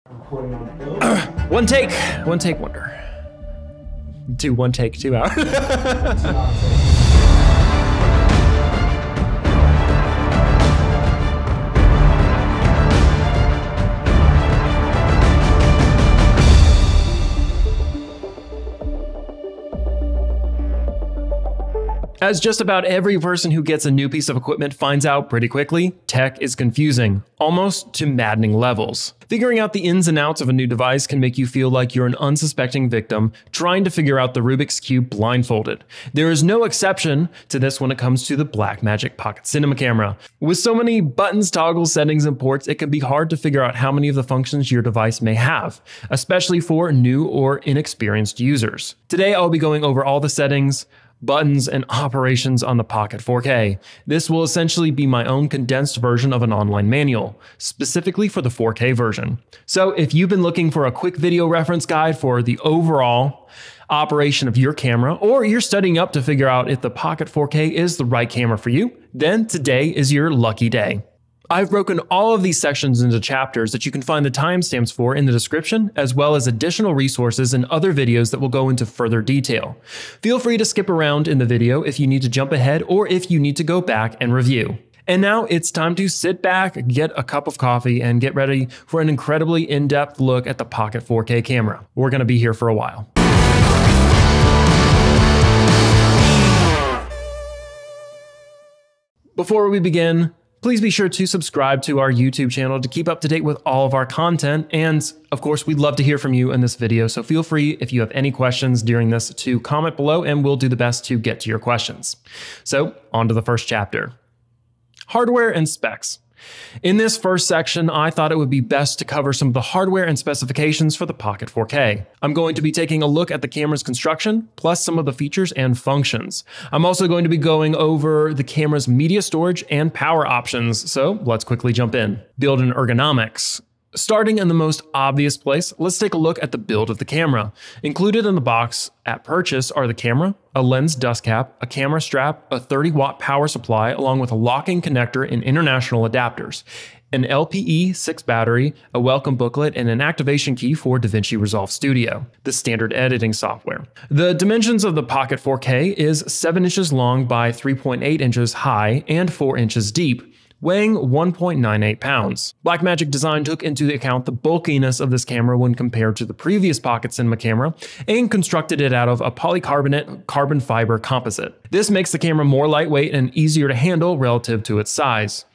One take wonder. One take, 2 hours. As just about every person who gets a new piece of equipment finds out pretty quickly, tech is confusing, almost to maddening levels. Figuring out the ins and outs of a new device can make you feel like you're an unsuspecting victim trying to figure out the Rubik's Cube blindfolded. There is no exception to this when it comes to the Blackmagic Pocket Cinema camera. With so many buttons, toggles, settings, and ports, it can be hard to figure out how many of the functions your device may have, especially for new or inexperienced users. Today, I'll be going over all the settings, buttons, and operations on the Pocket 4K. This will essentially be my own condensed version of an online manual, specifically for the 4K version. So if you've been looking for a quick video reference guide for the overall operation of your camera, or you're studying up to figure out if the Pocket 4K is the right camera for you, then today is your lucky day. I've broken all of these sections into chapters that you can find the timestamps for in the description, as well as additional resources and other videos that will go into further detail. Feel free to skip around in the video if you need to jump ahead or if you need to go back and review. And now it's time to sit back, get a cup of coffee, and get ready for an incredibly in-depth look at the Pocket 4K camera. We're going to be here for a while. Before we begin, please be sure to subscribe to our YouTube channel to keep up to date with all of our content. And of course, we'd love to hear from you in this video. So feel free, if you have any questions during this, to comment below and we'll do the best to get to your questions. So on to the first chapter. Hardware and specs. In this first section, I thought it would be best to cover some of the hardware and specifications for the Pocket 4K. I'm going to be taking a look at the camera's construction, plus some of the features and functions. I'm also going to be going over the camera's media storage and power options, so let's quickly jump in. Build and ergonomics. Starting in the most obvious place, let's take a look at the build of the camera. Included in the box at purchase are the camera, a lens dust cap, a camera strap, a 30-watt power supply, along with a locking connector and international adapters, an LPE6 battery, a welcome booklet, and an activation key for Davinci Resolve Studio, the standard editing software. The dimensions of the Pocket 4K is 7 inches long by 3.8 inches high and 4 inches deep, weighing 1.98 pounds. Blackmagic Design took into account the bulkiness of this camera when compared to the previous Pocket Cinema camera and constructed it out of a polycarbonate carbon fiber composite. This makes the camera more lightweight and easier to handle relative to its size.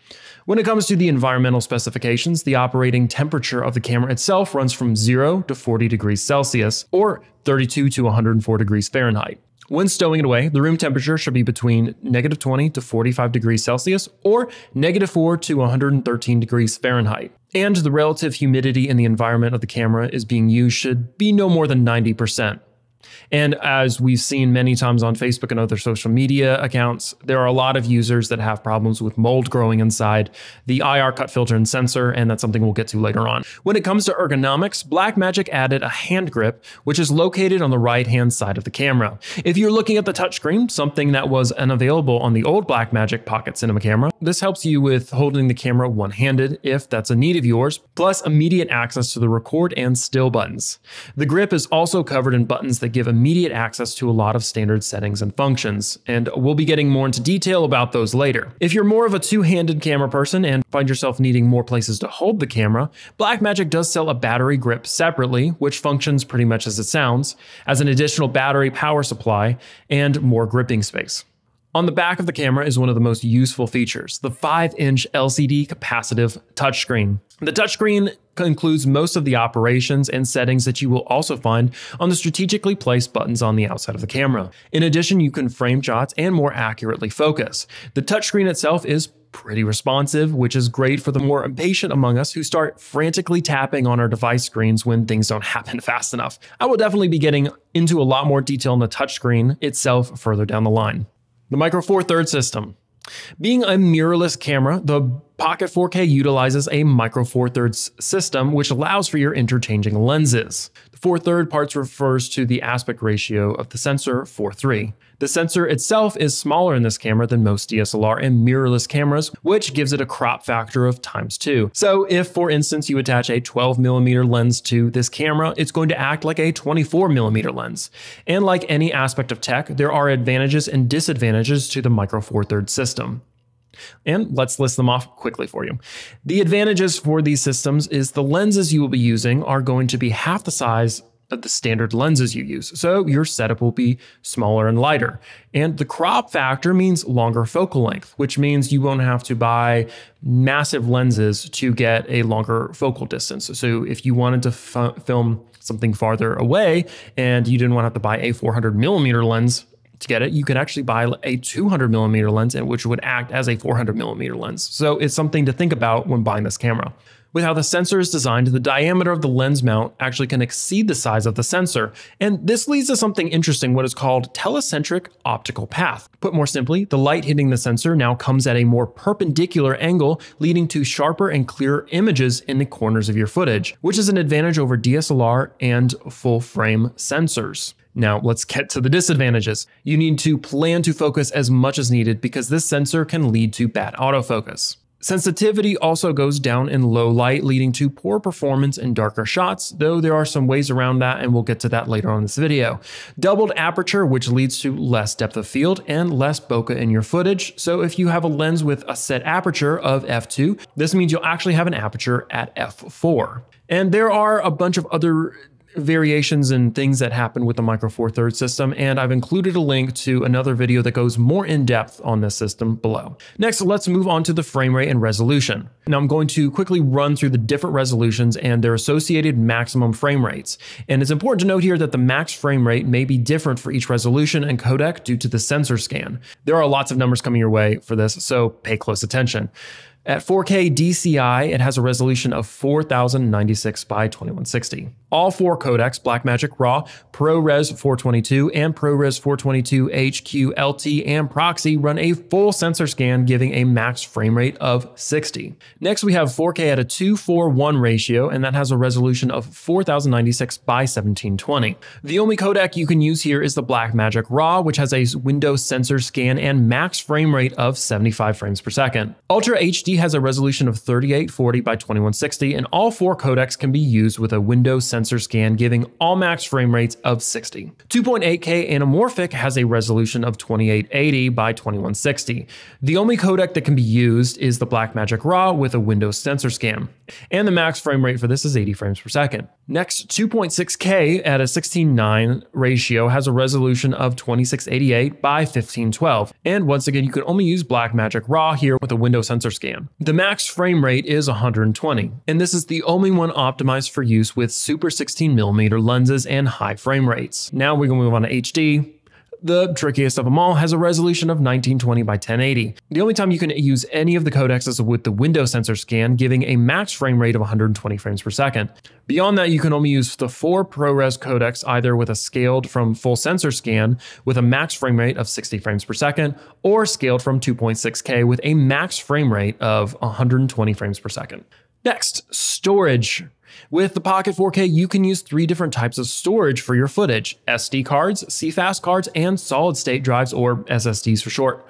When it comes to the environmental specifications, the operating temperature of the camera itself runs from 0 to 40 degrees Celsius or 32 to 104 degrees Fahrenheit. When stowing it away, the room temperature should be between -20 to 45 degrees Celsius or -4 to 113 degrees Fahrenheit. And the relative humidity in the environment of the camera is being used should be no more than 90%. And as we've seen many times on Facebook and other social media accounts, there are a lot of users that have problems with mold growing inside the IR cut filter and sensor, and that's something we'll get to later on. When it comes to ergonomics, Blackmagic added a hand grip, which is located on the right-hand side of the camera. If you're looking at the touchscreen, something that was unavailable on the old Blackmagic Pocket Cinema camera, this helps you with holding the camera one-handed if that's a need of yours, plus immediate access to the record and still buttons. The grip is also covered in buttons that give immediate access to a lot of standard settings and functions, and we'll be getting more into detail about those later. If you're more of a two-handed camera person and find yourself needing more places to hold the camera, Blackmagic does sell a battery grip separately, which functions pretty much as it sounds, as an additional battery power supply and more gripping space. On the back of the camera is one of the most useful features, the 5-inch LCD capacitive touchscreen. The touchscreen includes most of the operations and settings that you will also find on the strategically placed buttons on the outside of the camera. In addition, you can frame shots and more accurately focus. The touchscreen itself is pretty responsive, which is great for the more impatient among us who start frantically tapping on our device screens when things don't happen fast enough. I will definitely be getting into a lot more detail on the touchscreen itself further down the line. The Micro Four Thirds system. Being a mirrorless camera, the Pocket 4K utilizes a micro four thirds system, which allows for your interchanging lenses. The 4/3 parts refers to the aspect ratio of the sensor 4:3. The sensor itself is smaller in this camera than most DSLR and mirrorless cameras, which gives it a crop factor of ×2. So if, for instance, you attach a 12mm lens to this camera, it's going to act like a 24mm lens. And like any aspect of tech, there are advantages and disadvantages to the micro four thirds system. And let's list them off quickly for you. The advantages for these systems is the lenses you will be using are going to be half the size of the standard lenses you use, so your setup will be smaller and lighter. And the crop factor means longer focal length, which means you won't have to buy massive lenses to get a longer focal distance. So if you wanted to film something farther away and you didn't want to have to buy a 400mm lens to get it, you could actually buy a 200mm lens, which would act as a 400mm lens. So it's something to think about when buying this camera. With how the sensor is designed, the diameter of the lens mount actually can exceed the size of the sensor. And this leads to something interesting, what is called telecentric optical path. Put more simply, the light hitting the sensor now comes at a more perpendicular angle, leading to sharper and clearer images in the corners of your footage, which is an advantage over DSLR and full frame sensors. Now let's get to the disadvantages. You need to plan to focus as much as needed because this sensor can lead to bad autofocus. Sensitivity also goes down in low light, leading to poor performance in darker shots, though there are some ways around that and we'll get to that later on in this video. Doubled aperture, which leads to less depth of field and less bokeh in your footage. So if you have a lens with a set aperture of f2, this means you'll actually have an aperture at f4. And there are a bunch of other variations and things that happen with the micro four thirds system, and I've included a link to another video that goes more in depth on this system below. Next, let's move on to the frame rate and resolution. Now I'm going to quickly run through the different resolutions and their associated maximum frame rates. And it's important to note here that the max frame rate may be different for each resolution and codec due to the sensor scan. There are lots of numbers coming your way for this, so pay close attention. At 4K DCI, it has a resolution of 4096 by 2160. All four codecs, Blackmagic RAW, ProRes 422, and ProRes 422 HQ, LT, and Proxy run a full sensor scan, giving a max frame rate of 60. Next, we have 4K at a 2:1 ratio, and that has a resolution of 4096 by 1720. The only codec you can use here is the Blackmagic RAW, which has a window sensor scan and max frame rate of 75 frames per second. Ultra HD has a resolution of 3840 by 2160, and all four codecs can be used with a window sensor scan, giving all max frame rates of 60. 2.8K anamorphic has a resolution of 2880 by 2160. The only codec that can be used is the Blackmagic RAW with a window sensor scan, and the max frame rate for this is 80 frames per second. Next, 2.6K at a 16:9 ratio has a resolution of 2688 by 1512. And once again, you can only use Blackmagic RAW here with a window sensor scan. The max frame rate is 120, and this is the only one optimized for use with super 16mm lenses and high frame rates. Now we're going to move on to HD. The trickiest of them all has a resolution of 1920 by 1080. The only time you can use any of the codecs is with the window sensor scan, giving a max frame rate of 120 frames per second. Beyond that, you can only use the four ProRes codecs either with a scaled from full sensor scan with a max frame rate of 60 frames per second, or scaled from 2.6K with a max frame rate of 120 frames per second. Next, storage. With the Pocket 4K, you can use three different types of storage for your footage: SD cards, CFast cards, and solid-state drives, or SSDs for short.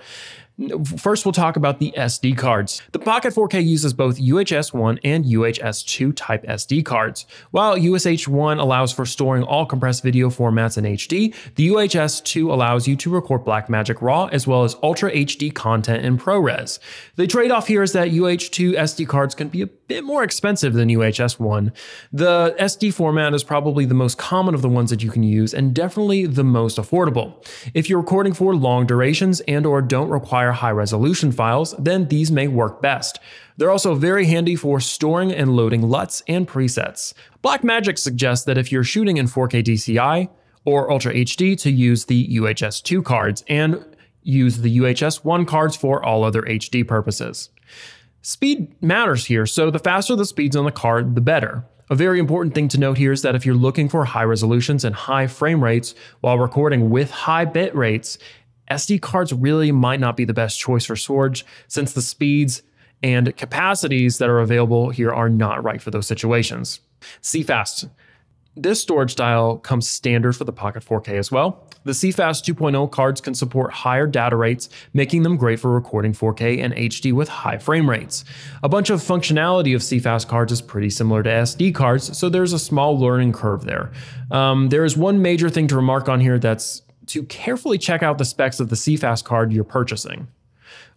First, we'll talk about the SD cards. The Pocket 4K uses both UHS-1 and UHS-2 type SD cards. While UHS-1 allows for storing all compressed video formats in HD, the UHS-2 allows you to record Blackmagic RAW as well as Ultra HD content in ProRes. The trade-off here is that UH2 SD cards can be a bit more expensive than UHS-1. The SD format is probably the most common of the ones that you can use and definitely the most affordable. If you're recording for long durations and/or don't require high resolution files, then these may work best. They're also very handy for storing and loading LUTs and presets. Blackmagic suggests that if you're shooting in 4K DCI or Ultra HD, to use the UHS-2 cards and use the UHS-1 cards for all other HD purposes. Speed matters here, so the faster the speeds on the card, the better. A very important thing to note here is that if you're looking for high resolutions and high frame rates while recording with high bit rates, SD cards really might not be the best choice for storage, since the speeds and capacities that are available here are not right for those situations. CFast. This storage style comes standard for the Pocket 4K as well. The CFast 2.0 cards can support higher data rates, making them great for recording 4K and HD with high frame rates. A bunch of functionality of CFast cards is pretty similar to SD cards, so there's a small learning curve there. There is one major thing to remark on here, that's to carefully check out the specs of the CFast card you're purchasing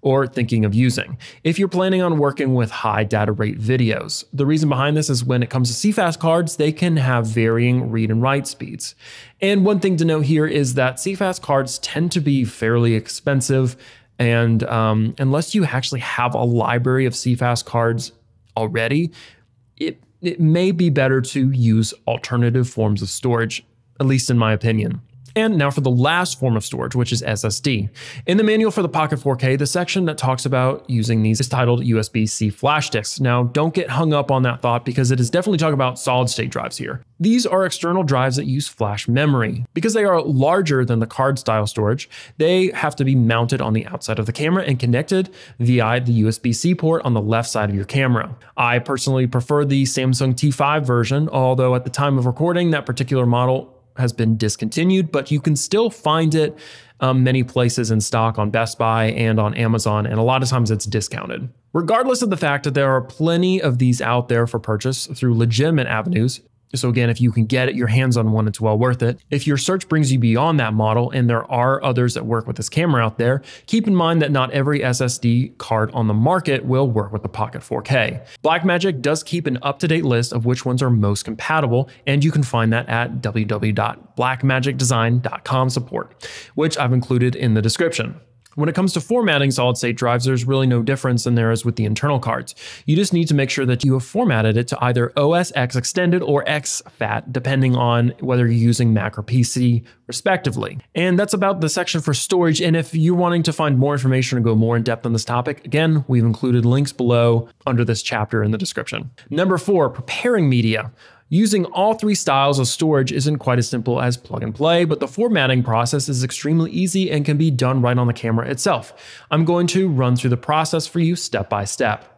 or thinking of using if you're planning on working with high data rate videos. The reason behind this is when it comes to CFast cards, they can have varying read and write speeds. And one thing to note here is that CFast cards tend to be fairly expensive, and unless you actually have a library of CFast cards already, it may be better to use alternative forms of storage, at least in my opinion. And now for the last form of storage, which is SSD. In the manual for the Pocket 4K, the section that talks about using these is titled USB-C flash disks. Now, don't get hung up on that thought because it is definitely talking about solid-state drives here. These are external drives that use flash memory. Because they are larger than the card-style storage, they have to be mounted on the outside of the camera and connected via the USB-C port on the left side of your camera. I personally prefer the Samsung T5 version, although at the time of recording, that particular model has been discontinued, but you can still find it many places in stock on Best Buy and on Amazon, and a lot of times it's discounted. Regardless of the fact that there are plenty of these out there for purchase through legitimate avenues, so again, if you can get your hands on one, it's well worth it. If your search brings you beyond that model and there are others that work with this camera out there, keep in mind that not every SSD card on the market will work with the Pocket 4K. Blackmagic does keep an up-to-date list of which ones are most compatible, and you can find that at www.blackmagicdesign.com support, which I've included in the description. When it comes to formatting solid-state drives, there's really no difference than there is with the internal cards. You just need to make sure that you have formatted it to either OS X Extended or exFAT, depending on whether you're using Mac or PC, respectively. And that's about the section for storage. And if you're wanting to find more information or go more in depth on this topic, again, we've included links below under this chapter in the description. Number 4, preparing media. Using all three styles of storage isn't quite as simple as plug and play, but the formatting process is extremely easy and can be done right on the camera itself. I'm going to run through the process for you step by step.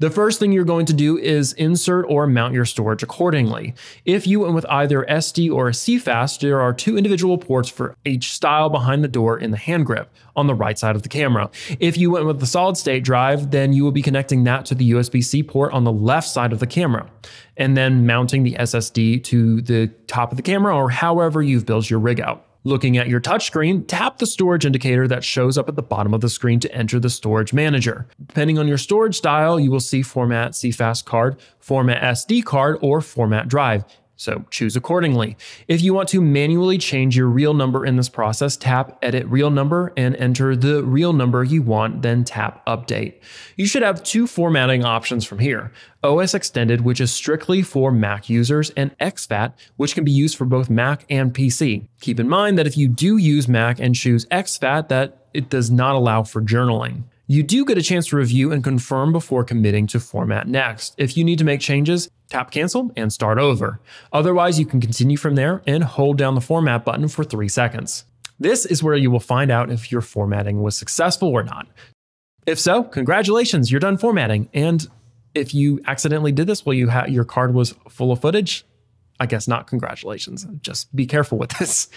The first thing you're going to do is insert or mount your storage accordingly. If you went with either SD or a CFast, there are 2 individual ports for each style behind the door in the hand grip on the right side of the camera. If you went with the solid state drive, then you will be connecting that to the USB-C port on the left side of the camera, and then mounting the SSD to the top of the camera or however you've built your rig out. Looking at your touchscreen, tap the storage indicator that shows up at the bottom of the screen to enter the storage manager. Depending on your storage style, you will see Format CFast card, Format SD card, or Format drive. So choose accordingly. If you want to manually change your real number in this process, tap Edit Real Number and enter the real number you want, then tap Update. You should have 2 formatting options from here. OS Extended, which is strictly for Mac users, and exFAT, which can be used for both Mac and PC. Keep in mind that if you do use Mac and choose exFAT, that it does not allow for journaling. You do get a chance to review and confirm before committing to format next. If you need to make changes, tap cancel and start over. Otherwise, you can continue from there and hold down the format button for 3 seconds. This is where you will find out if your formatting was successful or not. If so, congratulations, you're done formatting. And if you accidentally did this while your card was full of footage, I guess not congratulations. Just be careful with this.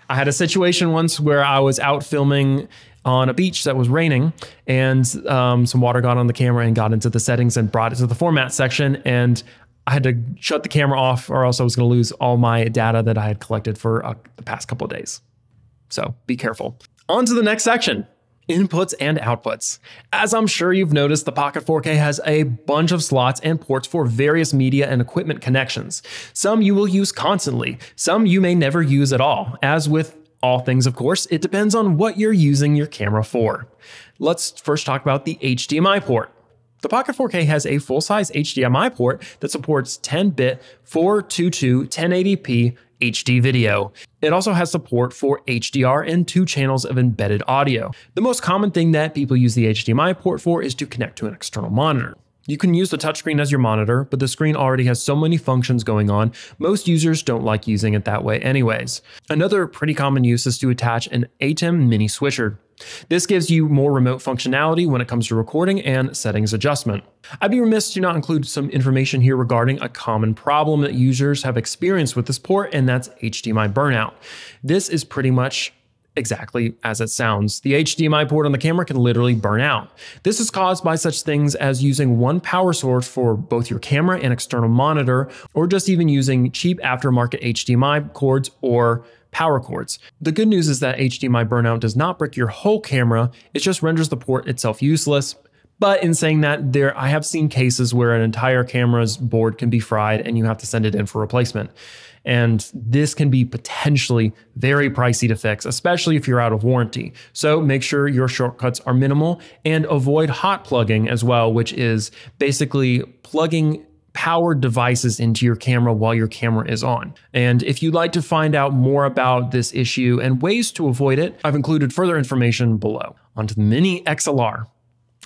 I had a situation once where I was out filming on a beach that was raining, and some water got on the camera and got into the settings and brought it to the format section, and I had to shut the camera off or else I was going to lose all my data that I had collected for the past couple of days. So be careful. On to the next section. Inputs and outputs. As I'm sure you've noticed, the Pocket 4K has a bunch of slots and ports for various media and equipment connections. Some you will use constantly, some you may never use at all. As with all things, of course, it depends on what you're using your camera for. Let's first talk about the HDMI port. The Pocket 4K has a full-size HDMI port that supports 10-bit 422 1080p HD video. It also has support for HDR and 2 channels of embedded audio. The most common thing that people use the HDMI port for is to connect to an external monitor. You can use the touchscreen as your monitor, but the screen already has so many functions going on, most users don't like using it that way anyways. Another pretty common use is to attach an ATEM mini switcher. This gives you more remote functionality when it comes to recording and settings adjustment. I'd be remiss to not include some information here regarding a common problem that users have experienced with this port, and that's HDMI burnout. This is pretty much exactly as it sounds. The HDMI port on the camera can literally burn out. This is caused by such things as using one power source for both your camera and external monitor, or just even using cheap aftermarket HDMI cords or power cords. The good news is that HDMI burnout does not brick your whole camera, it just renders the port itself useless. But in saying that, I have seen cases where an entire camera's board can be fried and you have to send it in for replacement. And this can be potentially very pricey to fix, especially if you're out of warranty. So make sure your shortcuts are minimal and avoid hot plugging as well, which is basically plugging powered devices into your camera while your camera is on. And if you'd like to find out more about this issue and ways to avoid it, I've included further information below. Onto the Mini XLR.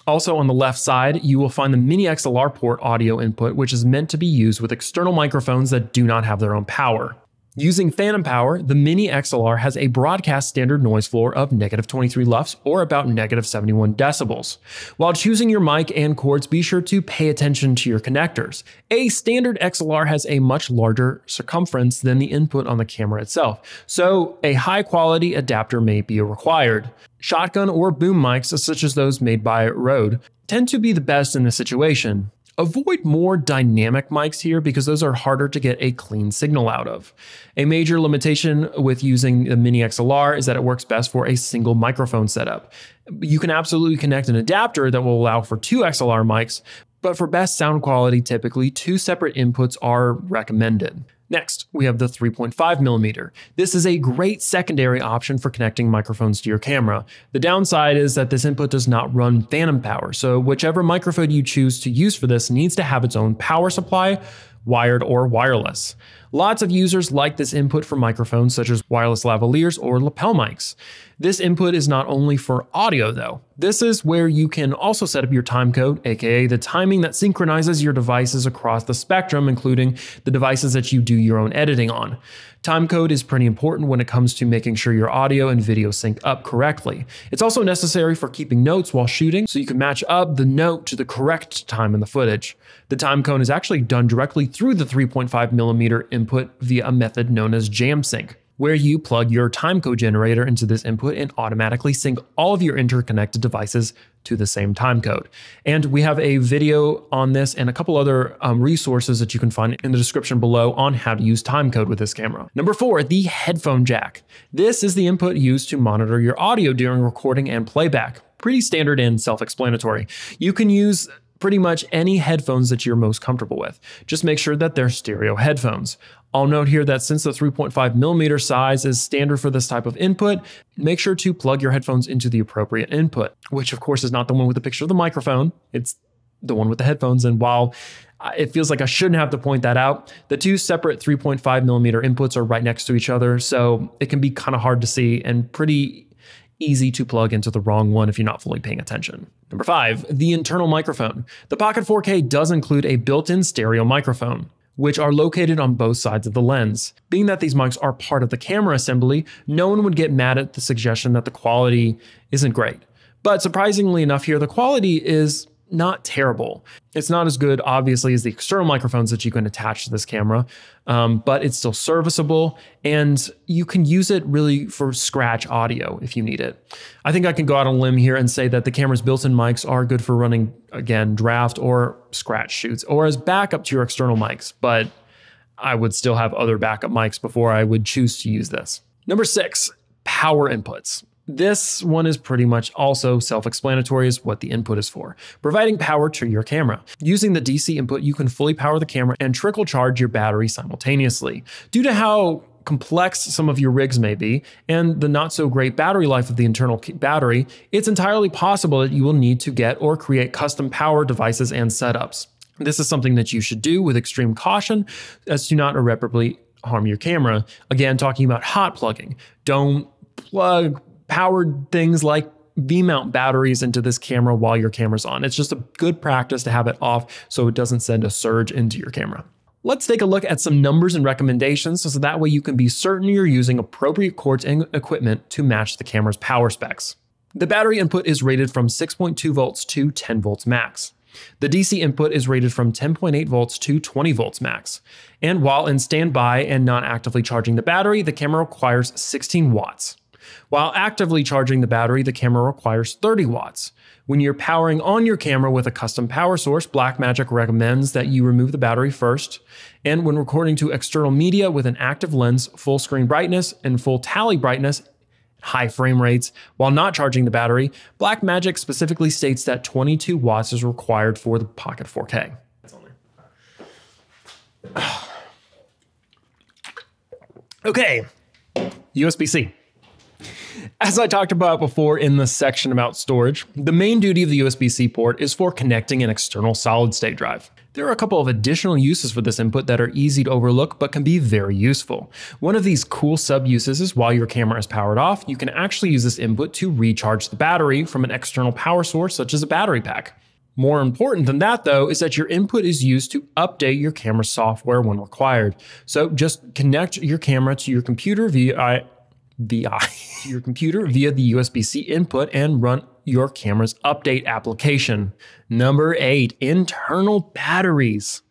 Also on the left side, you will find the Mini XLR port audio input, which is meant to be used with external microphones that do not have their own power. Using phantom power, the Mini XLR has a broadcast standard noise floor of -23 LUFS or about -71 decibels. While choosing your mic and cords, be sure to pay attention to your connectors. A standard XLR has a much larger circumference than the input on the camera itself, so a high quality adapter may be required. Shotgun or boom mics, such as those made by Rode, tend to be the best in this situation. Avoid more dynamic mics here because those are harder to get a clean signal out of. A major limitation with using the Mini XLR is that it works best for a single microphone setup. You can absolutely connect an adapter that will allow for 2 XLR mics, but for best sound quality, typically 2 separate inputs are recommended. Next, we have the 3.5mm. This is a great secondary option for connecting microphones to your camera. The downside is that this input does not run phantom power, so whichever microphone you choose to use for this needs to have its own power supply, wired or wireless. Lots of users like this input for microphones such as wireless lavaliers or lapel mics. This input is not only for audio though. This is where you can also set up your timecode, aka the timing that synchronizes your devices across the spectrum, including the devices that you do your own editing on. Timecode is pretty important when it comes to making sure your audio and video sync up correctly. It's also necessary for keeping notes while shooting, so you can match up the note to the correct time in the footage. The timecode is actually done directly through the 3.5mm input via a method known as jam sync, where you plug your timecode generator into this input and automatically sync all of your interconnected devices to the same timecode. And we have a video on this and a couple other resources that you can find in the description below on how to use timecode with this camera. Number 4, the headphone jack. This is the input used to monitor your audio during recording and playback. Pretty standard and self-explanatory. You can use pretty much any headphones that you're most comfortable with. Just make sure that they're stereo headphones. I'll note here that since the 3.5mm size is standard for this type of input, make sure to plug your headphones into the appropriate input, which of course is not the one with the picture of the microphone, it's the one with the headphones. And while it feels like I shouldn't have to point that out, the 2 separate 3.5mm inputs are right next to each other, so it can be kind of hard to see and pretty easy to plug into the wrong one if you're not fully paying attention. Number 5, the internal microphone. The Pocket 4K does include a built-in stereo microphone, which are located on both sides of the lens. Being that these mics are part of the camera assembly, no one would get mad at the suggestion that the quality isn't great. But surprisingly enough here, the quality is not terrible. It's not as good, obviously, as the external microphones that you can attach to this camera, but it's still serviceable, and you can use it really for scratch audio if you need it. I think I can go out on a limb here and say that the camera's built-in mics are good for running, again, draft or scratch shoots, or as backup to your external mics, but I would still have other backup mics before I would choose to use this. Number 6, power inputs. This one is pretty much also self-explanatory as what the input is for, providing power to your camera. Using the DC input, you can fully power the camera and trickle charge your battery simultaneously. Due to how complex some of your rigs may be and the not so great battery life of the internal battery, it's entirely possible that you will need to get or create custom power devices and setups. This is something that you should do with extreme caution as to not irreparably harm your camera. Again, talking about hot plugging. Don't plug powered things like V-mount batteries into this camera while your camera's on. It's just a good practice to have it off so it doesn't send a surge into your camera. Let's take a look at some numbers and recommendations so that way you can be certain you're using appropriate cords and equipment to match the camera's power specs. The battery input is rated from 6.2 volts to 10 volts max. The DC input is rated from 10.8 volts to 20 volts max. And while in standby and not actively charging the battery, the camera requires 16 watts. While actively charging the battery, the camera requires 30 watts. When you're powering on your camera with a custom power source, Blackmagic recommends that you remove the battery first. And when recording to external media with an active lens, full screen brightness, and full tally brightness, high frame rates, while not charging the battery, Blackmagic specifically states that 22 watts is required for the Pocket 4K. Okay, USB-C. As I talked about before in the section about storage, the main duty of the USB-C port is for connecting an external solid-state drive. There are a couple of additional uses for this input that are easy to overlook but can be very useful. One of these cool sub-uses is while your camera is powered off, you can actually use this input to recharge the battery from an external power source such as a battery pack. More important than that though is that your input is used to update your camera software when required. So just connect your camera to your computer via the USB-C input and run your camera's update application. Number 8, internal batteries.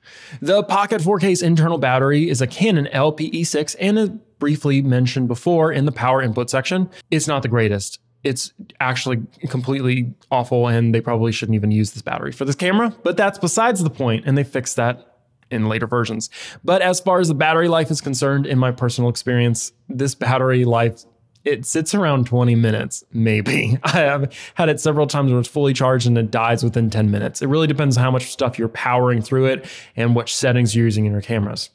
The Pocket 4K's internal battery is a Canon LPE6 and as briefly mentioned before in the power input section, it's not the greatest. It's actually completely awful and they probably shouldn't even use this battery for this camera, but that's besides the point and they fixed that in later versions. But as far as the battery life is concerned, in my personal experience, this battery life, it sits around 20 minutes, maybe. I have had it several times where it's fully charged and it dies within 10 minutes. It really depends on how much stuff you're powering through it and what settings you're using in your cameras.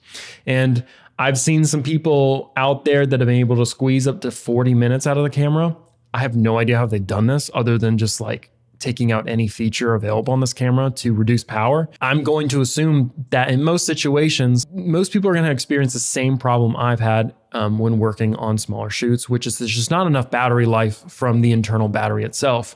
And I've seen some people out there that have been able to squeeze up to 40 minutes out of the camera. I have no idea how they've done this other than just like taking out any feature available on this camera to reduce power. I'm going to assume that in most situations, most people are going to experience the same problem I've had when working on smaller shoots, which is there's just not enough battery life from the internal battery itself.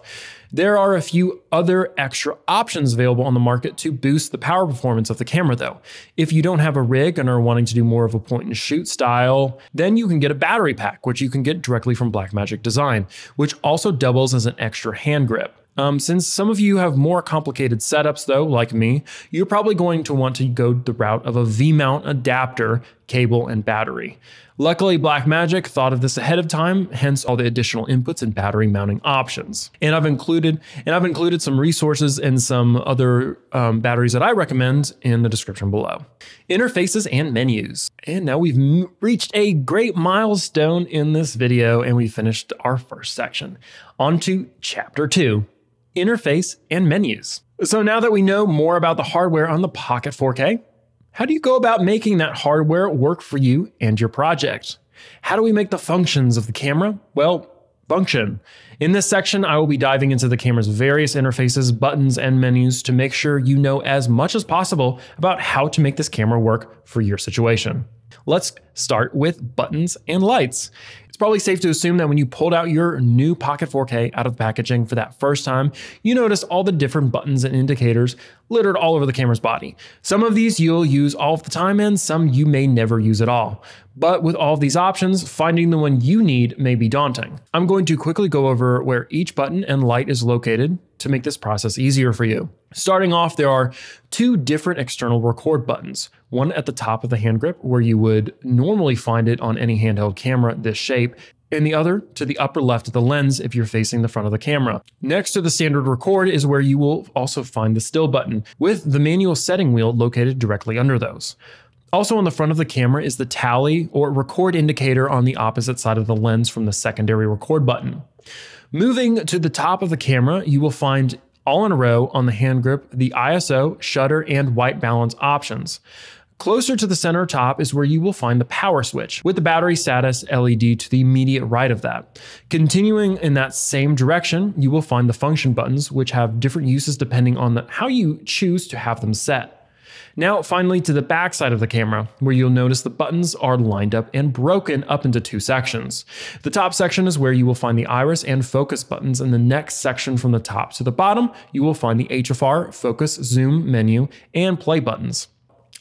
There are a few other extra options available on the market to boost the power performance of the camera though. If you don't have a rig and are wanting to do more of a point and shoot style, then you can get a battery pack, which you can get directly from Blackmagic Design, which also doubles as an extra hand grip. Since some of you have more complicated setups though, like me, you're probably going to want to go the route of a V-mount adapter, cable, and battery. Luckily, Blackmagic thought of this ahead of time, hence all the additional inputs and battery mounting options. And I've included some resources and some other batteries that I recommend in the description below. Interfaces and menus. And now we've reached a great milestone in this video and we finished our first section. On to chapter 2. Interface and menus. So now that we know more about the hardware on the Pocket 4K, how do you go about making that hardware work for you and your project? How do we make the functions of the camera, well, function? In this section, I will be diving into the camera's various interfaces, buttons, and menus to make sure you know as much as possible about how to make this camera work for your situation. Let's start with buttons and lights. It's probably safe to assume that when you pulled out your new Pocket 4K out of the packaging for that first time, you noticed all the different buttons and indicators littered all over the camera's body. Some of these you'll use all of the time and some you may never use at all. But with all of these options, finding the one you need may be daunting. I'm going to quickly go over where each button and light is located to make this process easier for you. Starting off, there are 2 different external record buttons. One at the top of the hand grip, where you would normally find it on any handheld camera this shape, and the other to the upper left of the lens if you're facing the front of the camera. Next to the standard record is where you will also find the still button, with the manual setting wheel located directly under those. Also on the front of the camera is the tally or record indicator on the opposite side of the lens from the secondary record button. Moving to the top of the camera, you will find all in a row on the hand grip the ISO, shutter, and white balance options. Closer to the center top is where you will find the power switch, with the battery status LED to the immediate right of that. Continuing in that same direction, you will find the function buttons, which have different uses depending on how you choose to have them set. Now, finally, to the back side of the camera, where you'll notice the buttons are lined up and broken up into 2 sections. The top section is where you will find the iris and focus buttons, and the next section from the top to the bottom, you will find the HFR, focus, zoom, menu, and play buttons.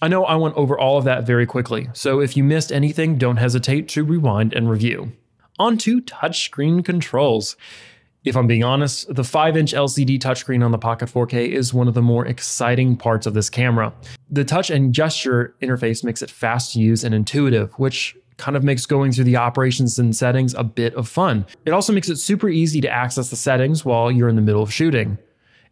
I know I went over all of that very quickly, so if you missed anything, don't hesitate to rewind and review. On to touchscreen controls. If I'm being honest, the 5-inch LCD touchscreen on the Pocket 4K is one of the more exciting parts of this camera. The touch and gesture interface makes it fast to use and intuitive, which kind of makes going through the operations and settings a bit of fun. It also makes it super easy to access the settings while you're in the middle of shooting.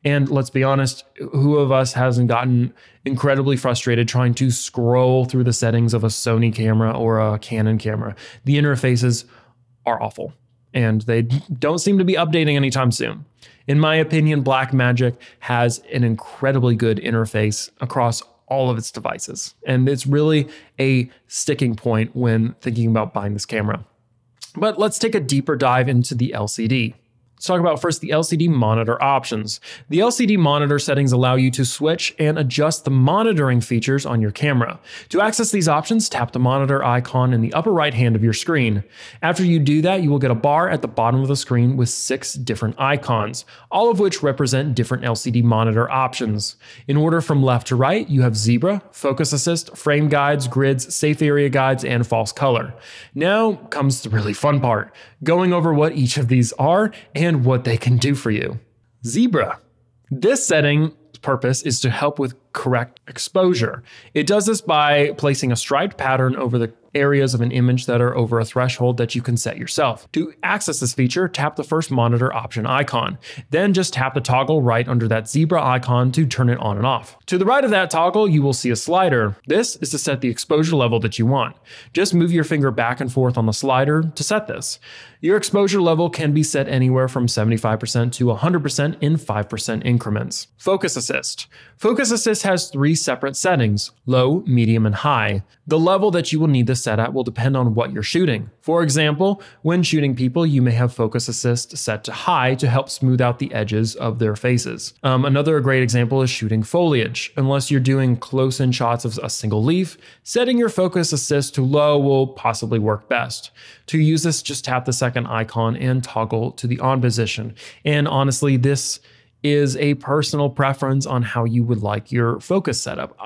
And let's be honest, who of us hasn't gotten incredibly frustrated trying to scroll through the settings of a Sony camera or a Canon camera? The interfaces are awful, and they don't seem to be updating anytime soon. In my opinion, Blackmagic has an incredibly good interface across all of its devices, and it's really a sticking point when thinking about buying this camera. But let's take a deeper dive into the LCD. Let's talk about first the LCD monitor options. The LCD monitor settings allow you to switch and adjust the monitoring features on your camera. To access these options, tap the monitor icon in the upper right hand of your screen. After you do that, you will get a bar at the bottom of the screen with 6 different icons, all of which represent different LCD monitor options. In order from left to right, you have zebra, focus assist, frame guides, grids, safe area guides, and false color. Now comes the really fun part, going over what each of these are and what they can do for you. Zebra. This setting's purpose is to help with correct exposure. It does this by placing a striped pattern over the areas of an image that are over a threshold that you can set yourself. To access this feature, tap the first monitor option icon. Then just tap the toggle right under that zebra icon to turn it on and off. To the right of that toggle, you will see a slider. This is to set the exposure level that you want. Just move your finger back and forth on the slider to set this. Your exposure level can be set anywhere from 75% to 100% in 5% increments. Focus Assist. Focus Assist has 3 separate settings, low, medium, and high. The level that you will need this set at will depend on what you're shooting. For example, when shooting people, you may have Focus Assist set to high to help smooth out the edges of their faces. Another great example is shooting foliage. Unless you're doing close-in shots of a single leaf, setting your Focus Assist to low will possibly work best. To use this, just tap the second icon and toggle to the on position. And honestly, this is a personal preference on how you would like your focus setup.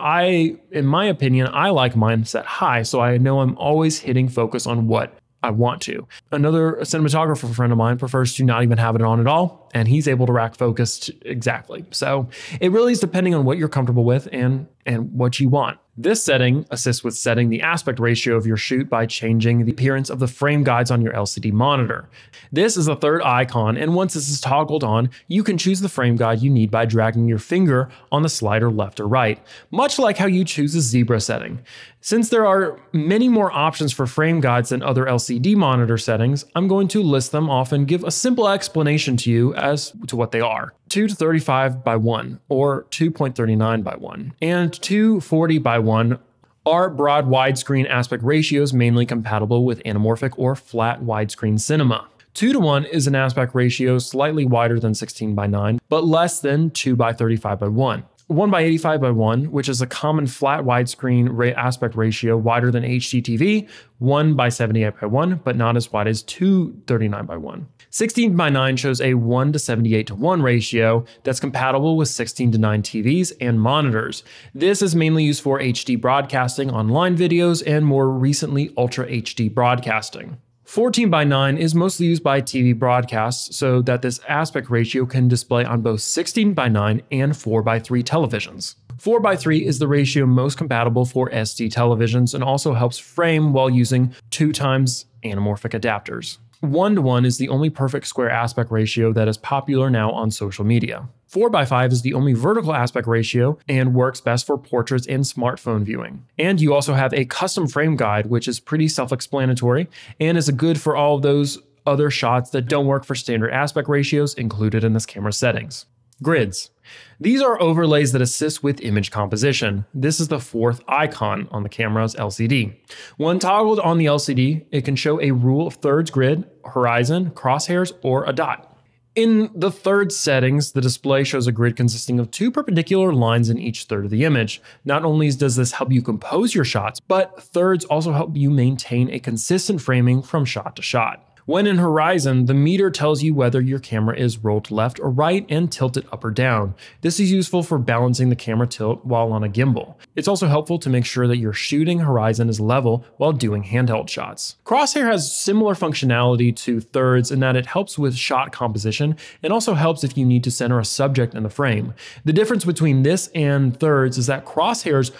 In my opinion, I like mine set high, so I know I'm always hitting focus on what I want to. Another cinematographer friend of mine prefers to not even have it on at all, and he's able to rack focus exactly. So it really is depending on what you're comfortable with and what you want. This setting assists with setting the aspect ratio of your shoot by changing the appearance of the frame guides on your LCD monitor. This is the third icon, and once this is toggled on, you can choose the frame guide you need by dragging your finger on the slider left or right, much like how you choose a zebra setting. Since there are many more options for frame guides than other LCD monitor settings, I'm going to list them off and give a simple explanation to you as to what they are. 2:35:1 or 2.39:1 and 2:40:1 are broad widescreen aspect ratios mainly compatible with anamorphic or flat widescreen cinema. 2:1 is an aspect ratio slightly wider than 16:9, but less than 2:35:1. 1:85:1, which is a common flat widescreen aspect ratio wider than HDTV, 1:78:1, but not as wide as 2:39:1. 16:9 shows a 1:78:1 ratio that's compatible with 16:9 TVs and monitors. This is mainly used for HD broadcasting, online videos, and more recently Ultra HD broadcasting. 14:9 is mostly used by TV broadcasts so that this aspect ratio can display on both 16:9 and 4:3 televisions. 4:3 is the ratio most compatible for SD televisions and also helps frame while using 2x anamorphic adapters. 1:1 is the only perfect square aspect ratio that is popular now on social media. 4:5 is the only vertical aspect ratio and works best for portraits and smartphone viewing. And you also have a custom frame guide, which is pretty self-explanatory and is good for all of those other shots that don't work for standard aspect ratios included in this camera settings. Grids. These are overlays that assist with image composition. This is the 4th icon on the camera's LCD. When toggled on the LCD, it can show a rule of thirds grid, horizon, crosshairs, or a dot. In the third settings, the display shows a grid consisting of 2 perpendicular lines in each third of the image. Not only does this help you compose your shots, but thirds also help you maintain a consistent framing from shot to shot. When in horizon, the meter tells you whether your camera is rolled left or right and tilted up or down. This is useful for balancing the camera tilt while on a gimbal. It's also helpful to make sure that your shooting horizon is level while doing handheld shots. Crosshair has similar functionality to thirds in that it helps with shot composition and also helps if you need to center a subject in the frame. The difference between this and thirds is that crosshairs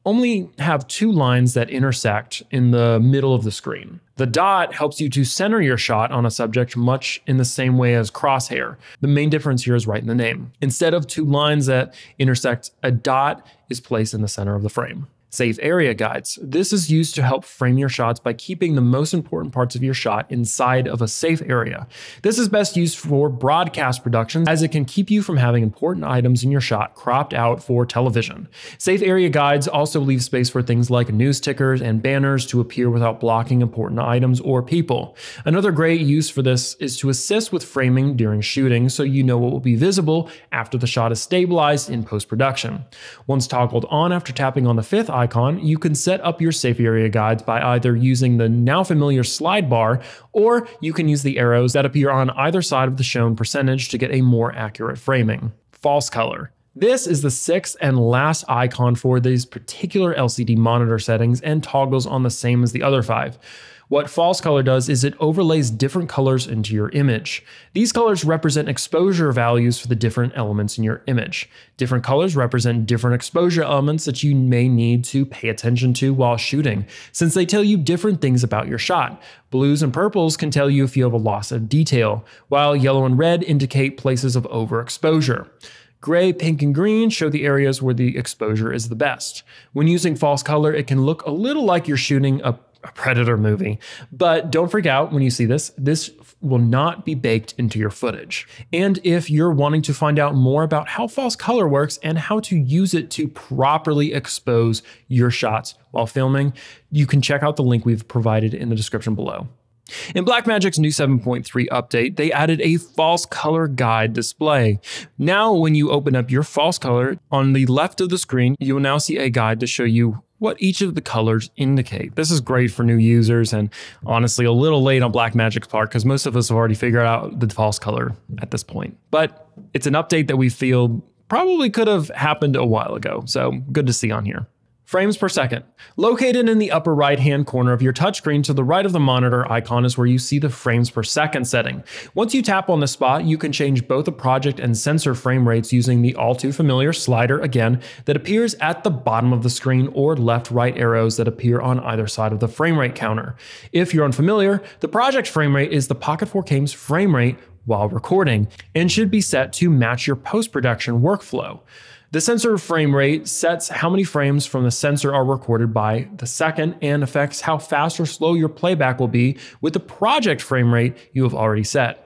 only have two lines that intersect in the middle of the screen. The dot helps you to center your shot on a subject much in the same way as crosshair. The main difference here is right in the name. Instead of two lines that intersect, a dot is placed in the center of the frame. Safe area guides. This is used to help frame your shots by keeping the most important parts of your shot inside of a safe area. This is best used for broadcast production as it can keep you from having important items in your shot cropped out for television. Safe area guides also leave space for things like news tickers and banners to appear without blocking important items or people. Another great use for this is to assist with framing during shooting so you know what will be visible after the shot is stabilized in post-production. Once toggled on after tapping on the fifth icon, you can set up your safe area guides by either using the now familiar slide bar, or you can use the arrows that appear on either side of the shown percentage to get a more accurate framing. False color. This is the sixth and last icon for these particular LCD monitor settings and toggles on the same as the other five. What false color does is it overlays different colors into your image. These colors represent exposure values for the different elements in your image. Different colors represent different exposure elements that you may need to pay attention to while shooting, since they tell you different things about your shot. Blues and purples can tell you if you have a loss of detail, while yellow and red indicate places of overexposure. Gray, pink, and green show the areas where the exposure is the best. When using false color, it can look a little like you're shooting a Predator movie, but don't freak out when you see this. This will not be baked into your footage. And if you're wanting to find out more about how false color works and how to use it to properly expose your shots while filming, you can check out the link we've provided in the description below. In Blackmagic's new 7.3 update, they added a false color guide display. Now, when you open up your false color, on the left of the screen, you will now see a guide to show you what each of the colors indicate. This is great for new users and honestly a little late on Blackmagic's part because most of us have already figured out the false color at this point. But it's an update that we feel probably could have happened a while ago, so good to see on here. Frames per second. Located in the upper right-hand corner of your touchscreen to the right of the monitor icon is where you see the frames per second setting. Once you tap on the spot, you can change both the project and sensor frame rates using the all too familiar slider again that appears at the bottom of the screen or left-right arrows that appear on either side of the frame rate counter. If you're unfamiliar, the project frame rate is the Pocket 4K's frame rate while recording and should be set to match your post-production workflow. The sensor frame rate sets how many frames from the sensor are recorded by the second and affects how fast or slow your playback will be with the project frame rate you have already set.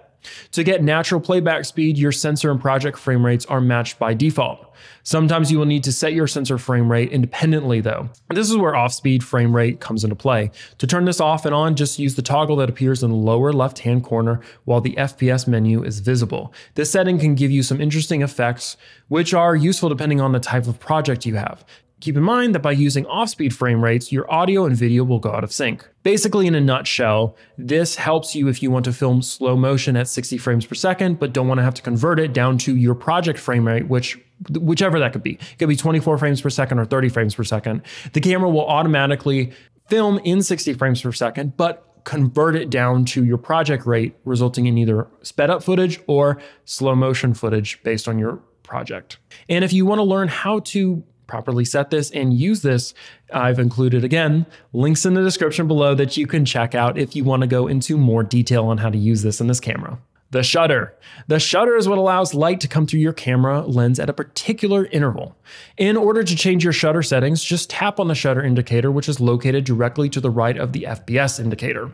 To get natural playback speed, your sensor and project frame rates are matched by default. Sometimes you will need to set your sensor frame rate independently though. This is where off-speed frame rate comes into play. To turn this off and on, just use the toggle that appears in the lower left-hand corner while the FPS menu is visible. This setting can give you some interesting effects, which are useful depending on the type of project you have. Keep in mind that by using off-speed frame rates, your audio and video will go out of sync. Basically, in a nutshell, this helps you if you want to film slow motion at 60 frames per second, but don't want to have to convert it down to your project frame rate, whichever that could be. It could be 24 frames per second or 30 frames per second. The camera will automatically film in 60 frames per second, but convert it down to your project rate, resulting in either sped up footage or slow motion footage based on your project. And if you want to learn how to properly set this and use this, I've included, again, links in the description below that you can check out if you want to go into more detail on how to use this in this camera. The shutter. The shutter is what allows light to come through your camera lens at a particular interval. In order to change your shutter settings, just tap on the shutter indicator, which is located directly to the right of the FPS indicator.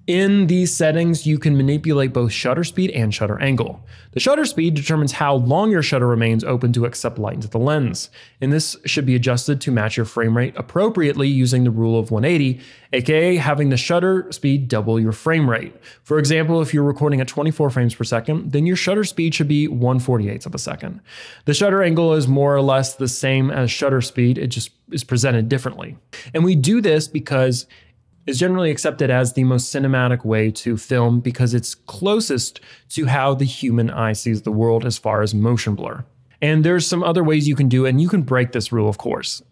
In these settings, you can manipulate both shutter speed and shutter angle. The shutter speed determines how long your shutter remains open to accept light into the lens, and this should be adjusted to match your frame rate appropriately using the rule of 180, aka having the shutter speed double your frame rate. For example, if you're recording at 24 frames per second, then your shutter speed should be 1/48 of a second. The shutter angle is more or less the same as shutter speed, it just is presented differently. And we do this because is generally accepted as the most cinematic way to film because it's closest to how the human eye sees the world as far as motion blur. And there's some other ways you can do it, and you can break this rule, of course,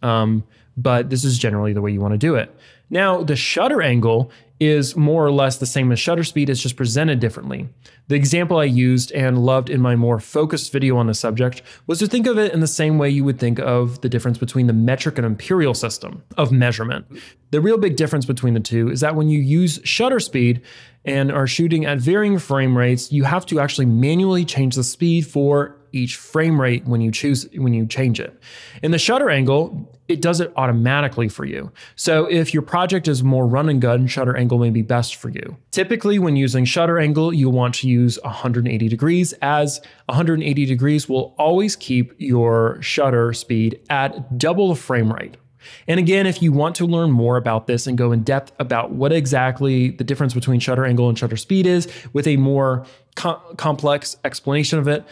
but this is generally the way you want to do it. Now, the shutter angle is more or less the same as shutter speed, it's just presented differently. The example I used and loved in my more focused video on the subject was to think of it in the same way you would think of the difference between the metric and imperial system of measurement. The real big difference between the two is that when you use shutter speed and are shooting at varying frame rates, you have to actually manually change the speed for each frame rate when you change it. In the shutter angle, it does it automatically for you. So if your project is more run and gun, shutter angle may be best for you. Typically, when using shutter angle, you'll want to use 180 degrees, as 180 degrees will always keep your shutter speed at double the frame rate. And again, if you want to learn more about this and go in depth about what exactly the difference between shutter angle and shutter speed is with a more complex explanation of it,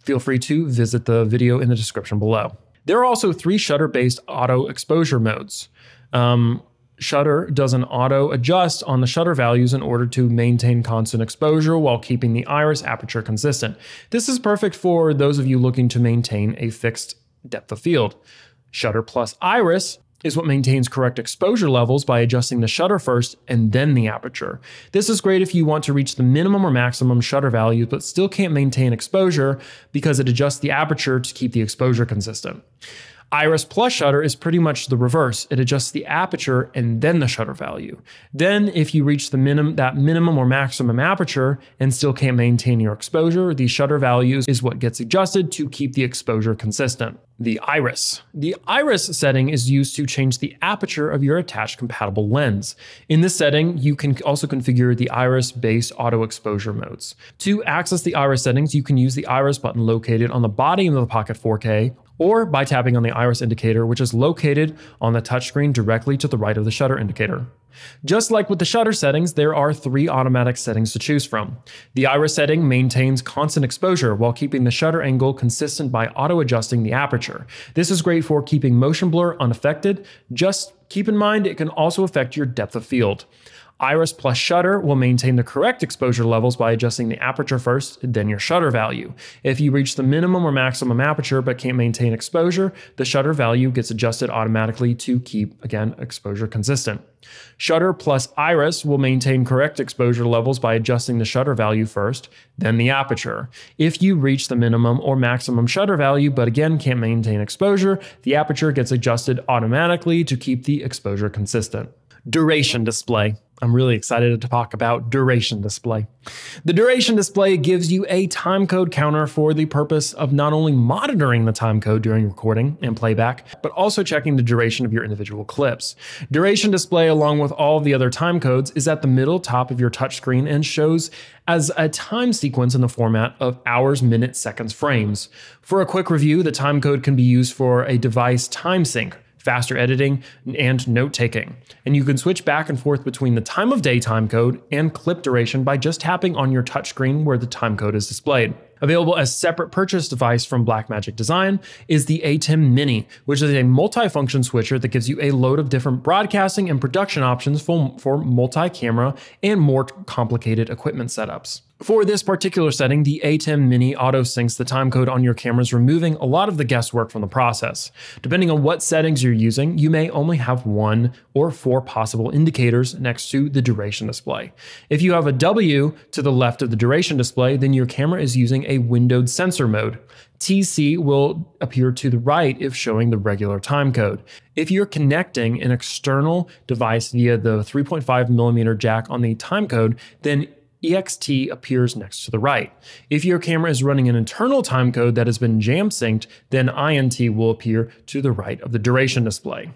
feel free to visit the video in the description below. There are also 3 shutter-based auto exposure modes. Shutter does an auto adjust on the shutter values in order to maintain constant exposure while keeping the iris aperture consistent. This is perfect for those of you looking to maintain a fixed depth of field. Shutter plus iris is what maintains correct exposure levels by adjusting the shutter first and then the aperture. This is great if you want to reach the minimum or maximum shutter values but still can't maintain exposure because it adjusts the aperture to keep the exposure consistent. Iris plus shutter is pretty much the reverse. It adjusts the aperture and then the shutter value. Then if you reach the minimum or maximum aperture and still can't maintain your exposure, the shutter value is what gets adjusted to keep the exposure consistent. The iris. The iris setting is used to change the aperture of your attached compatible lens. In this setting, you can also configure the iris-based auto exposure modes. To access the iris settings, you can use the iris button located on the body of the Pocket 4K, or by tapping on the iris indicator, which is located on the touchscreen directly to the right of the shutter indicator. Just like with the shutter settings, there are 3 automatic settings to choose from. The iris setting maintains constant exposure while keeping the shutter angle consistent by auto-adjusting the aperture. This is great for keeping motion blur unaffected. Just keep in mind it can also affect your depth of field. Iris plus shutter will maintain the correct exposure levels by adjusting the aperture first, then your shutter value. If you reach the minimum or maximum aperture but can't maintain exposure, the shutter value gets adjusted automatically to keep, again, exposure consistent. Shutter plus iris will maintain correct exposure levels by adjusting the shutter value first, then the aperture. If you reach the minimum or maximum shutter value but again can't maintain exposure, the aperture gets adjusted automatically to keep the exposure consistent. Duration display. I'm really excited to talk about duration display. The duration display gives you a timecode counter for the purpose of not only monitoring the timecode during recording and playback, but also checking the duration of your individual clips. Duration display, along with all of the other timecodes, is at the middle top of your touchscreen and shows as a time sequence in the format of hours, minutes, seconds, frames. For a quick review, the timecode can be used for a device time sync, faster editing, and note-taking. And you can switch back and forth between the time of day timecode and clip duration by just tapping on your touchscreen where the timecode is displayed. Available as separate purchase device from Blackmagic Design is the ATEM Mini, which is a multi-function switcher that gives you a load of different broadcasting and production options for multi-camera and more complicated equipment setups. For this particular setting, the ATEM Mini auto-syncs the timecode on your cameras, removing a lot of the guesswork from the process. Depending on what settings you're using, you may only have 1 or 4 possible indicators next to the duration display. If you have a W to the left of the duration display, then your camera is using a windowed sensor mode. TC will appear to the right if showing the regular timecode. If you're connecting an external device via the 3.5mm jack on the timecode, then EXT appears next to the right. If your camera is running an internal timecode that has been jam synced, then INT will appear to the right of the duration display.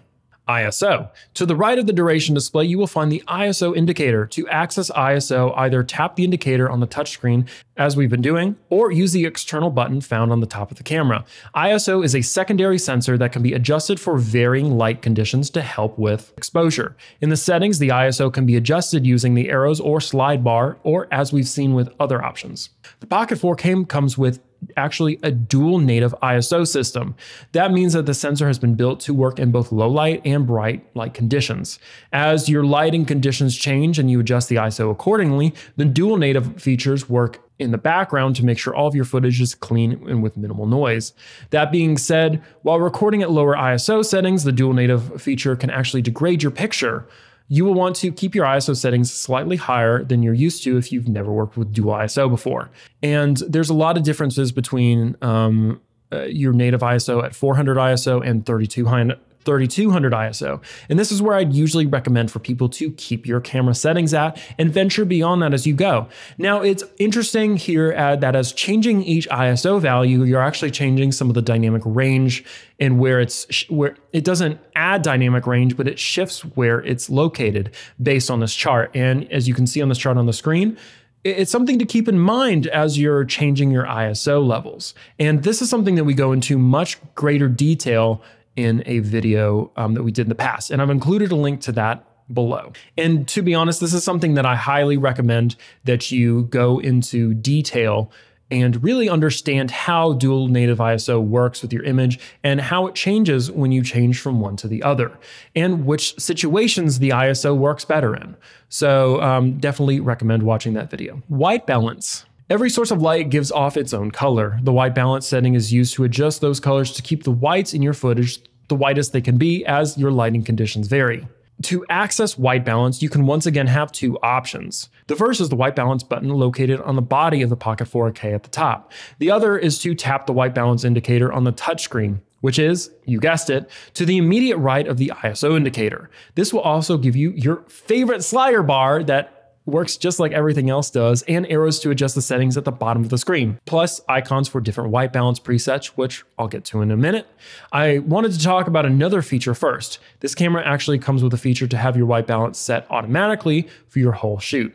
ISO. To the right of the duration display, you will find the ISO indicator. To access ISO, either tap the indicator on the touchscreen, as we've been doing, or use the external button found on the top of the camera. ISO is a secondary sensor that can be adjusted for varying light conditions to help with exposure. In the settings, the ISO can be adjusted using the arrows or slide bar, or as we've seen with other options. The Pocket 4K comes with actually a dual native ISO system. That means that the sensor has been built to work in both low light and bright light conditions. As your lighting conditions change and you adjust the ISO accordingly, the dual native features work in the background to make sure all of your footage is clean and with minimal noise. That being said, while recording at lower ISO settings, the dual native feature can actually degrade your picture. You will want to keep your ISO settings slightly higher than you're used to if you've never worked with dual ISO before. And there's a lot of differences between your native ISO at 400 ISO and 3200 ISO. And this is where I'd usually recommend for people to keep your camera settings at and venture beyond that as you go. Now, it's interesting here that as changing each ISO value, you're actually changing some of the dynamic range and where it doesn't add dynamic range, but it shifts where it's located based on this chart. And as you can see on this chart on the screen, it's something to keep in mind as you're changing your ISO levels. And this is something that we go into much greater detail in a video that we did in the past. And I've included a link to that below. And to be honest, this is something that I highly recommend that you go into detail and really understand how dual native ISO works with your image and how it changes when you change from one to the other and which situations the ISO works better in. So definitely recommend watching that video. White balance. Every source of light gives off its own color. The white balance setting is used to adjust those colors to keep the whites in your footage the whitest they can be as your lighting conditions vary. To access white balance, you can once again have two options. The first is the white balance button located on the body of the Pocket 4K at the top. The other is to tap the white balance indicator on the touchscreen, which is, you guessed it, to the immediate right of the ISO indicator. This will also give you your favorite slider bar that works just like everything else does, and arrows to adjust the settings at the bottom of the screen, plus icons for different white balance presets, which I'll get to in a minute. I wanted to talk about another feature first. This camera actually comes with a feature to have your white balance set automatically for your whole shoot.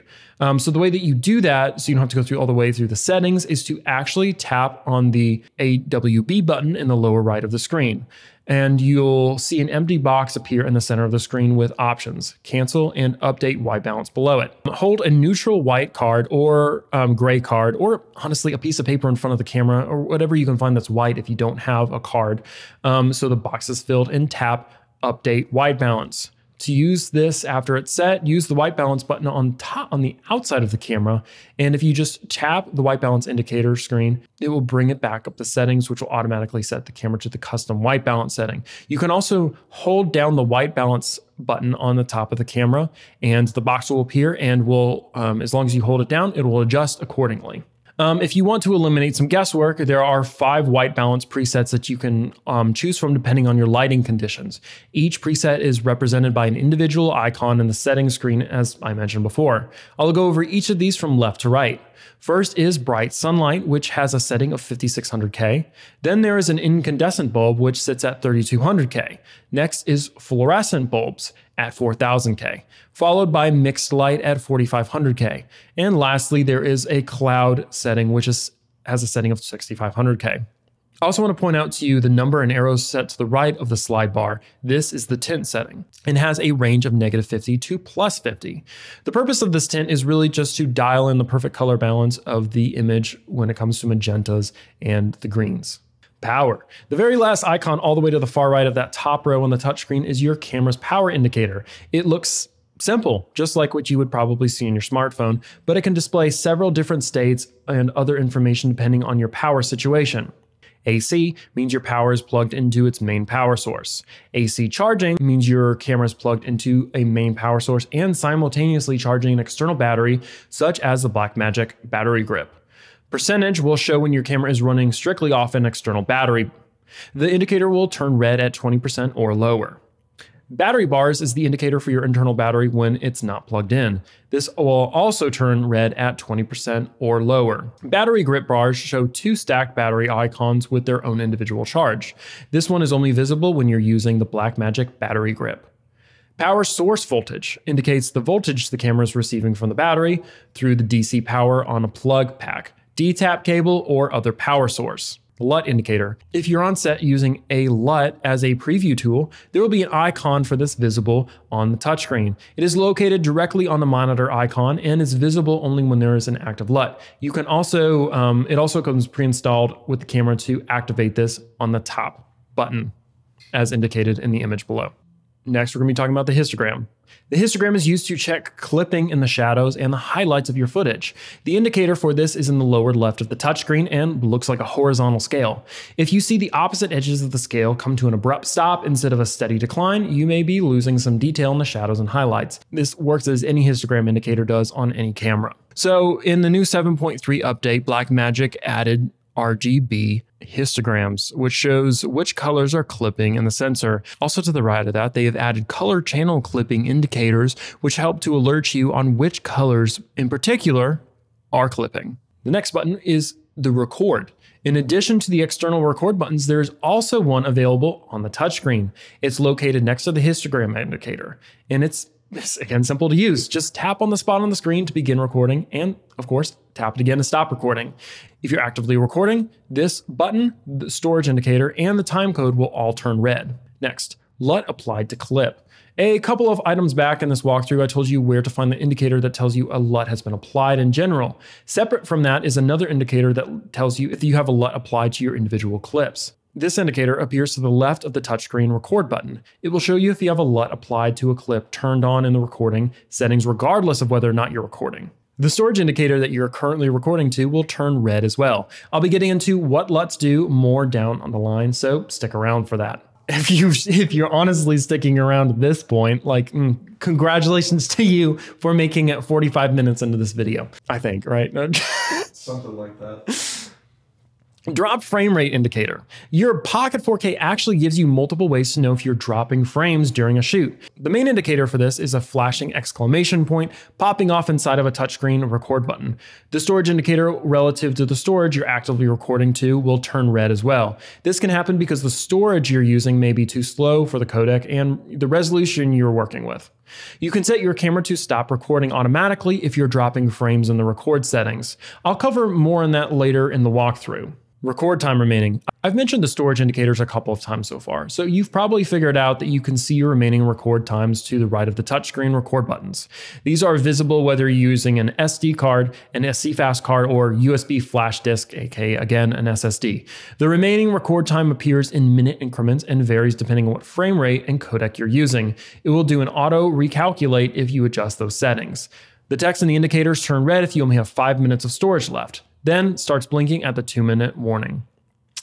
So the way that you do that, so you don't have to go through all the way through the settings, is to actually tap on the AWB button in the lower right of the screen. And you'll see an empty box appear in the center of the screen with options, cancel and update white balance below it. Hold a neutral white card or gray card, or honestly a piece of paper in front of the camera or whatever you can find that's white if you don't have a card. So the box is filled, and tap update white balance. To use this after it's set, use the white balance button on the outside of the camera. And if you just tap the white balance indicator screen, it will bring it back up the settings, which will automatically set the camera to the custom white balance setting. You can also hold down the white balance button on the top of the camera and the box will appear and will, as long as you hold it down, it will adjust accordingly. If you want to eliminate some guesswork, there are 5 white balance presets that you can choose from depending on your lighting conditions. Each preset is represented by an individual icon in the settings screen, as I mentioned before. I'll go over each of these from left to right. First is bright sunlight, which has a setting of 5600K. Then there is an incandescent bulb, which sits at 3200K. Next is fluorescent bulbs at 4000K, followed by mixed light at 4500K. And lastly, there is a cloud setting, which has a setting of 6500K. I also want to point out to you the number and arrows set to the right of the slide bar. This is the tint setting and has a range of -50 to +50. The purpose of this tint is really just to dial in the perfect color balance of the image when it comes to magentas and the greens. Power. The very last icon all the way to the far right of that top row on the touchscreen is your camera's power indicator. It looks simple, just like what you would probably see in your smartphone, but it can display several different states and other information depending on your power situation. AC means your power is plugged into its main power source. AC charging means your camera is plugged into a main power source and simultaneously charging an external battery, such as the Blackmagic battery grip. Percentage will show when your camera is running strictly off an external battery. The indicator will turn red at 20% or lower. Battery bars is the indicator for your internal battery when it's not plugged in. This will also turn red at 20% or lower. Battery grip bars show 2 stacked battery icons with their own individual charge. This one is only visible when you're using the Blackmagic battery grip. Power source voltage indicates the voltage the camera is receiving from the battery through the DC power on a plug pack, D-tap cable, or other power source. The LUT indicator. If you're on set using a LUT as a preview tool, there will be an icon for this visible on the touchscreen. It is located directly on the monitor icon and is visible only when there is an active LUT. You can also, it also comes pre-installed with the camera to activate this on the top button, as indicated in the image below. Next, we're going to be talking about the histogram. The histogram is used to check clipping in the shadows and the highlights of your footage. The indicator for this is in the lower left of the touchscreen and looks like a horizontal scale. If you see the opposite edges of the scale come to an abrupt stop instead of a steady decline, you may be losing some detail in the shadows and highlights. This works as any histogram indicator does on any camera. So in the new 7.3 update, Blackmagic added RGB histograms, which shows which colors are clipping in the sensor. Also to the right of that, they have added color channel clipping indicators, which help to alert you on which colors in particular are clipping. The next button is the record. In addition to the external record buttons, there's also one available on the touchscreen. It's located next to the histogram indicator, and it's again simple to use. Just tap on the spot on the screen to begin recording, and of course, tap it again to stop recording. If you're actively recording, this button, the storage indicator, and the time code will all turn red. Next, LUT Applied To Clip. A couple of items back in this walkthrough, I told you where to find the indicator that tells you a LUT has been applied in general. Separate from that is another indicator that tells you if you have a LUT applied to your individual clips. This indicator appears to the left of the touchscreen record button. It will show you if you have a LUT applied to a clip turned on in the recording settings, regardless of whether or not you're recording. The storage indicator that you're currently recording to will turn red as well. I'll be getting into what LUTs do more down on the line, so stick around for that. If you're honestly sticking around at this point, like, congratulations to you for making it 45 minutes into this video, I think, right? Something like that. Drop frame rate indicator. Your Pocket 4K actually gives you multiple ways to know if you're dropping frames during a shoot. The main indicator for this is a flashing exclamation point popping off inside of a touchscreen record button. The storage indicator relative to the storage you're actively recording to will turn red as well. This can happen because the storage you're using may be too slow for the codec and the resolution you're working with. You can set your camera to stop recording automatically if you're dropping frames in the record settings. I'll cover more on that later in the walkthrough. Record time remaining. I've mentioned the storage indicators a couple of times so far, so you've probably figured out that you can see your remaining record times to the right of the touchscreen record buttons. These are visible whether you're using an SD card, an SC-fast card, or USB flash disk, aka again an SSD. The remaining record time appears in minute increments and varies depending on what frame rate and codec you're using. It will do an auto recalculate if you adjust those settings. The text in the indicators turn red if you only have 5 minutes of storage left. Then starts blinking at the 2-minute warning.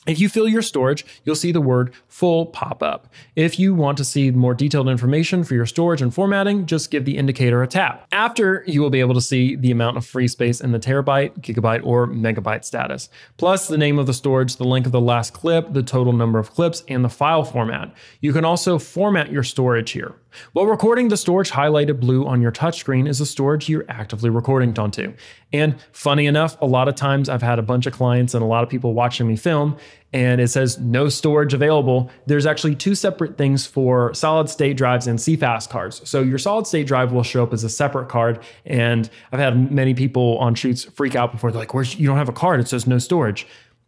If you fill your storage, you'll see the word full pop up. If you want to see more detailed information for your storage and formatting, just give the indicator a tap. After, you will be able to see the amount of free space in the terabyte, gigabyte, or megabyte status, plus the name of the storage, the length of the last clip, the total number of clips, and the file format. You can also format your storage here. While recording, the storage highlighted blue on your touchscreen is the storage you're actively recording onto. And funny enough, a lot of times I've had a bunch of clients and a lot of people watching me film, and it says no storage available. There's actually two separate things for solid state drives and CFast cards. So your solid state drive will show up as a separate card, and I've had many people on shoots freak out before. They're like, you don't have a card, it says no storage.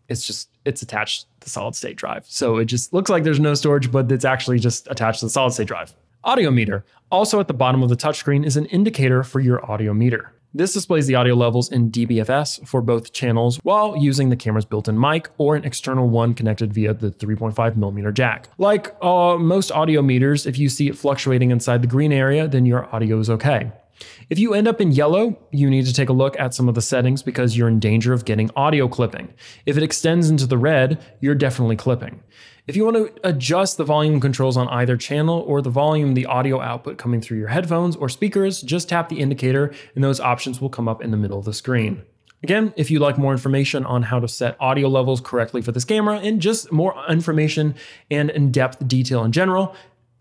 It's attached to the solid state drive. So it just looks like there's no storage, but it's actually just attached to the solid state drive. Audio meter. Also at the bottom of the touchscreen is an indicator for your audio meter. This displays the audio levels in dBFS for both channels while using the camera's built-in mic or an external one connected via the 3.5mm jack. Like most audio meters, if you see it fluctuating inside the green area, then your audio is okay. If you end up in yellow, you need to take a look at some of the settings because you're in danger of getting audio clipping. If it extends into the red, you're definitely clipping. If you want to adjust the volume controls on either channel or the volume, the audio output coming through your headphones or speakers, just tap the indicator and those options will come up in the middle of the screen. Again, if you'd like more information on how to set audio levels correctly for this camera and just more information and in-depth detail in general,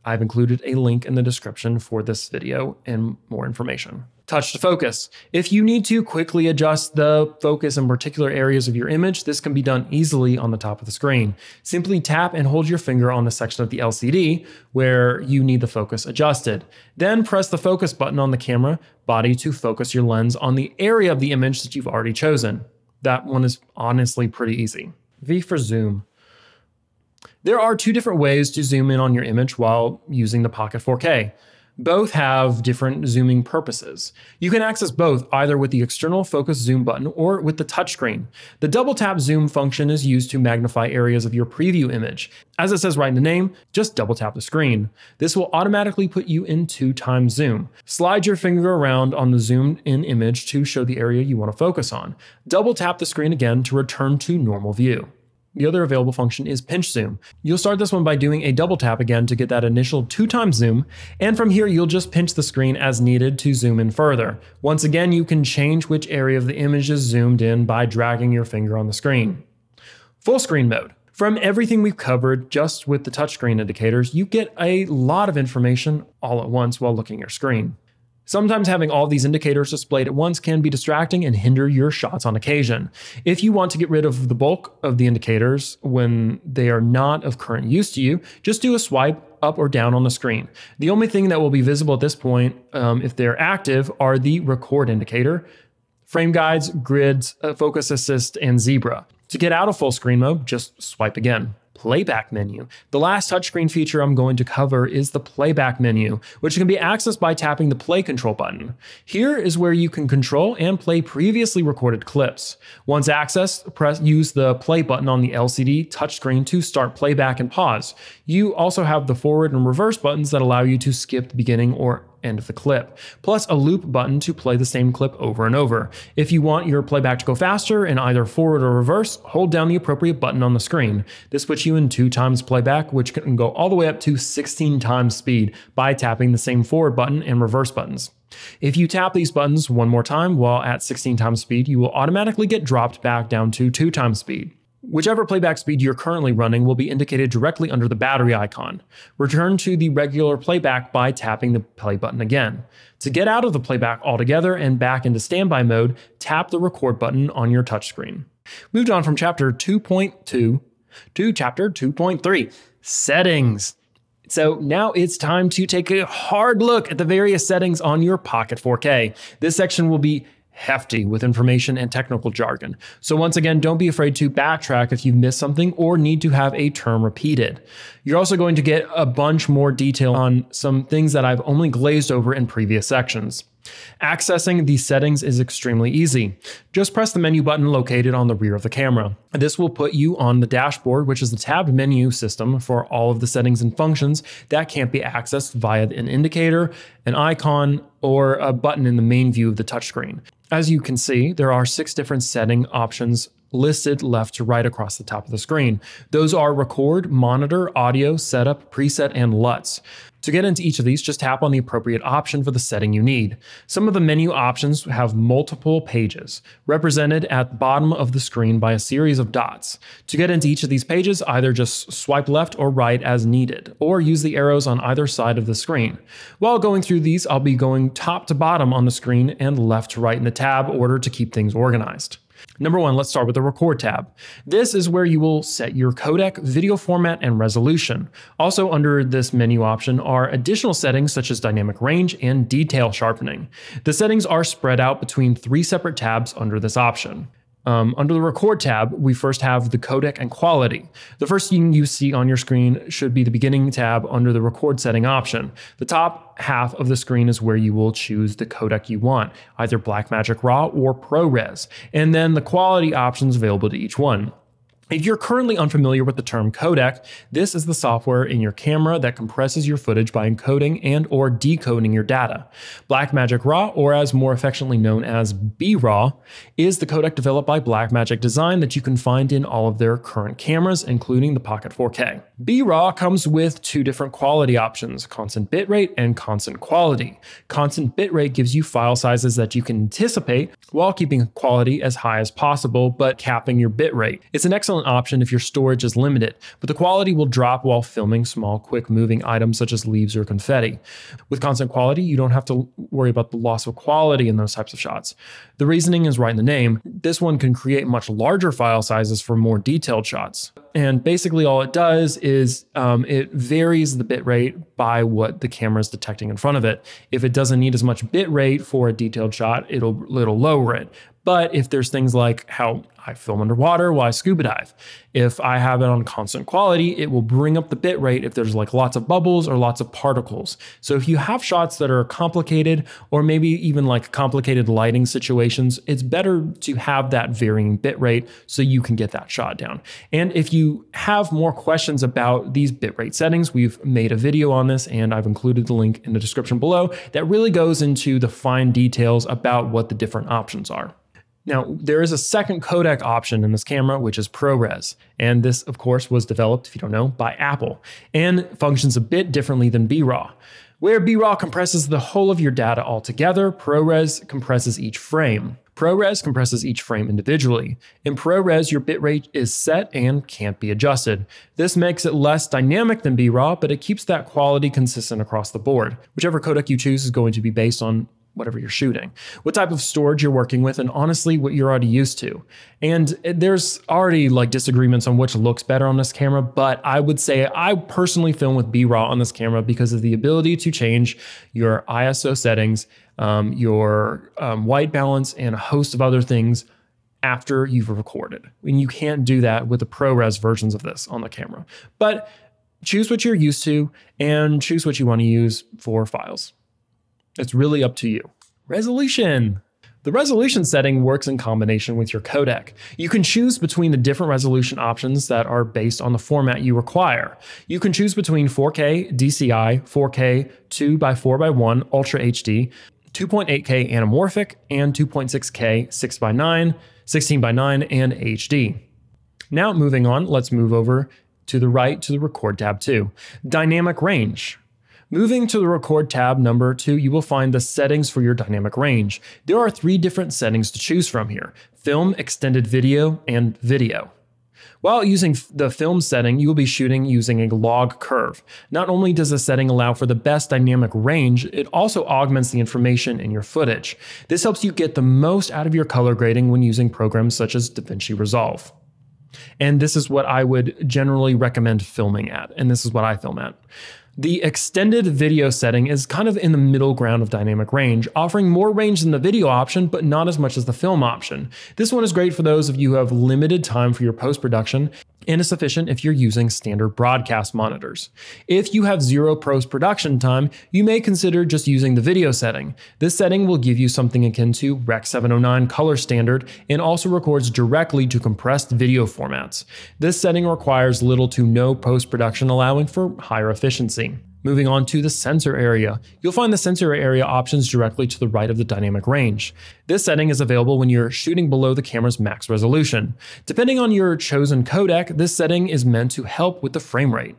I've included a link in the description for this video and more information. Touch to focus. If you need to quickly adjust the focus in particular areas of your image, this can be done easily on the top of the screen. Simply tap and hold your finger on the section of the LCD where you need the focus adjusted. Then press the focus button on the camera body to focus your lens on the area of the image that you've already chosen. That one is honestly pretty easy. V for zoom. There are two different ways to zoom in on your image while using the Pocket 4K. Both have different zooming purposes. You can access both either with the external focus zoom button or with the touchscreen. The double tap zoom function is used to magnify areas of your preview image. As it says right in the name, just double tap the screen. This will automatically put you in 2x zoom. Slide your finger around on the zoomed in image to show the area you want to focus on. Double tap the screen again to return to normal view. The other available function is pinch zoom. You'll start this one by doing a double tap again to get that initial 2x zoom, and from here you'll just pinch the screen as needed to zoom in further. Once again, you can change which area of the image is zoomed in by dragging your finger on the screen. Full screen mode. From everything we've covered just with the touchscreen indicators, you get a lot of information all at once while looking at your screen. Sometimes having all these indicators displayed at once can be distracting and hinder your shots on occasion. If you want to get rid of the bulk of the indicators when they are not of current use to you, just do a swipe up or down on the screen. The only thing that will be visible at this point, if they're active, are the record indicator, frame guides, grids, focus assist, and zebra. To get out of full screen mode, just swipe again. Playback menu. The last touchscreen feature I'm going to cover is the playback menu, which can be accessed by tapping the play control button. Here is where you can control and play previously recorded clips. Once accessed, use the play button on the LCD touchscreen to start playback and pause. You also have the forward and reverse buttons that allow you to skip the beginning or end of the clip, plus a loop button to play the same clip over and over. If you want your playback to go faster in either forward or reverse, hold down the appropriate button on the screen. This puts you in 2x playback, which can go all the way up to 16x speed by tapping the same forward button and reverse buttons. If you tap these buttons one more time while at 16x speed, you will automatically get dropped back down to 2x speed. Whichever playback speed you're currently running will be indicated directly under the battery icon. Return to the regular playback by tapping the play button again. To get out of the playback altogether and back into standby mode, tap the record button on your touchscreen. Moved on from chapter 2.2 to chapter 2.3, settings. So now it's time to take a hard look at the various settings on your Pocket 4K. This section will be hefty with information and technical jargon. So once again, don't be afraid to backtrack if you've missed something or need to have a term repeated. You're also going to get a bunch more detail on some things that I've only glazed over in previous sections. Accessing these settings is extremely easy. Just press the menu button located on the rear of the camera. This will put you on the dashboard, which is the tabbed menu system for all of the settings and functions that can't be accessed via an indicator, an icon, or a button in the main view of the touchscreen. As you can see, there are 6 different setting options listed left to right across the top of the screen. Those are record, monitor, audio, setup, preset, and LUTs. To get into each of these, just tap on the appropriate option for the setting you need. Some of the menu options have multiple pages, represented at the bottom of the screen by a series of dots. To get into each of these pages, either just swipe left or right as needed, or use the arrows on either side of the screen. While going through these, I'll be going top to bottom on the screen and left to right in the tab order to keep things organized. Number 1, let's start with the Record tab. This is where you will set your codec, video format, and resolution. Also under this menu option are additional settings such as dynamic range and detail sharpening. The settings are spread out between 3 separate tabs under this option. Under the Record tab, we first have the Codec and Quality. The first thing you see on your screen should be the beginning tab under the Record setting option. The top half of the screen is where you will choose the codec you want, either Blackmagic RAW or ProRes, and then the quality options available to each one. If you're currently unfamiliar with the term codec, this is the software in your camera that compresses your footage by encoding and or decoding your data. Blackmagic RAW, or as more affectionately known as BRAW, is the codec developed by Blackmagic Design that you can find in all of their current cameras, including the Pocket 4K. BRAW comes with 2 different quality options, constant bitrate and constant quality. Constant bitrate gives you file sizes that you can anticipate while keeping quality as high as possible, but capping your bitrate. It's an excellent option if your storage is limited, but the quality will drop while filming small, quick moving items such as leaves or confetti. With constant quality, you don't have to worry about the loss of quality in those types of shots. The reasoning is right in the name. This one can create much larger file sizes for more detailed shots. And basically all it does is it varies the bitrate by what the camera is detecting in front of it. If it doesn't need as much bitrate for a detailed shot, it'll lower it. But if there's things like how I film underwater while I scuba dive. If I have it on constant quality, it will bring up the bit rate if there's like lots of bubbles or lots of particles. So if you have shots that are complicated or maybe even like complicated lighting situations, it's better to have that varying bit rate so you can get that shot down. And if you have more questions about these bitrate settings, we've made a video on this and I've included the link in the description below that really goes into the fine details about what the different options are. Now, there is a second codec option in this camera, which is ProRes. And this, of course, was developed, if you don't know, by Apple and functions a bit differently than BRAW. Where BRAW compresses the whole of your data altogether, ProRes compresses each frame. ProRes compresses each frame individually. In ProRes, your bitrate is set and can't be adjusted. This makes it less dynamic than BRAW, but it keeps that quality consistent across the board. Whichever codec you choose is going to be based on whatever you're shooting, what type of storage you're working with, and honestly, what you're already used to. And there's already like disagreements on which looks better on this camera, but I would say I personally film with BRAW on this camera because of the ability to change your ISO settings, your white balance, and a host of other things after you've recorded. And you can't do that with the ProRes versions of this on the camera. But choose what you're used to and choose what you want to use for files. It's really up to you. Resolution. The resolution setting works in combination with your codec. You can choose between the different resolution options that are based on the format you require. You can choose between 4K DCI, 4K 2x4x1 Ultra HD, 2.8K anamorphic, and 2.6K 6x9, 16x9, and HD. Now moving on, let's move over to the right to the Record tab 2. Dynamic range. Moving to the Record tab number 2, you will find the settings for your dynamic range. There are 3 different settings to choose from here: film, extended video, and video. While using the film setting, you will be shooting using a log curve. Not only does the setting allow for the best dynamic range, it also augments the information in your footage. This helps you get the most out of your color grading when using programs such as Davinci Resolve. And this is what I would generally recommend filming at, and this is what I film at. The extended video setting is kind of in the middle ground of dynamic range, offering more range than the video option, but not as much as the film option. This one is great for those of you who have limited time for your post-production and is sufficient if you're using standard broadcast monitors. If you have zero post-production time, you may consider just using the video setting. This setting will give you something akin to Rec. 709 color standard and also records directly to compressed video formats. This setting requires little to no post-production, allowing for higher efficiency. Moving on to the sensor area. You'll find the sensor area options directly to the right of the dynamic range. This setting is available when you're shooting below the camera's max resolution. Depending on your chosen codec, this setting is meant to help with the frame rate.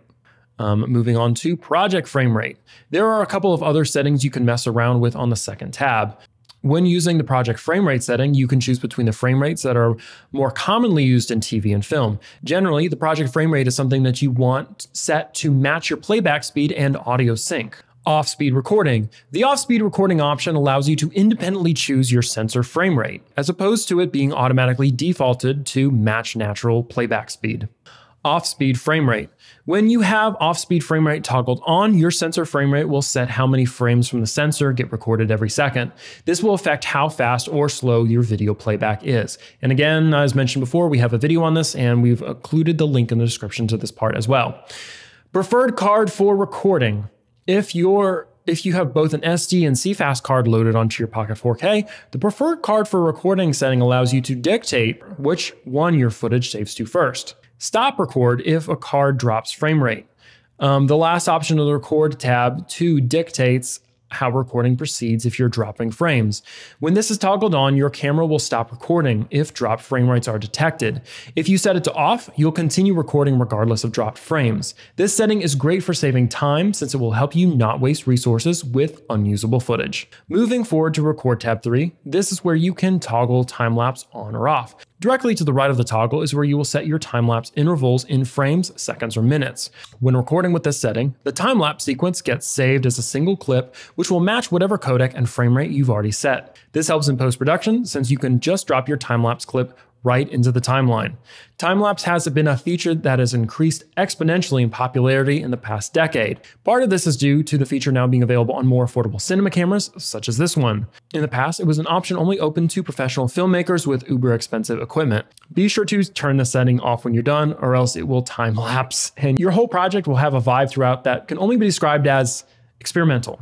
Moving on to project frame rate. There are a couple of other settings you can mess around with on the second tab. When using the project frame rate setting, you can choose between the frame rates that are more commonly used in TV and film. Generally, the project frame rate is something that you want set to match your playback speed and audio sync. Off-speed recording. The off-speed recording option allows you to independently choose your sensor frame rate, as opposed to it being automatically defaulted to match natural playback speed. Off-speed frame rate. When you have off-speed frame rate toggled on, your sensor frame rate will set how many frames from the sensor get recorded every second. This will affect how fast or slow your video playback is. And again, as mentioned before, we have a video on this and we've included the link in the description to this part as well. Preferred card for recording. If you have both an SD and CFast card loaded onto your Pocket 4K, the preferred card for recording setting allows you to dictate which one your footage saves to first. Stop record if a card drops frame rate. The last option of the Record tab 2 dictates how recording proceeds if you're dropping frames. When this is toggled on, your camera will stop recording if dropped frame rates are detected. If you set it to off, you'll continue recording regardless of dropped frames. This setting is great for saving time since it will help you not waste resources with unusable footage. Moving forward to Record tab 3, this is where you can toggle time-lapse on or off. Directly to the right of the toggle is where you will set your time-lapse intervals in frames, seconds, or minutes. When recording with this setting, the time-lapse sequence gets saved as a single clip which will match whatever codec and frame rate you've already set. This helps in post-production since you can just drop your time-lapse clip right into the timeline. Timelapse has been a feature that has increased exponentially in popularity in the past decade. Part of this is due to the feature now being available on more affordable cinema cameras, such as this one. In the past, it was an option only open to professional filmmakers with uber expensive equipment. Be sure to turn the setting off when you're done, or else it will time lapse, and your whole project will have a vibe throughout that can only be described as experimental.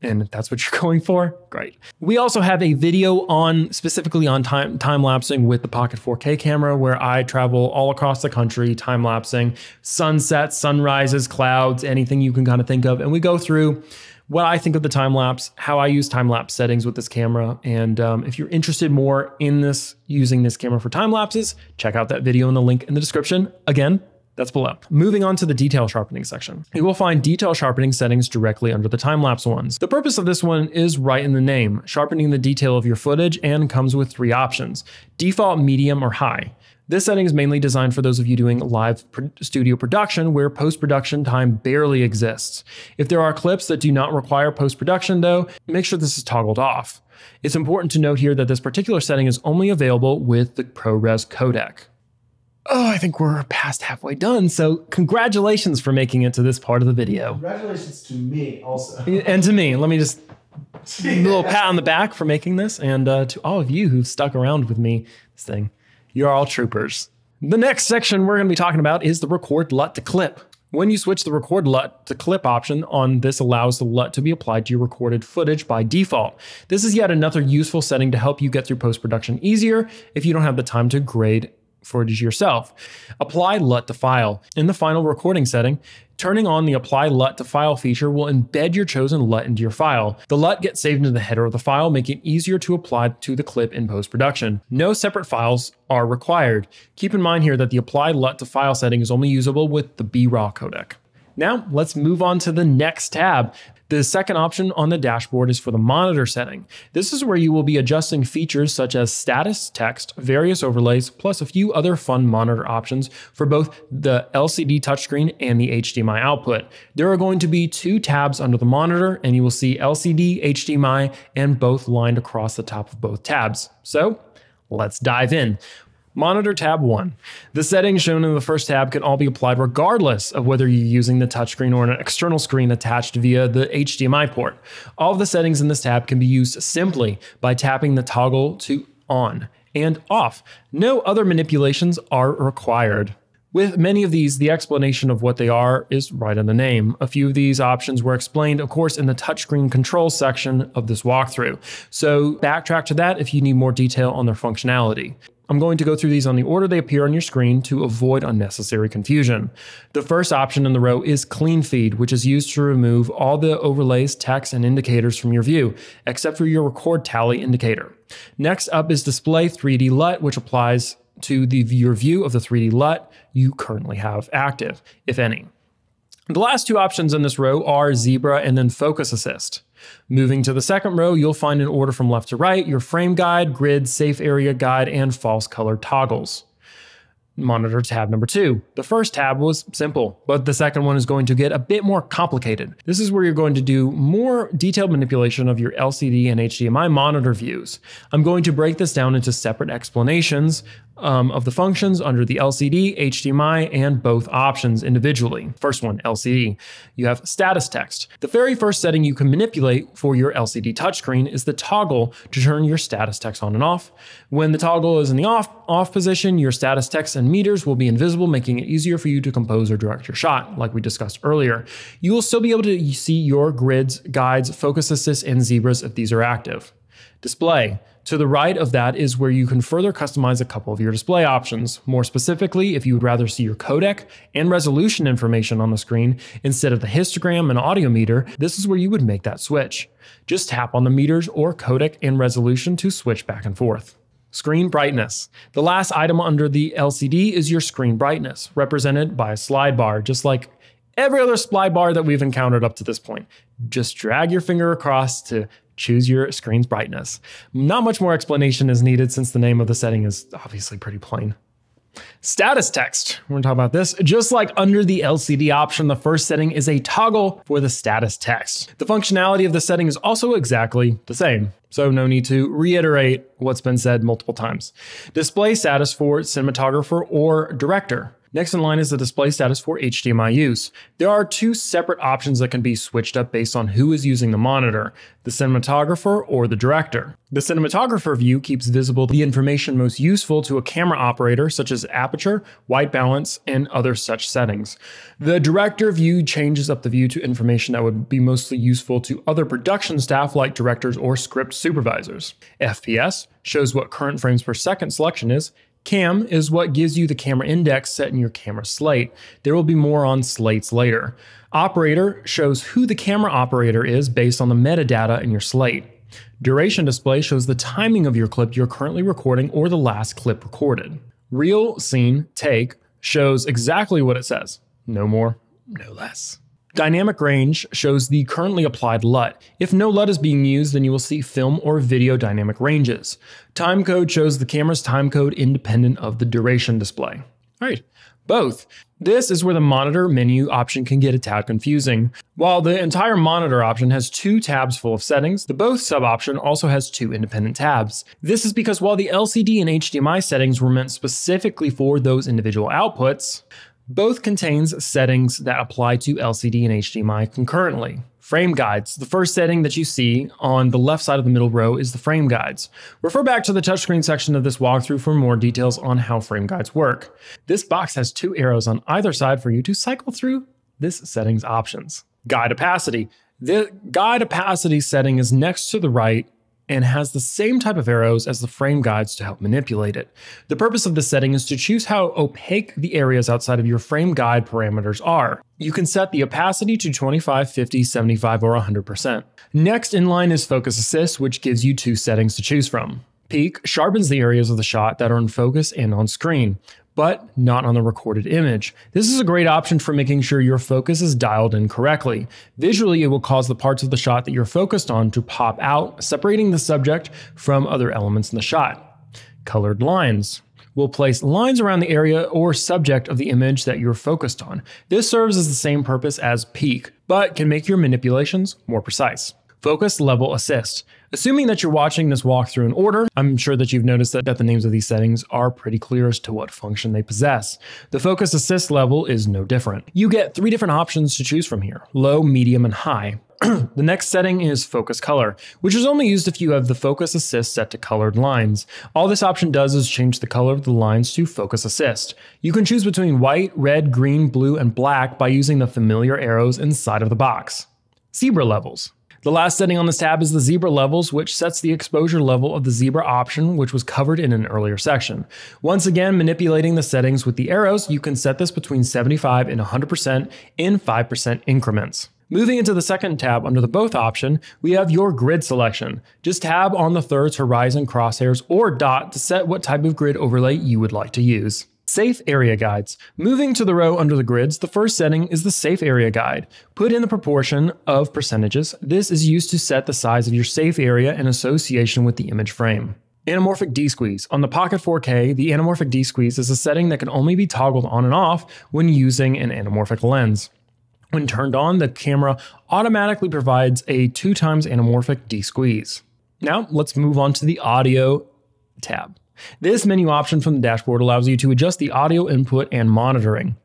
And if that's what you're going for, great. We also have a video specifically on time-lapsing with the Pocket 4K camera, where I travel all across the country time-lapsing sunsets, sunrises, clouds, anything you can kind of think of. And we go through what I think of the time-lapse, how I use time-lapse settings with this camera. And if you're interested more in using this camera for time-lapses, check out that video in the link in the description. Again, that's below. Moving on to the detail sharpening section. You will find detail sharpening settings directly under the time-lapse ones. The purpose of this one is right in the name, sharpening the detail of your footage, and comes with 3 options: default, medium, or high. This setting is mainly designed for those of you doing live studio production where post-production time barely exists. If there are clips that do not require post-production though, make sure this is toggled off. It's important to note here that this particular setting is only available with the ProRes codec. Oh, I think we're past halfway done, so congratulations for making it to this part of the video. Congratulations to me also. And to me, let me just, a little pat on the back for making this, and to all of you who've stuck around with me, this thing, you're all troopers. The next section we're gonna be talking about is the Record LUT to Clip. When you switch the Record LUT to Clip option on, this allows the LUT to be applied to your recorded footage by default. This is yet another useful setting to help you get through post-production easier if you don't have the time to grade footage yourself. Apply LUT to file. In the final recording setting, turning on the Apply LUT to File feature will embed your chosen LUT into your file. The LUT gets saved into the header of the file, making it easier to apply to the clip in post-production. No separate files are required. Keep in mind here that the Apply LUT to File setting is only usable with the BRAW codec. Now, let's move on to the next tab. The second option on the dashboard is for the monitor setting. This is where you will be adjusting features such as status, text, various overlays, plus a few other fun monitor options for both the LCD touchscreen and the HDMI output. There are going to be 2 tabs under the monitor, and you will see LCD, HDMI, and both lined across the top of both tabs. So let's dive in. Monitor tab 1. The settings shown in the first tab can all be applied regardless of whether you're using the touchscreen or an external screen attached via the HDMI port. All of the settings in this tab can be used simply by tapping the toggle to on and off. No other manipulations are required. With many of these, the explanation of what they are is right in the name. A few of these options were explained, of course, in the touchscreen control section of this walkthrough. So backtrack to that if you need more detail on their functionality. I'm going to go through these on the order they appear on your screen to avoid unnecessary confusion. The first option in the row is Clean Feed, which is used to remove all the overlays, text, and indicators from your view, except for your record tally indicator. Next up is Display 3D LUT, which applies to your view of the 3D LUT you currently have active, if any. The last 2 options in this row are Zebra and then Focus Assist. Moving to the second row, you'll find in order from left to right your frame guide, grid, safe area guide, and false color toggles. Monitor tab number 2. The first tab was simple, but the second one is going to get a bit more complicated. This is where you're going to do more detailed manipulation of your LCD and HDMI monitor views. I'm going to break this down into separate explanations of the functions under the LCD, HDMI, and both options individually. First one, LCD. You have status text. The very first setting you can manipulate for your LCD touchscreen is the toggle to turn your status text on and off. When the toggle is in the off position, your status text and meters will be invisible, making it easier for you to compose or direct your shot, like we discussed earlier. You will still be able to see your grids, guides, focus assists, and zebras if these are active. Display. To the right of that is where you can further customize a couple of your display options. More specifically, if you would rather see your codec and resolution information on the screen instead of the histogram and audio meter, this is where you would make that switch. Just tap on the meters or codec and resolution to switch back and forth. Screen brightness. The last item under the LCD is your screen brightness, represented by a slide bar, just like every other slide bar that we've encountered up to this point. Just drag your finger across to choose your screen's brightness. Not much more explanation is needed since the name of the setting is obviously pretty plain. Status text. We're gonna talk about this. Just like under the LCD option, the first setting is a toggle for the status text. The functionality of the setting is also exactly the same, so no need to reiterate what's been said multiple times. Display status for cinematographer or director. Next in line is the display status for HDMI use. There are two separate options that can be switched up based on who is using the monitor, the cinematographer or the director. The cinematographer view keeps visible the information most useful to a camera operator, such as aperture, white balance, and other such settings. The director view changes up the view to information that would be mostly useful to other production staff like directors or script supervisors. FPS shows what current frames per second selection is. Cam is what gives you the camera index set in your camera slate. There will be more on slates later. Operator shows who the camera operator is based on the metadata in your slate. Duration display shows the timing of your clip you're currently recording or the last clip recorded. Reel, scene, take shows exactly what it says. No more, no less. Dynamic range shows the currently applied LUT. If no LUT is being used, then you will see film or video dynamic ranges. Timecode shows the camera's timecode independent of the duration display. All right, both. This is where the monitor menu option can get a tad confusing. While the entire monitor option has 2 tabs full of settings, the both sub option also has 2 independent tabs. This is because while the LCD and HDMI settings were meant specifically for those individual outputs, both contains settings that apply to LCD and HDMI concurrently. Frame guides. The first setting that you see on the left side of the middle row is the frame guides. Refer back to the touchscreen section of this walkthrough for more details on how frame guides work. This box has 2 arrows on either side for you to cycle through this setting's options. Guide opacity. The guide opacity setting is next to the right and has the same type of arrows as the frame guides to help manipulate it. The purpose of this setting is to choose how opaque the areas outside of your frame guide parameters are. You can set the opacity to 25, 50, 75, or 100%. Next in line is Focus Assist, which gives you 2 settings to choose from. Peak sharpens the areas of the shot that are in focus and on screen, but not on the recorded image. This is a great option for making sure your focus is dialed in correctly. Visually, it will cause the parts of the shot that you're focused on to pop out, separating the subject from other elements in the shot. Colored lines will place lines around the area or subject of the image that you're focused on. This serves as the same purpose as peak, but can make your manipulations more precise. Focus level assist. Assuming that you're watching this walkthrough in order, I'm sure that you've noticed that the names of these settings are pretty clear as to what function they possess. The focus assist level is no different. You get 3 different options to choose from here: low, medium, and high. The next setting is focus color, which is only used if you have the focus assist set to colored lines. All this option does is change the color of the lines to focus assist. You can choose between white, red, green, blue, and black by using the familiar arrows inside of the box. Zebra levels. The last setting on this tab is the zebra levels, which sets the exposure level of the zebra option, which was covered in an earlier section. Once again, manipulating the settings with the arrows, you can set this between 75 and 100% in 5% increments. Moving into the second tab under the both option, we have your grid selection. Just tab on the thirds, horizon, crosshairs, or dot to set what type of grid overlay you would like to use. Safe area guides. Moving to the row under the grids, the first setting is the safe area guide. Put in the proportion of percentages. This is used to set the size of your safe area in association with the image frame. Anamorphic D-Squeeze. On the Pocket 4K, the anamorphic D-Squeeze is a setting that can only be toggled on and off when using an anamorphic lens. When turned on, the camera automatically provides a 2x anamorphic D-Squeeze. Now, let's move on to the audio tab. This menu option from the dashboard allows you to adjust the audio input and monitoring.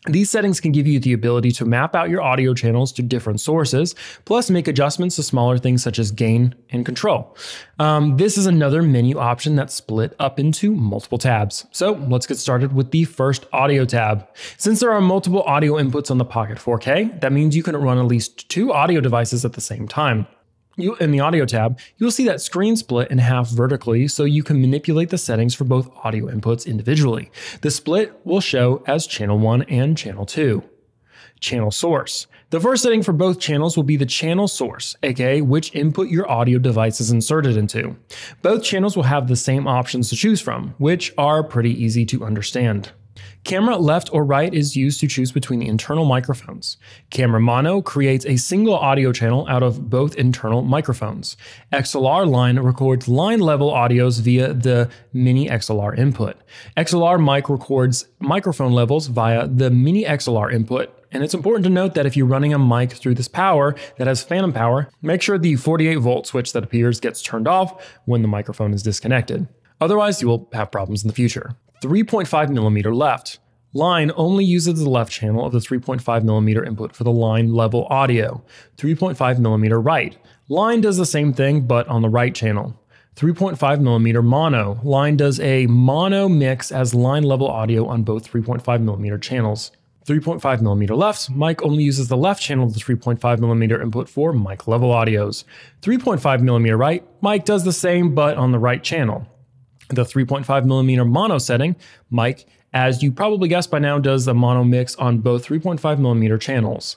These settings can give you the ability to map out your audio channels to different sources, plus make adjustments to smaller things such as gain and control. This is another menu option that's split up into multiple tabs. So let's get started with the first audio tab. Since there are multiple audio inputs on the Pocket 4K, that means you can run at least 2 audio devices at the same time. In the audio tab, you'll see that screen split in half vertically so you can manipulate the settings for both audio inputs individually. The split will show as channel 1 and channel 2. Channel source. The first setting for both channels will be the channel source, aka which input your audio device is inserted into. Both channels will have the same options to choose from, which are pretty easy to understand. Camera left or right is used to choose between the internal microphones. Camera mono creates a single audio channel out of both internal microphones. XLR line records line level audios via the Mini XLR Input. XLR mic records microphone levels via the Mini XLR Input. And it's important to note that if you're running a mic through this power that has phantom power, make sure the 48-volt switch that appears gets turned off when the microphone is disconnected. Otherwise, you will have problems in the future. 3.5mm left. Line only uses the left channel of the 3.5mm input for the line level audio. 3.5mm right. Line does the same thing, but on the right channel. 3.5mm mono. Line does a mono mix as line level audio on both 3.5mm channels. 3.5mm left, mic only uses the left channel of the 3.5mm input for mic level audios. 3.5mm right, mic does the same but on the right channel. The 3.5mm mono setting, mic, as you probably guessed by now, does the mono mix on both 3.5mm channels.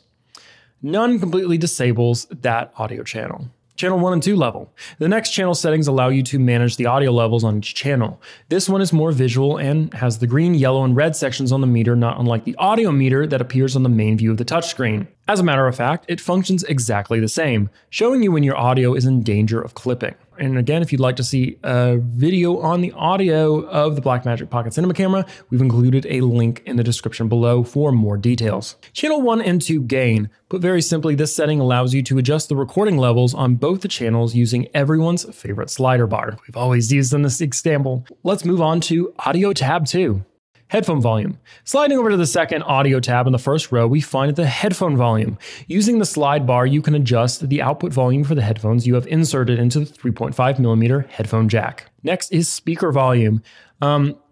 None completely disables that audio channel. Channel 1 and 2 level. The next channel settings allow you to manage the audio levels on each channel. This one is more visual and has the green, yellow, and red sections on the meter, not unlike the audio meter that appears on the main view of the touchscreen. As a matter of fact, it functions exactly the same, showing you when your audio is in danger of clipping. And again, if you'd like to see a video on the audio of the Blackmagic Pocket Cinema camera, we've included a link in the description below for more details. Channel 1 and 2 gain. Put very simply, this setting allows you to adjust the recording levels on both the channels using everyone's favorite slider bar. We've always used in this example. Let's move on to Audio tab 2. Headphone volume. Sliding over to the second audio tab in the first row, we find the headphone volume. Using the slide bar, you can adjust the output volume for the headphones you have inserted into the 3.5mm headphone jack. Next is speaker volume.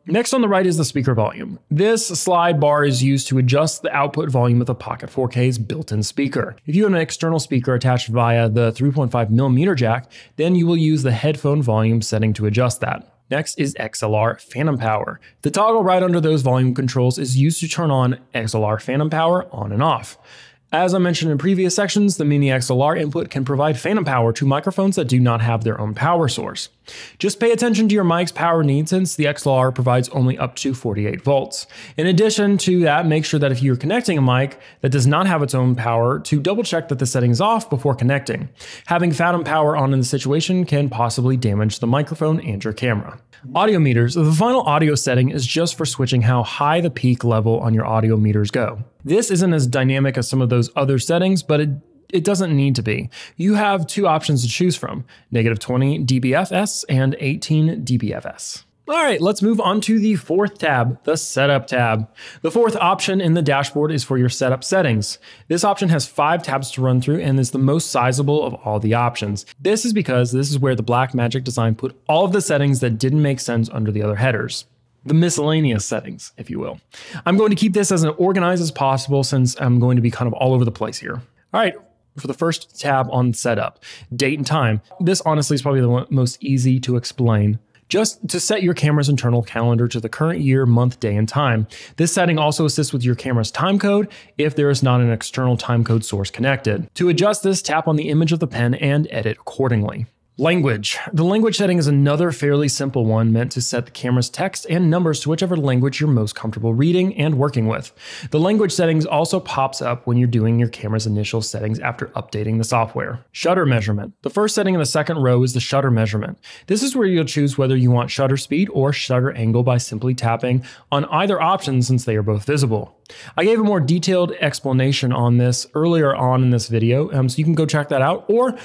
Next on the right is the speaker volume. This slide bar is used to adjust the output volume of the Pocket 4K's built-in speaker. If you have an external speaker attached via the 3.5mm jack, then you will use the headphone volume setting to adjust that. Next is XLR phantom power. The toggle right under those volume controls is used to turn on XLR phantom power on and off. As I mentioned in previous sections, the Mini XLR input can provide phantom power to microphones that do not have their own power source. Just pay attention to your mic's power needs since the XLR provides only up to 48 volts. In addition to that, make sure that if you're connecting a mic that does not have its own power, to double check that the setting is off before connecting. Having phantom power on in the situation can possibly damage the microphone and your camera. Audio meters. The final audio setting is just for switching how high the peak level on your audio meters go. This isn't as dynamic as some of those other settings, but it doesn't need to be. You have two options to choose from, -20 dBFS and 18 dBFS. All right, let's move on to the fourth tab, the Setup tab. The fourth option in the dashboard is for your setup settings. This option has 5 tabs to run through and is the most sizable of all the options. This is because this is where the Blackmagic design put all of the settings that didn't make sense under the other headers. The miscellaneous settings, if you will. I'm going to keep this as organized as possible since I'm going to be kind of all over the place here. All right, for the first tab on Setup, date and time. This honestly is probably the most easy to explain. Just to set your camera's internal calendar to the current year, month, day, and time. This setting also assists with your camera's timecode if there is not an external timecode source connected. To adjust this, tap on the image of the pen and edit accordingly. Language. The language setting is another fairly simple one meant to set the camera's text and numbers to whichever language you're most comfortable reading and working with. The language settings also pops up when you're doing your camera's initial settings after updating the software. Shutter measurement. The first setting in the second row is the shutter measurement. This is where you'll choose whether you want shutter speed or shutter angle by simply tapping on either option since they are both visible. I gave a more detailed explanation on this earlier on in this video, so you can go check that out, or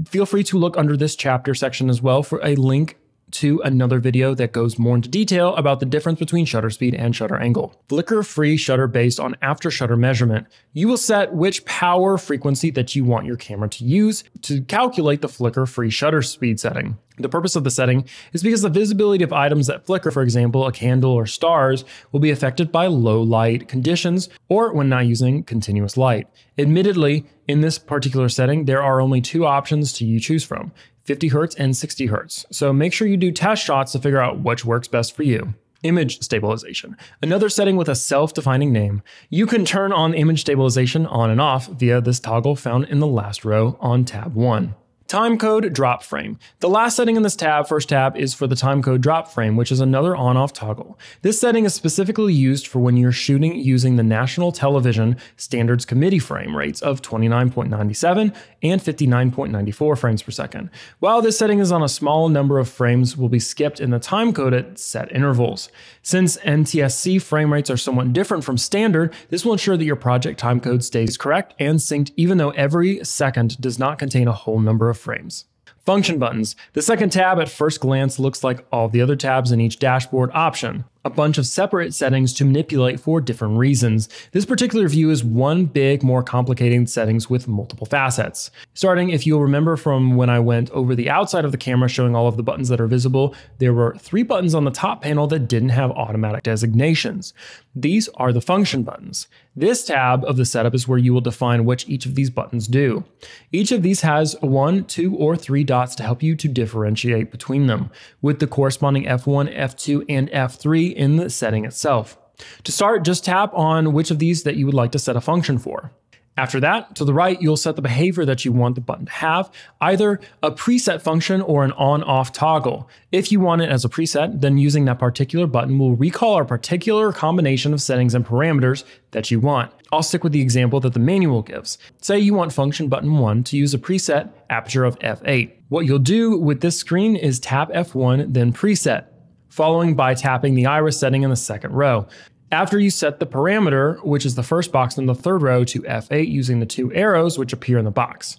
feel free to look under this chapter section as well for a link to another video that goes more into detail about the difference between shutter speed and shutter angle. Flicker-free shutter based on after shutter measurement. You will set which power frequency that you want your camera to use to calculate the flicker-free shutter speed setting. The purpose of the setting is because the visibility of items that flicker, for example, a candle or stars, will be affected by low light conditions or when not using continuous light. Admittedly, in this particular setting, there are only 2 options to choose from, 50 Hz and 60 Hz. So make sure you do test shots to figure out which works best for you. Image stabilization, another setting with a self-defining name. You can turn on image stabilization on and off via this toggle found in the last row on tab 1. Timecode drop frame. The last setting in this tab, first tab, is for the timecode drop frame, which is another on-off toggle. This setting is specifically used for when you're shooting using the National Television Standards Committee frame rates of 29.97 and 59.94 frames per second. While this setting is on a small number of frames, will be skipped in the timecode at set intervals. Since NTSC frame rates are somewhat different from standard, this will ensure that your project timecode stays correct and synced even though every second does not contain a whole number of frames. Function buttons. The second tab at first glance looks like all the other tabs in each dashboard option. A bunch of separate settings to manipulate for different reasons. This particular view is one big, more complicated settings with multiple facets. Starting, if you'll remember from when I went over the outside of the camera showing all of the buttons that are visible, there were 3 buttons on the top panel that didn't have automatic designations. These are the function buttons. This tab of the setup is where you will define which each of these buttons do. Each of these has 1, 2, or 3 dots to help you to differentiate between them, with the corresponding F1, F2, and F3 in the setting itself. To start, just tap on which of these that you would like to set a function for. After that, to the right, you'll set the behavior that you want the button to have, either a preset function or an on-off toggle. If you want it as a preset, then using that particular button will recall a particular combination of settings and parameters that you want. I'll stick with the example that the manual gives. Say you want function button 1 to use a preset aperture of f8. What you'll do with this screen is tap F1, then preset, following by tapping the iris setting in the second row. After you set the parameter, which is the first box in the third row, to F8 using the 2 arrows which appear in the box.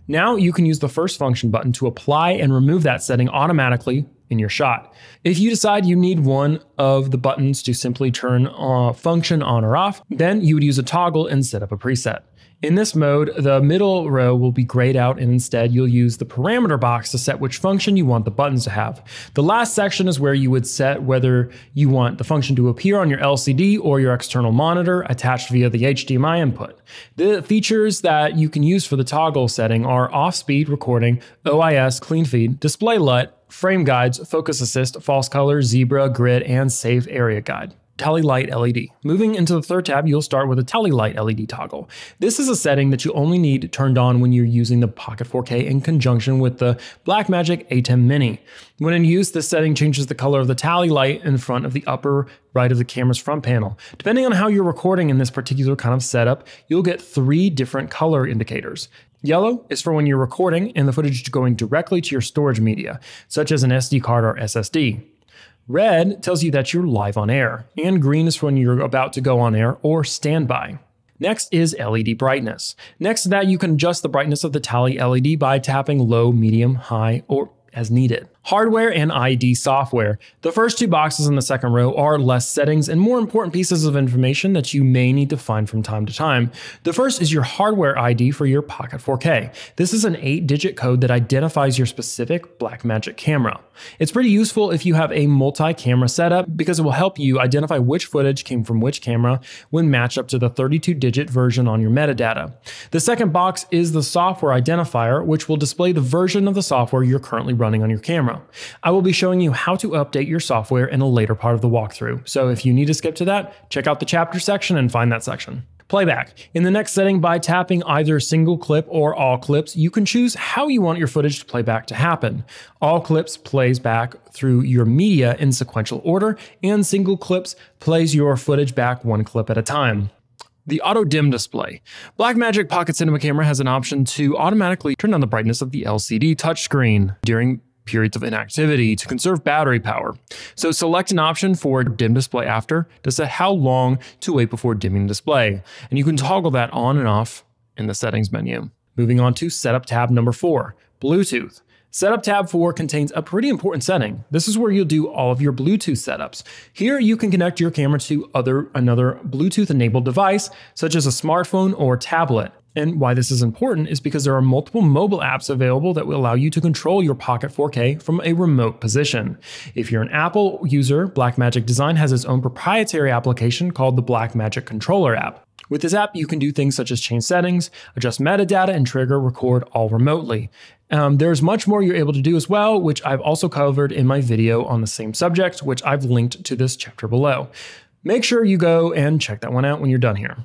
Now you can use the first function button to apply and remove that setting automatically in your shot. If you decide you need one of the buttons to simply turn a function on or off, then you would use a toggle instead of a preset. In this mode, the middle row will be grayed out and instead you'll use the parameter box to set which function you want the buttons to have. The last section is where you would set whether you want the function to appear on your LCD or your external monitor attached via the HDMI input. The features that you can use for the toggle setting are off-speed recording, OIS, clean feed, display LUT, frame guides, focus assist, false color, zebra, grid, and save area guide. Tally light LED. Moving into the third tab, you'll start with a tally light LED toggle. This is a setting that you only need turned on when you're using the Pocket 4K in conjunction with the Blackmagic A10 Mini. When in use, this setting changes the color of the tally light in front of the upper right of the camera's front panel. Depending on how you're recording in this particular kind of setup, you'll get 3 different color indicators. Yellow is for when you're recording and the footage is going directly to your storage media, such as an SD card or SSD. Red tells you that you're live on air, and green is when you're about to go on air or standby. Next is LED brightness. Next to that, you can adjust the brightness of the tally LED by tapping low, medium, high, or as needed. Hardware and ID software. The first 2 boxes in the second row are less settings and more important pieces of information that you may need to find from time to time. The first is your hardware ID for your Pocket 4K. This is an 8-digit code that identifies your specific Blackmagic camera. It's pretty useful if you have a multi-camera setup because it will help you identify which footage came from which camera when matched up to the 32-digit version on your metadata. The second box is the software identifier, which will display the version of the software you're currently running on your camera. I will be showing you how to update your software in a later part of the walkthrough, so if you need to skip to that, check out the chapter section and find that section. Playback. In the next setting, by tapping either single clip or all clips, you can choose how you want your footage to playback to happen. All clips plays back through your media in sequential order, and single clips plays your footage back 1 clip at a time. The auto dim display. Blackmagic Pocket Cinema Camera has an option to automatically turn down the brightness of the LCD touchscreen during periods of inactivity to conserve battery power. So select an option for dim display after to set how long to wait before dimming the display. And you can toggle that on and off in the settings menu. Moving on to setup tab number 4, Bluetooth. Setup tab 4 contains a pretty important setting. This is where you'll do all of your Bluetooth setups. Here you can connect your camera to another Bluetooth enabled device, such as a smartphone or tablet. And why this is important is because there are multiple mobile apps available that will allow you to control your Pocket 4K from a remote position. If you're an Apple user, Blackmagic Design has its own proprietary application called the Blackmagic Controller app. With this app, you can do things such as change settings, adjust metadata, and trigger record all remotely. There's much more you're able to do as well, which I've also covered in my video on the same subject, which I've linked to this chapter below. Make sure you go and check that one out when you're done here.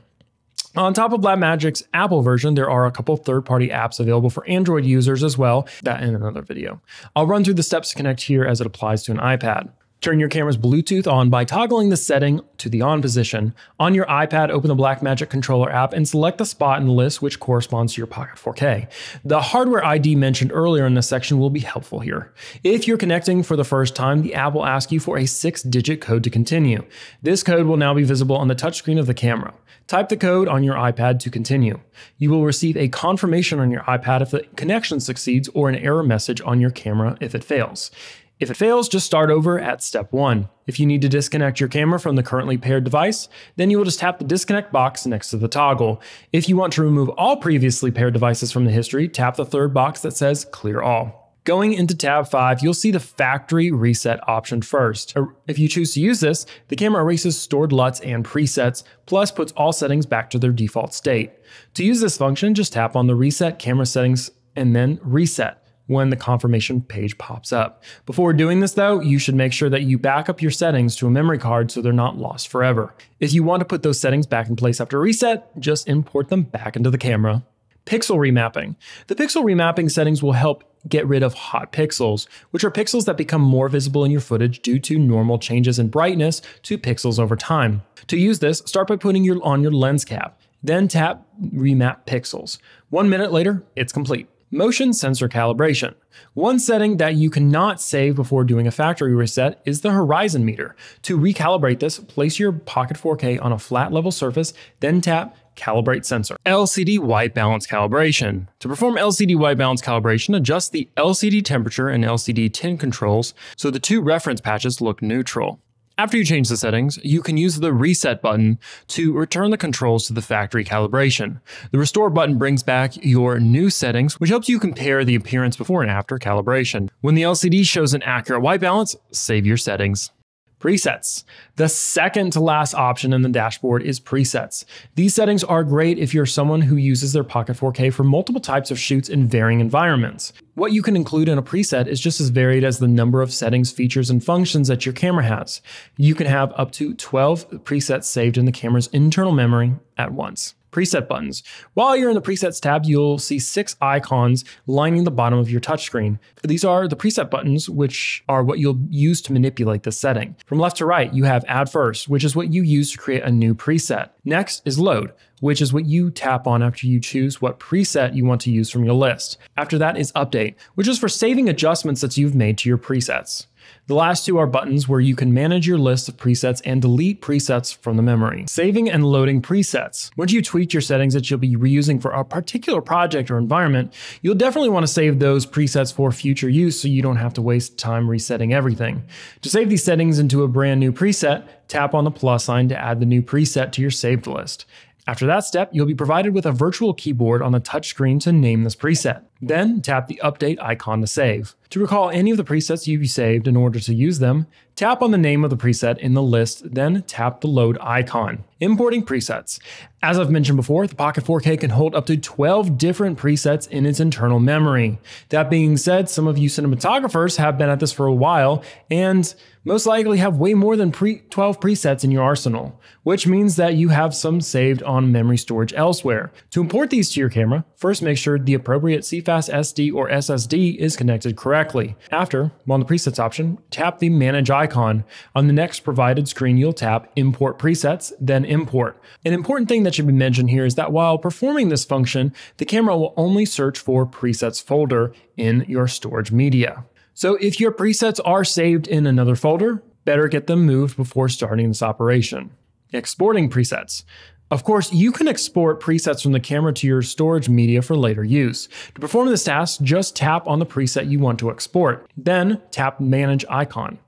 On top of Blackmagic's Apple version, there are a couple third-party apps available for Android users as well, that in another video. I'll run through the steps to connect here as it applies to an iPad. Turn your camera's Bluetooth on by toggling the setting to the on position. On your iPad, open the Blackmagic controller app and select the spot in the list which corresponds to your Pocket 4K. The hardware ID mentioned earlier in this section will be helpful here. If you're connecting for the first time, the app will ask you for a 6-digit code to continue. This code will now be visible on the touchscreen of the camera. Type the code on your iPad to continue. You will receive a confirmation on your iPad if the connection succeeds or an error message on your camera if it fails. If it fails, just start over at step 1. If you need to disconnect your camera from the currently paired device, then you will just tap the disconnect box next to the toggle. If you want to remove all previously paired devices from the history, tap the third box that says clear all. Going into tab 5, you'll see the factory reset option first. If you choose to use this, the camera erases stored LUTs and presets, plus puts all settings back to their default state. To use this function, just tap on the reset camera settings and then reset when the confirmation page pops up. Before doing this though, you should make sure that you back up your settings to a memory card so they're not lost forever. If you want to put those settings back in place after reset, just import them back into the camera. Pixel remapping. The pixel remapping settings will help get rid of hot pixels, which are pixels that become more visible in your footage due to normal changes in brightness to pixels over time. To use this, start by putting on your lens cap, then tap Remap Pixels. 1 minute later, it's complete. Motion sensor calibration. One setting that you cannot save before doing a factory reset is the horizon meter. To recalibrate this, place your Pocket 4K on a flat level surface, then tap Calibrate Sensor. LCD white balance calibration. To perform LCD white balance calibration, adjust the LCD temperature and LCD tint controls so the two reference patches look neutral. After you change the settings, you can use the Reset button to return the controls to the factory calibration. The Restore button brings back your new settings, which helps you compare the appearance before and after calibration. When the LCD shows an accurate white balance, save your settings. Presets. The second to last option in the dashboard is presets. These settings are great if you're someone who uses their Pocket 4K for multiple types of shoots in varying environments. What you can include in a preset is just as varied as the number of settings, features, and functions that your camera has. You can have up to 12 presets saved in the camera's internal memory at once. Preset buttons. While you're in the Presets tab, you'll see 6 icons lining the bottom of your touchscreen. These are the preset buttons, which are what you'll use to manipulate the setting. From left to right, you have Add First, which is what you use to create a new preset. Next is Load, which is what you tap on after you choose what preset you want to use from your list. After that is Update, which is for saving adjustments that you've made to your presets. The last two are buttons where you can manage your list of presets and delete presets from the memory. Saving and loading presets. Once you tweak your settings that you'll be reusing for a particular project or environment, you'll definitely want to save those presets for future use so you don't have to waste time resetting everything. To save these settings into a brand new preset, tap on the plus sign to add the new preset to your saved list. After that step, you'll be provided with a virtual keyboard on the touchscreen to name this preset. Then tap the update icon to save. To recall any of the presets you've saved in order to use them, tap on the name of the preset in the list, then tap the load icon. Importing presets. As I've mentioned before, the Pocket 4K can hold up to 12 different presets in its internal memory. That being said, some of you cinematographers have been at this for a while and most likely have way more than 12 presets in your arsenal, which means that you have some saved on memory storage elsewhere. To import these to your camera, first make sure the appropriate CFast SD or SSD is connected correctly. After, on the presets option, tap the Manage icon. On the next provided screen, you'll tap Import Presets, then Import. An important thing that should be mentioned here is that while performing this function, the camera will only search for Presets folder in your storage media. So if your presets are saved in another folder, better get them moved before starting this operation. Exporting presets. Of course, you can export presets from the camera to your storage media for later use. To perform this task, just tap on the preset you want to export, then tap Manage icon.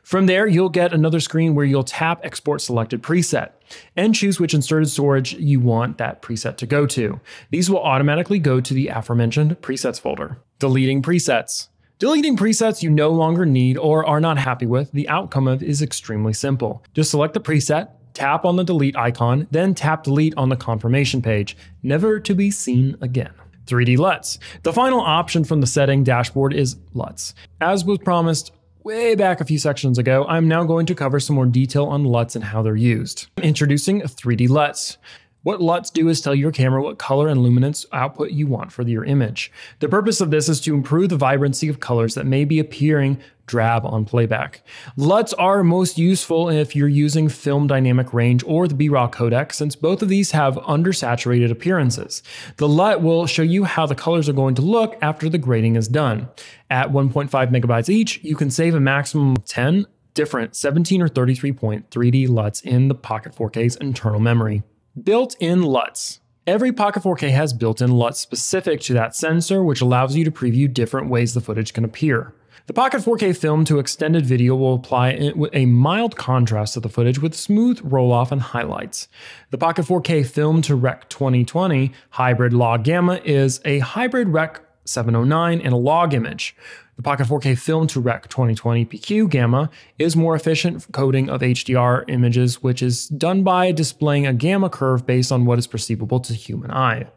From there, you'll get another screen where you'll tap Export Selected Preset and choose which inserted storage you want that preset to go to. These will automatically go to the aforementioned presets folder. Deleting presets. Deleting presets you no longer need or are not happy with, the outcome of is extremely simple. Just select the preset, tap on the delete icon, then tap delete on the confirmation page, never to be seen again. 3D LUTs. The final option from the setting dashboard is LUTs. As was promised way back a few sections ago, I'm now going to cover some more detail on LUTs and how they're used. Introducing 3D LUTs. What LUTs do is tell your camera what color and luminance output you want for your image. The purpose of this is to improve the vibrancy of colors that may be appearing drab on playback. LUTs are most useful if you're using film dynamic range or the BRAW codec, since both of these have undersaturated appearances. The LUT will show you how the colors are going to look after the grading is done. At 1.5 megabytes each, you can save a maximum of 10 different 17 or 33-point 3D LUTs in the Pocket 4K's internal memory. Built-in LUTs. Every Pocket 4K has built-in LUTs specific to that sensor, which allows you to preview different ways the footage can appear. The Pocket 4K film to extended video will apply a mild contrast to the footage with smooth roll-off and highlights. The Pocket 4K film to Rec 2020 hybrid log gamma is a hybrid Rec 709 and a log image. The Pocket 4K film to Rec 2020 PQ gamma is more efficient coding of HDR images, which is done by displaying a gamma curve based on what is perceivable to the human eye.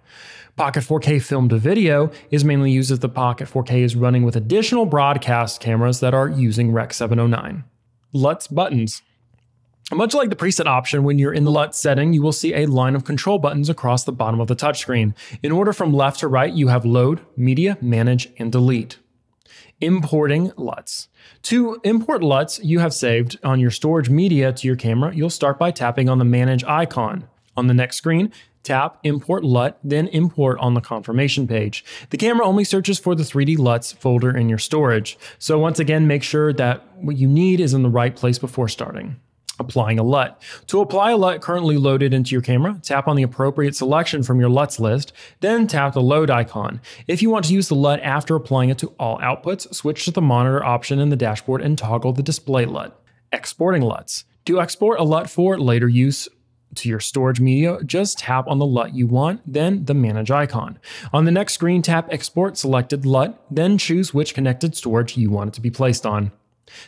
Pocket 4K film to video is mainly used if the Pocket 4K is running with additional broadcast cameras that are using Rec 709. LUTs buttons. Much like the preset option, when you're in the LUT setting, you will see a line of control buttons across the bottom of the touchscreen. In order from left to right, you have Load, Media, Manage, and Delete. Importing LUTs. To import LUTs you have saved on your storage media to your camera, you'll start by tapping on the Manage icon. On the next screen, tap Import LUT, then Import on the confirmation page. The camera only searches for the 3D LUTs folder in your storage, so once again, make sure that what you need is in the right place before starting. Applying a LUT. To apply a LUT currently loaded into your camera, tap on the appropriate selection from your LUTs list, then tap the load icon. If you want to use the LUT after applying it to all outputs, switch to the monitor option in the dashboard and toggle the display LUT. Exporting LUTs. To export a LUT for later use to your storage media, just tap on the LUT you want, then the Manage icon. On the next screen, tap Export Selected LUT, then choose which connected storage you want it to be placed on.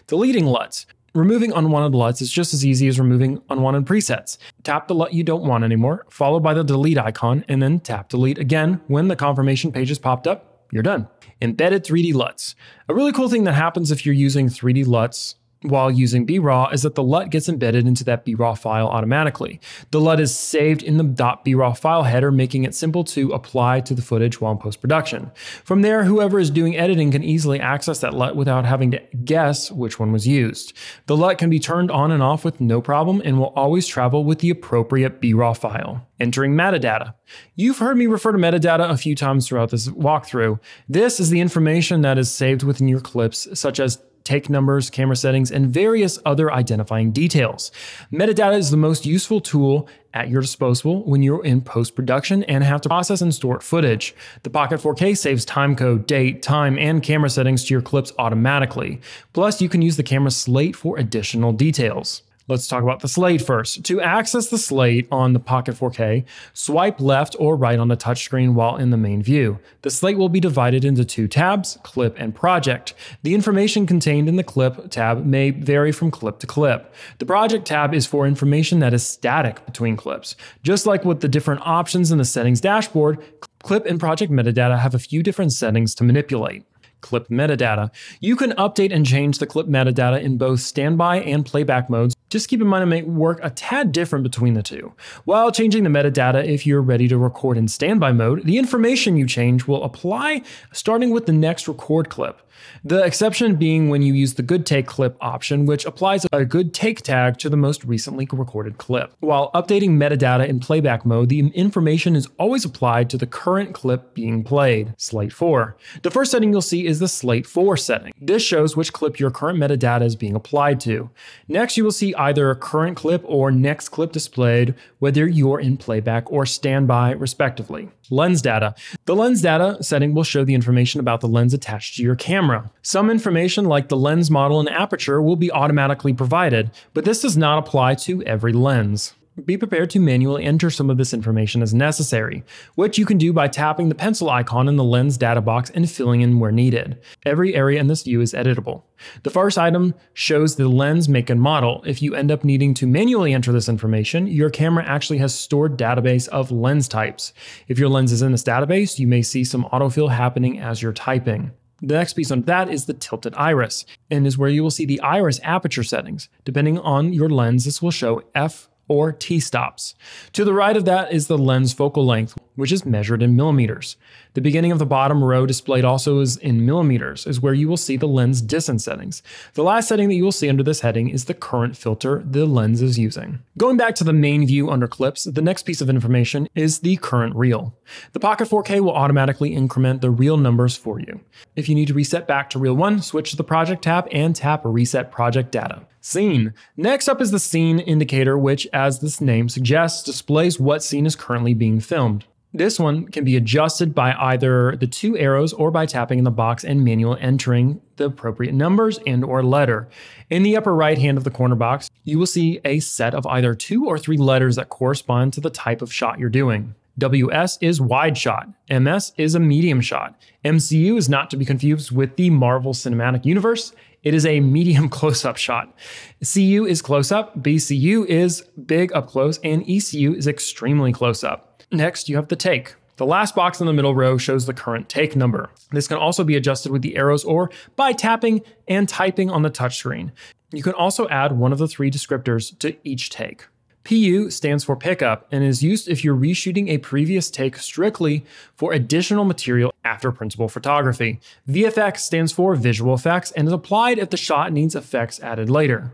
Deleting LUTs. Removing unwanted LUTs is just as easy as removing unwanted presets. Tap the LUT you don't want anymore, followed by the delete icon, and then tap delete again. When the confirmation page is popped up, you're done. Embedded 3D LUTs. A really cool thing that happens if you're using 3D LUTs while using BRAW is that the LUT gets embedded into that BRAW file automatically. The LUT is saved in the .BRAW file header, making it simple to apply to the footage while in post-production. From there, whoever is doing editing can easily access that LUT without having to guess which one was used. The LUT can be turned on and off with no problem and will always travel with the appropriate BRAW file. Entering metadata. You've heard me refer to metadata a few times throughout this walkthrough. This is the information that is saved within your clips, such as take numbers, camera settings, and various other identifying details. Metadata is the most useful tool at your disposal when you're in post-production and have to process and store footage. The Pocket 4K saves timecode, date, time, and camera settings to your clips automatically. Plus, you can use the camera slate for additional details. Let's talk about the slate first. To access the slate on the Pocket 4K, swipe left or right on the touchscreen while in the main view. The slate will be divided into two tabs, Clip and Project. The information contained in the Clip tab may vary from clip to clip. The Project tab is for information that is static between clips. Just like with the different options in the settings dashboard, Clip and Project metadata have a few different settings to manipulate. Clip metadata. You can update and change the clip metadata in both standby and playback modes. Just keep in mind it may work a tad different between the two. While changing the metadata, if you're ready to record in standby mode, the information you change will apply starting with the next record clip. The exception being when you use the good take clip option, which applies a good take tag to the most recently recorded clip. While updating metadata in playback mode, the information is always applied to the current clip being played. Slate 4. The first setting you'll see is the Slate 4 setting. This shows which clip your current metadata is being applied to. Next, you will see either a current clip or next clip displayed, whether you're in playback or standby, respectively. Lens data. The lens data setting will show the information about the lens attached to your camera. Some information like the lens model and aperture will be automatically provided, but this does not apply to every lens. Be prepared to manually enter some of this information as necessary, which you can do by tapping the pencil icon in the lens data box and filling in where needed. Every area in this view is editable. The first item shows the lens make and model. If you end up needing to manually enter this information, your camera actually has stored database of lens types. If your lens is in this database, you may see some autofill happening as you're typing. The next piece on that is the tilted iris, and is where you will see the iris aperture settings. Depending on your lens, this will show f or t-stops. To the right of that is the lens focal length, which is measured in millimeters. The beginning of the bottom row displayed also is in millimeters, is where you will see the lens distance settings. The last setting that you will see under this heading is the current filter the lens is using. Going back to the main view under clips, the next piece of information is the current reel. The Pocket 4K will automatically increment the reel numbers for you. If you need to reset back to reel 1, switch to the Project tab and tap Reset Project Data. Scene. Next up is the Scene Indicator, which, as this name suggests, displays what scene is currently being filmed. This one can be adjusted by either the 2 arrows or by tapping in the box and manually entering the appropriate numbers and/or letter. In the upper right hand of the corner box, you will see a set of either 2 or 3 letters that correspond to the type of shot you're doing. WS is wide shot, MS is a medium shot, MCU is not to be confused with the Marvel Cinematic Universe. It is a medium close-up shot. CU is close-up, BCU is big up close, and ECU is extremely close-up. Next, you have the take. The last box in the middle row shows the current take number. This can also be adjusted with the arrows or by tapping and typing on the touchscreen. You can also add one of the 3 descriptors to each take. PU stands for pickup and is used if you're reshooting a previous take strictly for additional material after principal photography. VFX stands for visual effects and is applied if the shot needs effects added later.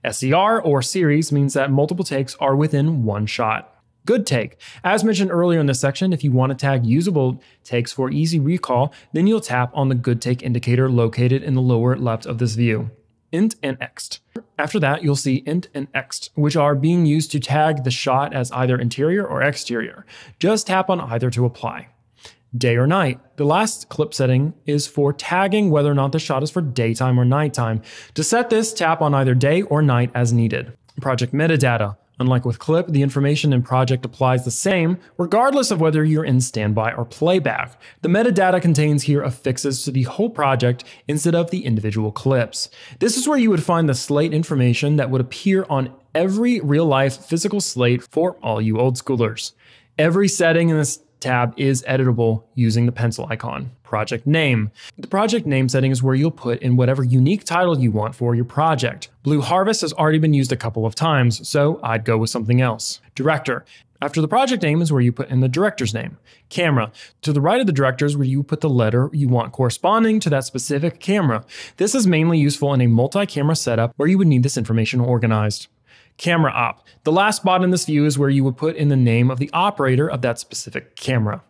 SCR or series means that multiple takes are within one shot. Good take. As mentioned earlier in this section, if you want to tag usable takes for easy recall, then you'll tap on the good take indicator located in the lower left of this view. Int and Ext. After that, you'll see Int and Ext, which are being used to tag the shot as either interior or exterior. Just tap on either to apply. Day or night. The last clip setting is for tagging whether or not the shot is for daytime or nighttime. To set this, tap on either day or night as needed. Project Metadata. Unlike with Clip, the information in Project applies the same, regardless of whether you're in standby or playback. The metadata contains here affixes to the whole project instead of the individual clips. This is where you would find the slate information that would appear on every real-life physical slate for all you old schoolers. Every setting in this tab is editable using the pencil icon. Project name. The project name setting is where you'll put in whatever unique title you want for your project. Blue Harvest has already been used a couple of times, so I'd go with something else. Director. After the project name is where you put in the director's name. Camera. To the right of the director is where you put the letter you want corresponding to that specific camera. This is mainly useful in a multi-camera setup where you would need this information organized. Camera op. The last spot in this view is where you would put in the name of the operator of that specific camera.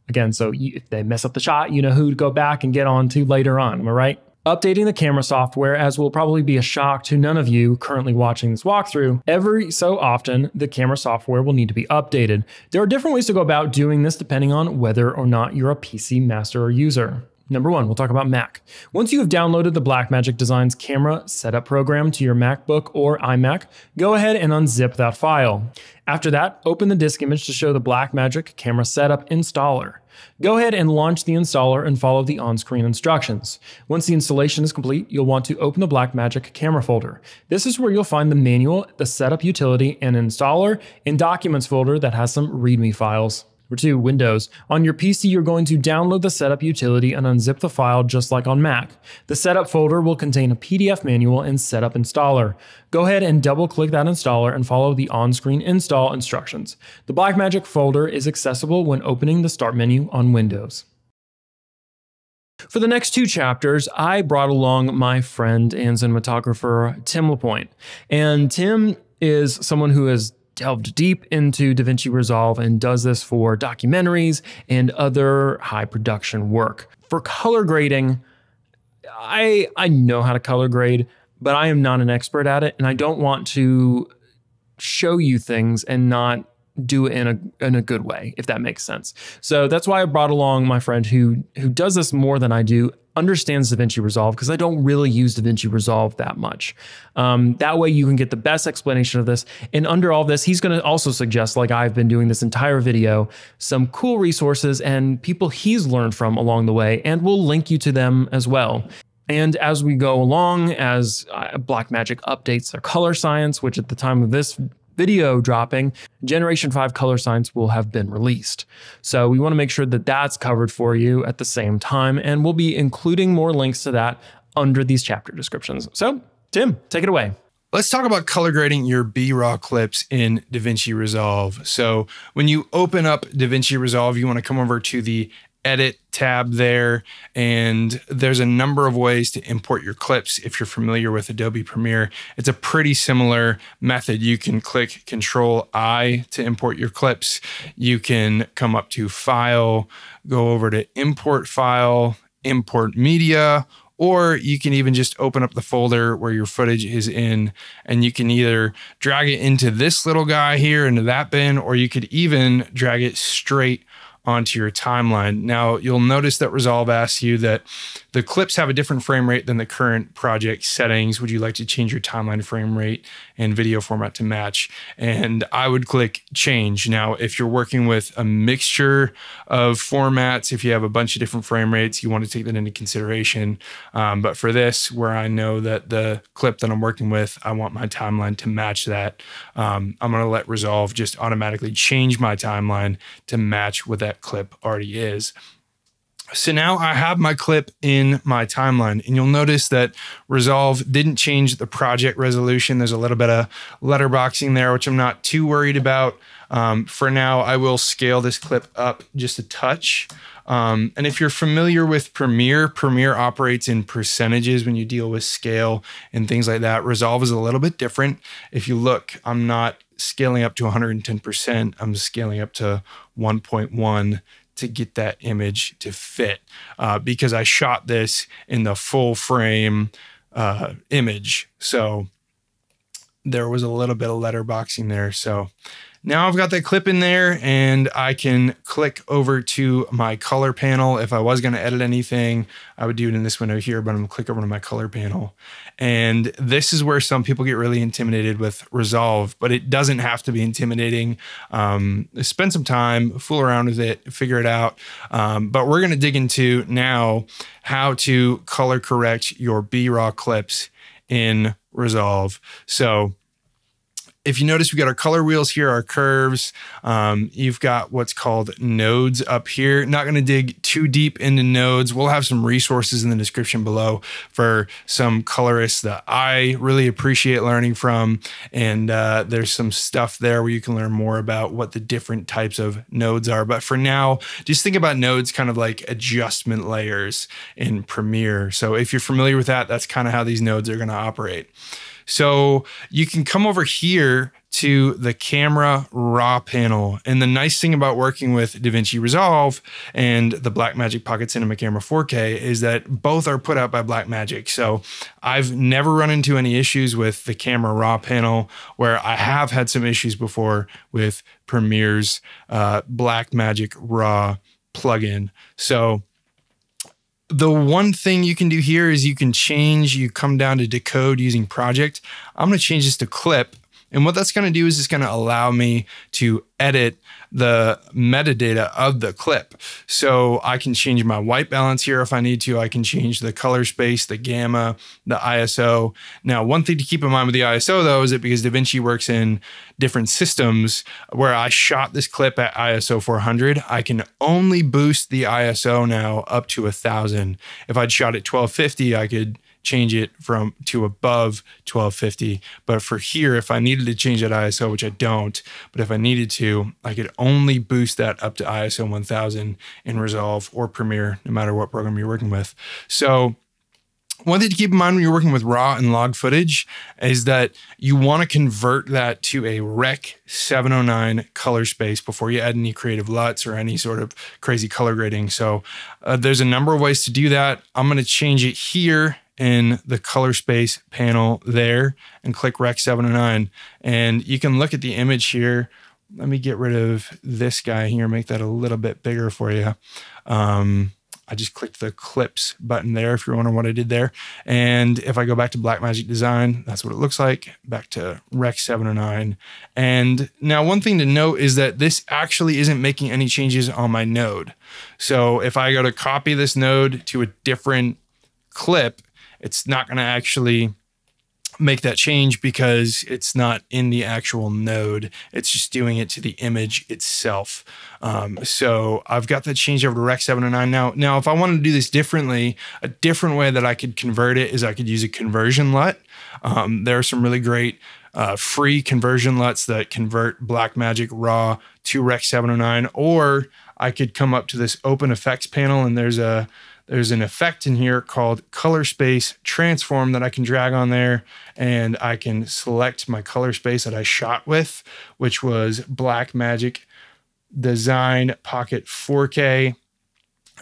Again, so if they mess up the shot, you know who to go back and get on to later on, am I right? Updating the camera software, as will probably be a shock to none of you currently watching this walkthrough, every so often the camera software will need to be updated. There are different ways to go about doing this depending on whether or not you're a PC master or user. Number 1, we'll talk about Mac. Once you have downloaded the Blackmagic Designs camera setup program to your MacBook or iMac, go ahead and unzip that file. After that, open the disk image to show the Blackmagic camera setup installer. Go ahead and launch the installer and follow the on-screen instructions. Once the installation is complete, you'll want to open the Blackmagic camera folder. This is where you'll find the manual, the setup utility, and installer, and documents folder that has some README files. Number 2, Windows. On your PC, you're going to download the setup utility and unzip the file just like on Mac. The setup folder will contain a PDF manual and setup installer. Go ahead and double-click that installer and follow the on-screen install instructions. The Blackmagic folder is accessible when opening the Start menu on Windows. For the next 2 chapters, I brought along my friend and cinematographer, Tim LaPointe. And Tim is someone who has delved deep into DaVinci Resolve and does this for documentaries and other high production work. For color grading, I know how to color grade, but I am not an expert at it, and I don't want to show you things and not do it in a good way, if that makes sense. So that's why I brought along my friend who does this more than I do, understands DaVinci Resolve, because I don't really use DaVinci Resolve that much. That way you can get the best explanation of this. And under all this, he's going to also suggest, like I've been doing this entire video, some cool resources and people he's learned from along the way, and we'll link you to them as well. And as we go along, as Blackmagic updates their color science, which at the time of this video dropping, Generation 5 color science will have been released. So we want to make sure that that's covered for you at the same time, and we'll be including more links to that under these chapter descriptions. So Tim, take it away. Let's talk about color grading your BRAW clips in Davinci Resolve. So when you open up Davinci Resolve, you want to come over to the Edit tab there, and there's a number of ways to import your clips. If you're familiar with Adobe Premiere, it's a pretty similar method. You can click Control-I to import your clips. You can come up to File, go over to Import File, Import Media, or you can even just open up the folder where your footage is in, and you can either drag it into this little guy here, into that bin, or you could even drag it straight onto your timeline. Now, you'll notice that Resolve asks you that the clips have a different frame rate than the current project settings. Would you like to change your timeline frame rate and video format to match? And I would click change. Now, if you're working with a mixture of formats, if you have a bunch of different frame rates, you want to take that into consideration. But for this, where I know that the clip that I'm working with, I want my timeline to match that, I'm going to let Resolve just automatically change my timeline to match what that clip already is. So now I have my clip in my timeline, and you'll notice that Resolve didn't change the project resolution. There's a little bit of letterboxing there, which I'm not too worried about. For now, I will scale this clip up just a touch. And if you're familiar with Premiere, Premiere operates in percentages when you deal with scale and things like that. Resolve is a little bit different. If you look, I'm not scaling up to 110%. I'm scaling up to 1.1 to get that image to fit, because I shot this in the full frame image. So there was a little bit of letterboxing there. So now I've got that clip in there, and I can click over to my color panel. If I was going to edit anything, I would do it in this window here, but I'm going to click over to my color panel. And this is where some people get really intimidated with Resolve, but it doesn't have to be intimidating. Spend some time, fool around with it, figure it out. But we're going to dig into now how to color correct your BRAW clips in Resolve. So if you notice, we got our color wheels here, our curves. You've got what's called nodes up here. Not going to dig too deep into nodes. We'll have some resources in the description below for some colorists that I really appreciate learning from. And there's some stuff there where you can learn more about what the different types of nodes are. But for now, just think about nodes kind of like adjustment layers in Premiere. So if you're familiar with that, that's kind of how these nodes are going to operate. So you can come over here to the camera raw panel. And the nice thing about working with Davinci Resolve and the Blackmagic Pocket Cinema Camera 4K is that both are put out by Blackmagic. So I've never run into any issues with the camera raw panel, where I have had some issues before with Premiere's Blackmagic Raw plugin. So the one thing you can do here is you can change, you come down to decode using project. I'm going to change this to clip. And what that's going to do is it's going to allow me to edit the metadata of the clip. So I can change my white balance here if I need to. I can change the color space, the gamma, the ISO. Now, one thing to keep in mind with the ISO though, is that because Davinci works in different systems, where I shot this clip at ISO 400, I can only boost the ISO now up to 1000. If I'd shot at 1250, I could change it to above 1250. But for here, if I needed to change that ISO, which I don't, but if I needed to, I could only boost that up to ISO 1000 in Resolve or Premiere, no matter what program you're working with. So one thing to keep in mind when you're working with raw and log footage is that you want to convert that to a Rec 709 color space before you add any creative LUTs or any sort of crazy color grading. So there's a number of ways to do that. I'm going to change it here in the color space panel there and click Rec 709. And you can look at the image here. Let me get rid of this guy here, make that a little bit bigger for you. I just clicked the clips button there if you're wondering what I did there. And if I go back to Blackmagic Design, that's what it looks like. Back to Rec 709. And now one thing to note is that this actually isn't making any changes on my node. So if I go to copy this node to a different clip, it's not going to actually make that change because it's not in the actual node. It's just doing it to the image itself. So I've got that changed over to Rec. 709. Now, if I wanted to do this differently, a different way that I could convert it is I could use a conversion LUT. There are some really great free conversion LUTs that convert Blackmagic RAW to Rec. 709, or I could come up to this open effects panel, and there's an effect in here called color space transform that I can drag on there, and I can select my color space that I shot with, which was Blackmagic Design Pocket 4K.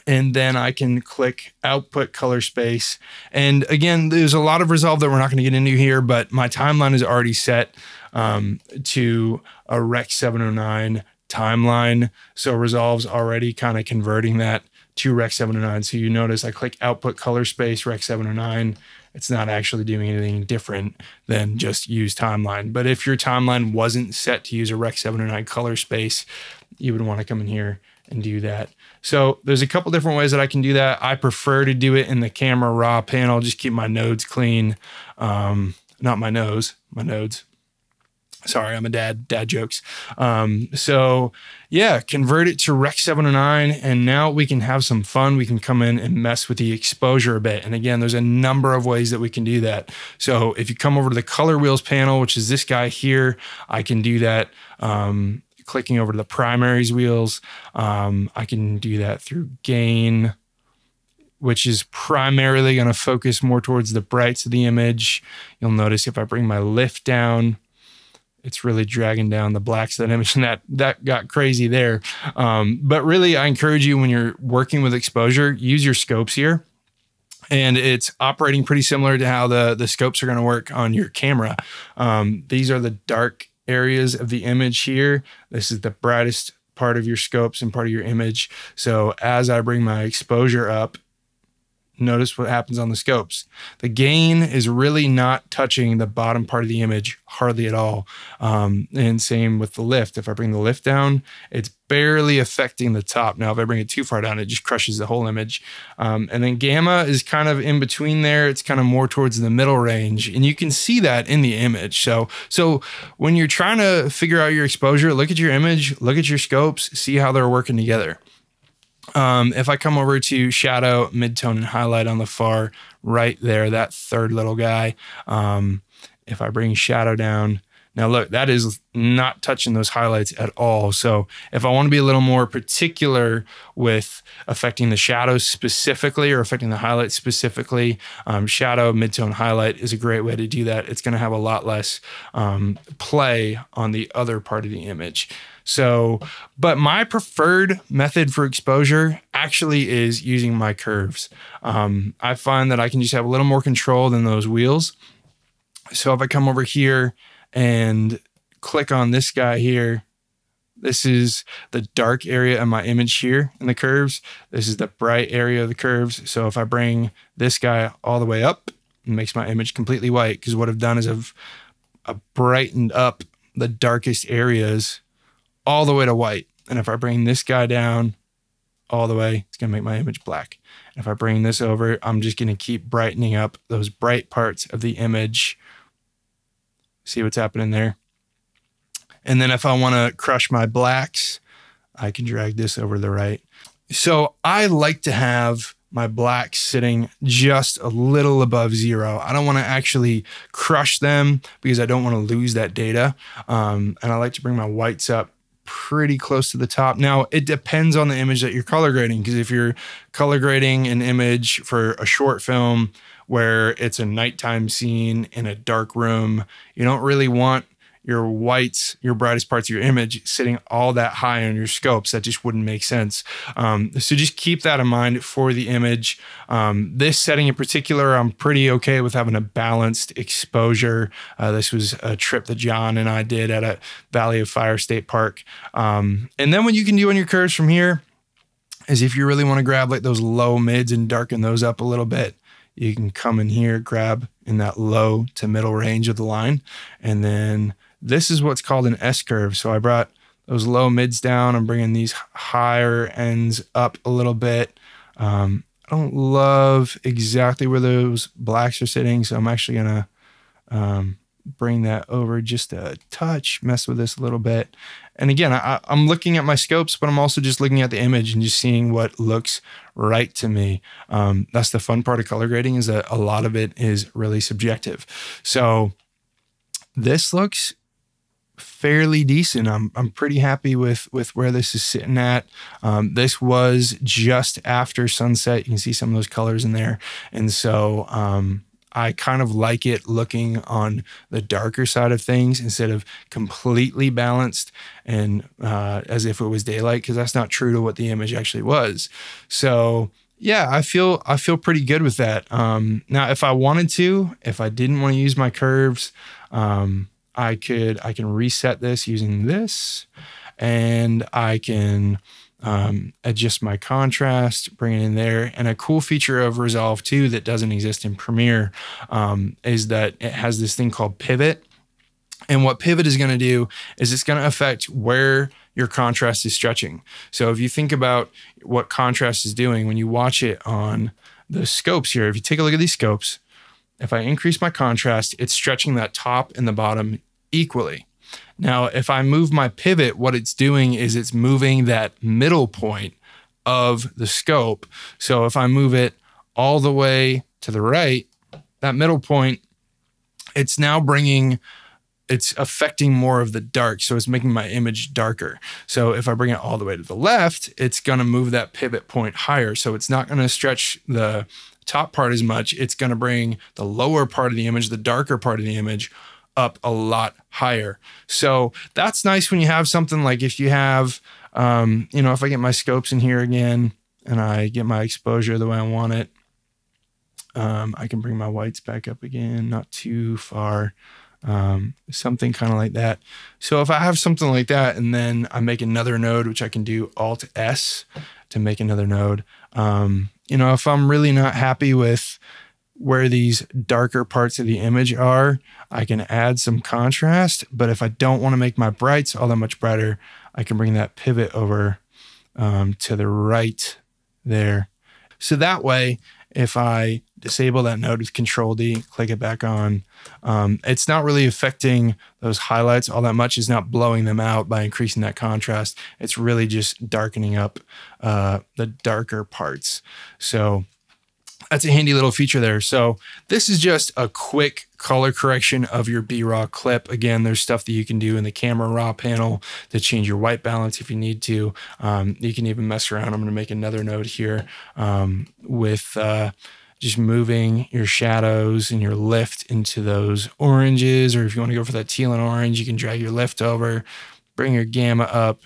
And then I can click output color space. And again, there's a lot of resolve that we're not going to get into here, but my timeline is already set to a Rec. 709 timeline. So Resolve's already kind of converting that to Rec. 709. So you notice I click output color space, Rec. 709. It's not actually doing anything different than just use timeline. But if your timeline wasn't set to use a Rec. 709 color space, you would want to come in here and do that. So there's a couple different ways that I can do that. I prefer to do it in the camera raw panel, just keep my nodes clean. Not my nose, my nodes. Sorry, I'm a dad jokes. So yeah, convert it to Rec. 709, and now we can have some fun. We can come in and mess with the exposure a bit. And again, there's a number of ways that we can do that. So if you come over to the color wheels panel, which is this guy here, I can do that. Clicking over to the primaries wheels, I can do that through gain, which is primarily going to focus more towards the brights of the image. You'll notice if I bring my lift down, it's really dragging down the blacks of that image, and that got crazy there. But really, I encourage you when you're working with exposure, use your scopes here. And it's operating pretty similar to how the scopes are going to work on your camera. These are the dark areas of the image here. This is the brightest part of your scopes and part of your image. So as I bring my exposure up, notice what happens on the scopes. The gain is really not touching the bottom part of the image hardly at all. And same with the lift. If I bring the lift down, it's barely affecting the top. Now, if I bring it too far down, it just crushes the whole image. And then gamma is kind of in between there. It's kind of more towards the middle range. And you can see that in the image. So when you're trying to figure out your exposure, look at your image, look at your scopes, see how they're working together. If I come over to shadow, midtone, and highlight on the far right there, that third little guy, if I bring shadow down, now look, that is not touching those highlights at all. So if I want to be a little more particular with affecting the shadows specifically or affecting the highlights specifically, shadow, midtone, highlight is a great way to do that. It's going to have a lot less play on the other part of the image. So, but my preferred method for exposure actually is using my curves. I find that I can just have a little more control than those wheels. So if I come over here and click on this guy here, this is the dark area of my image here in the curves. This is the bright area of the curves. So if I bring this guy all the way up, it makes my image completely white, because what I've done is I've brightened up the darkest areas all the way to white. And if I bring this guy down all the way, it's going to make my image black. And if I bring this over, I'm just going to keep brightening up those bright parts of the image. See what's happening there? And then if I want to crush my blacks, I can drag this over to the right. So I like to have my blacks sitting just a little above 0. I don't want to actually crush them because I don't want to lose that data. And I like to bring my whites up pretty close to the top. Now, it depends on the image that you're color grading, because if you're color grading an image for a short film where it's a nighttime scene in a dark room, you don't really want your whites, your brightest parts of your image, sitting all that high on your scopes. That just wouldn't make sense. So just keep that in mind for the image. This setting in particular, I'm pretty okay with having a balanced exposure. This was a trip that John and I did at a Valley of Fire State Park. And then what you can do on your curves from here is, if you really want to grab like those low mids and darken those up a little bit, you can come in here, grab in that low to middle range of the line, and then this is what's called an S curve. So I brought those low mids down. I'm bringing these higher ends up a little bit. I don't love exactly where those blacks are sitting, so I'm actually gonna bring that over just a touch, mess with this a little bit. And again, I'm looking at my scopes, but I'm also just looking at the image and just seeing what looks right to me. That's the fun part of color grading, is that a lot of it is really subjective. So this looks fairly decent. I'm pretty happy with where this is sitting at. This was just after sunset. You can see some of those colors in there. And so I kind of like it looking on the darker side of things instead of completely balanced and as if it was daylight, because that's not true to what the image actually was. So yeah, I feel pretty good with that. Now, if I wanted to, if I didn't want to use my curves, I can reset this using this, and I can adjust my contrast, bring it in there. And a cool feature of Resolve 2 that doesn't exist in Premiere is that it has this thing called pivot. And what pivot is going to do is it's going to affect where your contrast is stretching. So if you think about what contrast is doing when you watch it on the scopes here, if you take a look at these scopes, if I increase my contrast, it's stretching that top and the bottom equally. Now, if I move my pivot, what it's doing is it's moving that middle point of the scope. So if I move it all the way to the right, that middle point, it's now it's affecting more of the dark. So it's making my image darker. So if I bring it all the way to the left, it's going to move that pivot point higher. So it's not going to stretch the top part as much. It's going to bring the lower part of the image, the darker part of the image, up a lot higher. So that's nice when you have something like, if you have, you know, if I get my scopes in here again and I get my exposure the way I want it, I can bring my whites back up again, not too far. Something kind of like that. So if I have something like that, and then I make another node, which I can do Alt S to make another node. You know, if I'm really not happy with where these darker parts of the image are, I can add some contrast. But if I don't want to make my brights all that much brighter, I can bring that pivot over to the right there. So that way, if I disable that node with Control D, click it back on, it's not really affecting those highlights all that much. It's not blowing them out by increasing that contrast. It's really just darkening up the darker parts. So that's a handy little feature there. So this is just a quick color correction of your BRAW clip. Again, there's stuff that you can do in the camera raw panel to change your white balance if you need to. You can even mess around. I'm going to make another node here with just moving your shadows and your lift into those oranges, or if you want to go for that teal and orange, you can drag your lift over, bring your gamma up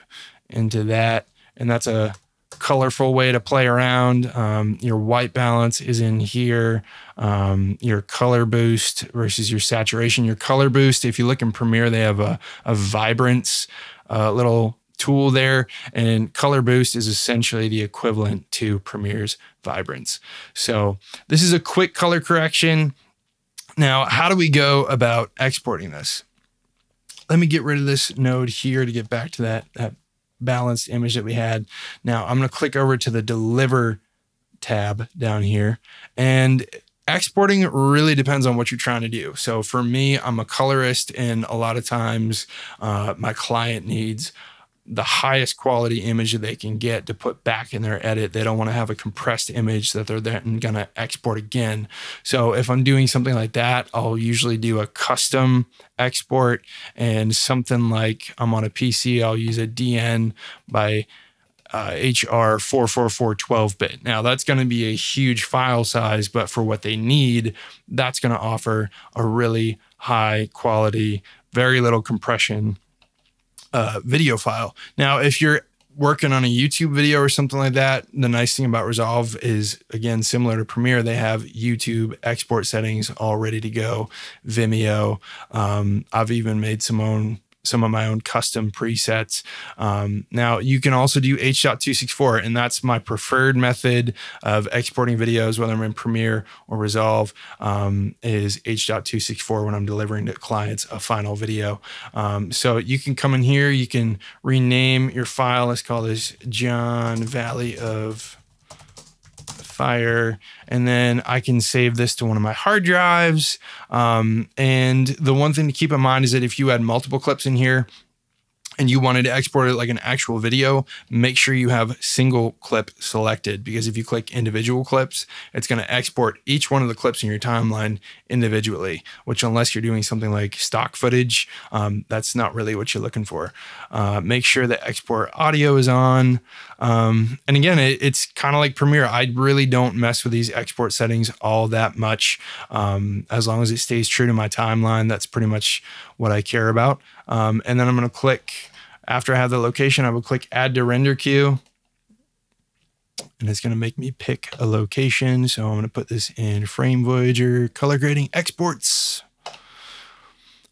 into that. And that's a colorful way to play around. Your white balance is in here. Your color boost versus your saturation. Your color boost, if you look in Premiere, they have a vibrance little tool there, and color boost is essentially the equivalent to Premiere's vibrance. So this is a quick color correction. Now, how do we go about exporting this? Let me get rid of this node here to get back to that balanced image that we had. Now I'm going to click over to the Deliver tab down here, and exporting really depends on what you're trying to do. So for me, I'm a colorist, and a lot of times my client needs the highest quality image that they can get to put back in their edit. They don't want to have a compressed image that they're then going to export again. So if I'm doing something like that, I'll usually do a custom export, and something like I'm on a PC, I'll use a DN by HR 444 12-bit. Now that's going to be a huge file size, but for what they need, that's going to offer a really high quality, very little compression video file. Now, if you're working on a YouTube video or something like that, the nice thing about Resolve is, again, similar to Premiere, they have YouTube export settings all ready to go. Vimeo. I've even made some of my own custom presets. Now you can also do H.264, and that's my preferred method of exporting videos, whether I'm in Premiere or Resolve, is H.264 when I'm delivering to clients a final video. So you can come in here, you can rename your file. Let's call this John Valley of Fire, and then I can save this to one of my hard drives. And the one thing to keep in mind is that if you had multiple clips in here and you wanted to export it like an actual video, make sure you have single clip selected, because if you click individual clips, it's going to export each one of the clips in your timeline individually, which unless you're doing something like stock footage, that's not really what you're looking for. Make sure that export audio is on. And again, it's kind of like Premiere. I really don't mess with these export settings all that much. As long as it stays true to my timeline, that's pretty much what I care about. And then I'm going to click, after I have the location, I will click add to render queue. And it's going to make me pick a location. So I'm going to put this in Frame Voyager color grading exports.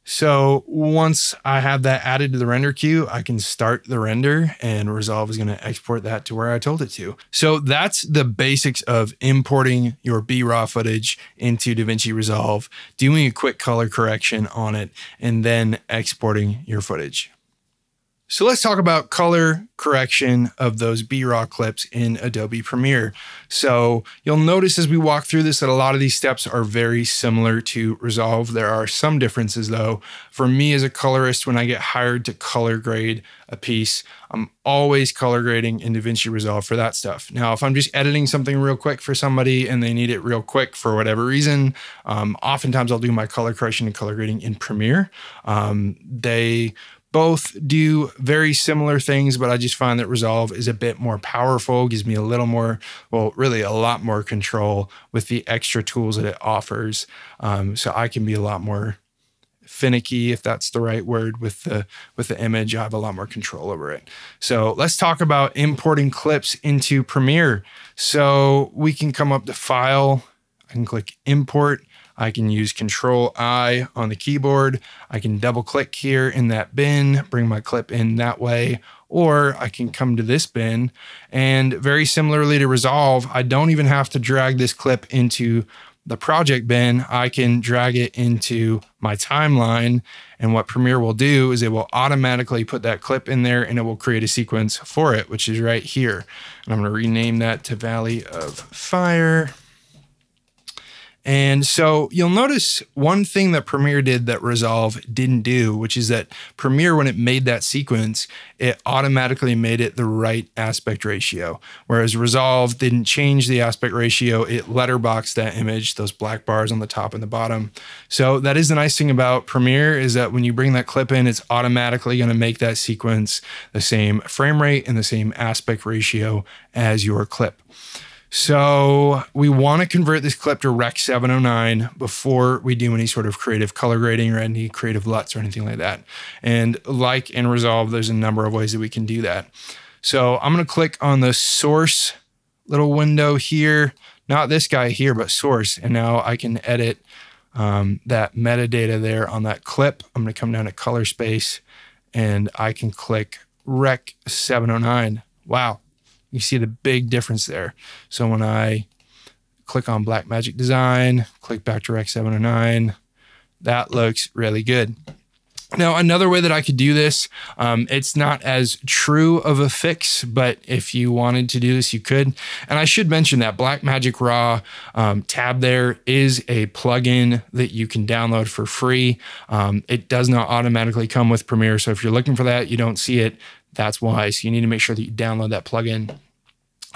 So once I have that added to the render queue, I can start the render and Resolve is going to export that to where I told it to. So that's the basics of importing your BRAW footage into Davinci Resolve, doing a quick color correction on it, and then exporting your footage. So let's talk about color correction of those BRAW clips in Adobe Premiere. So you'll notice as we walk through this that a lot of these steps are very similar to Resolve. There are some differences though. For me as a colorist, when I get hired to color grade a piece, I'm always color grading in Davinci Resolve for that stuff. Now, if I'm just editing something real quick for somebody and they need it real quick for whatever reason, oftentimes I'll do my color correction and color grading in Premiere. They both do very similar things, but I just find that Resolve is a bit more powerful, gives me a little more, well, really a lot more control with the extra tools that it offers. So I can be a lot more finicky, if that's the right word, with the image. I have a lot more control over it. So let's talk about importing clips into Premiere. So we can come up to File, I can click Import. I can use Control-I on the keyboard. I can double click here in that bin, bring my clip in that way, or I can come to this bin. And very similarly to Resolve, I don't even have to drag this clip into the project bin. I can drag it into my timeline. And what Premiere will do is it will automatically put that clip in there and it will create a sequence for it, which is right here. And I'm going to rename that to Valley of Fire. And so you'll notice one thing that Premiere did that Resolve didn't do, which is that Premiere, when it made that sequence, it automatically made it the right aspect ratio. Whereas Resolve didn't change the aspect ratio, it letterboxed that image, those black bars on the top and the bottom. So that is the nice thing about Premiere, is that when you bring that clip in, it's automatically going to make that sequence the same frame rate and the same aspect ratio as your clip. So we want to convert this clip to Rec 709 before we do any sort of creative color grading or any creative LUTs or anything like that. And like in Resolve, there's a number of ways that we can do that. So I'm going to click on the source little window here, not this guy here, but source. And now I can edit that metadata there on that clip. I'm going to come down to color space and I can click Rec 709. Wow. You see the big difference there. So when I click on Blackmagic Design, click back to Rec 709, that looks really good. Now, another way that I could do this, it's not as true of a fix, but if you wanted to do this, you could. And I should mention that Blackmagic Raw tab there is a plugin that you can download for free. It does not automatically come with Premiere. So if you're looking for that, you don't see it. That's why. So you need to make sure that you download that plugin.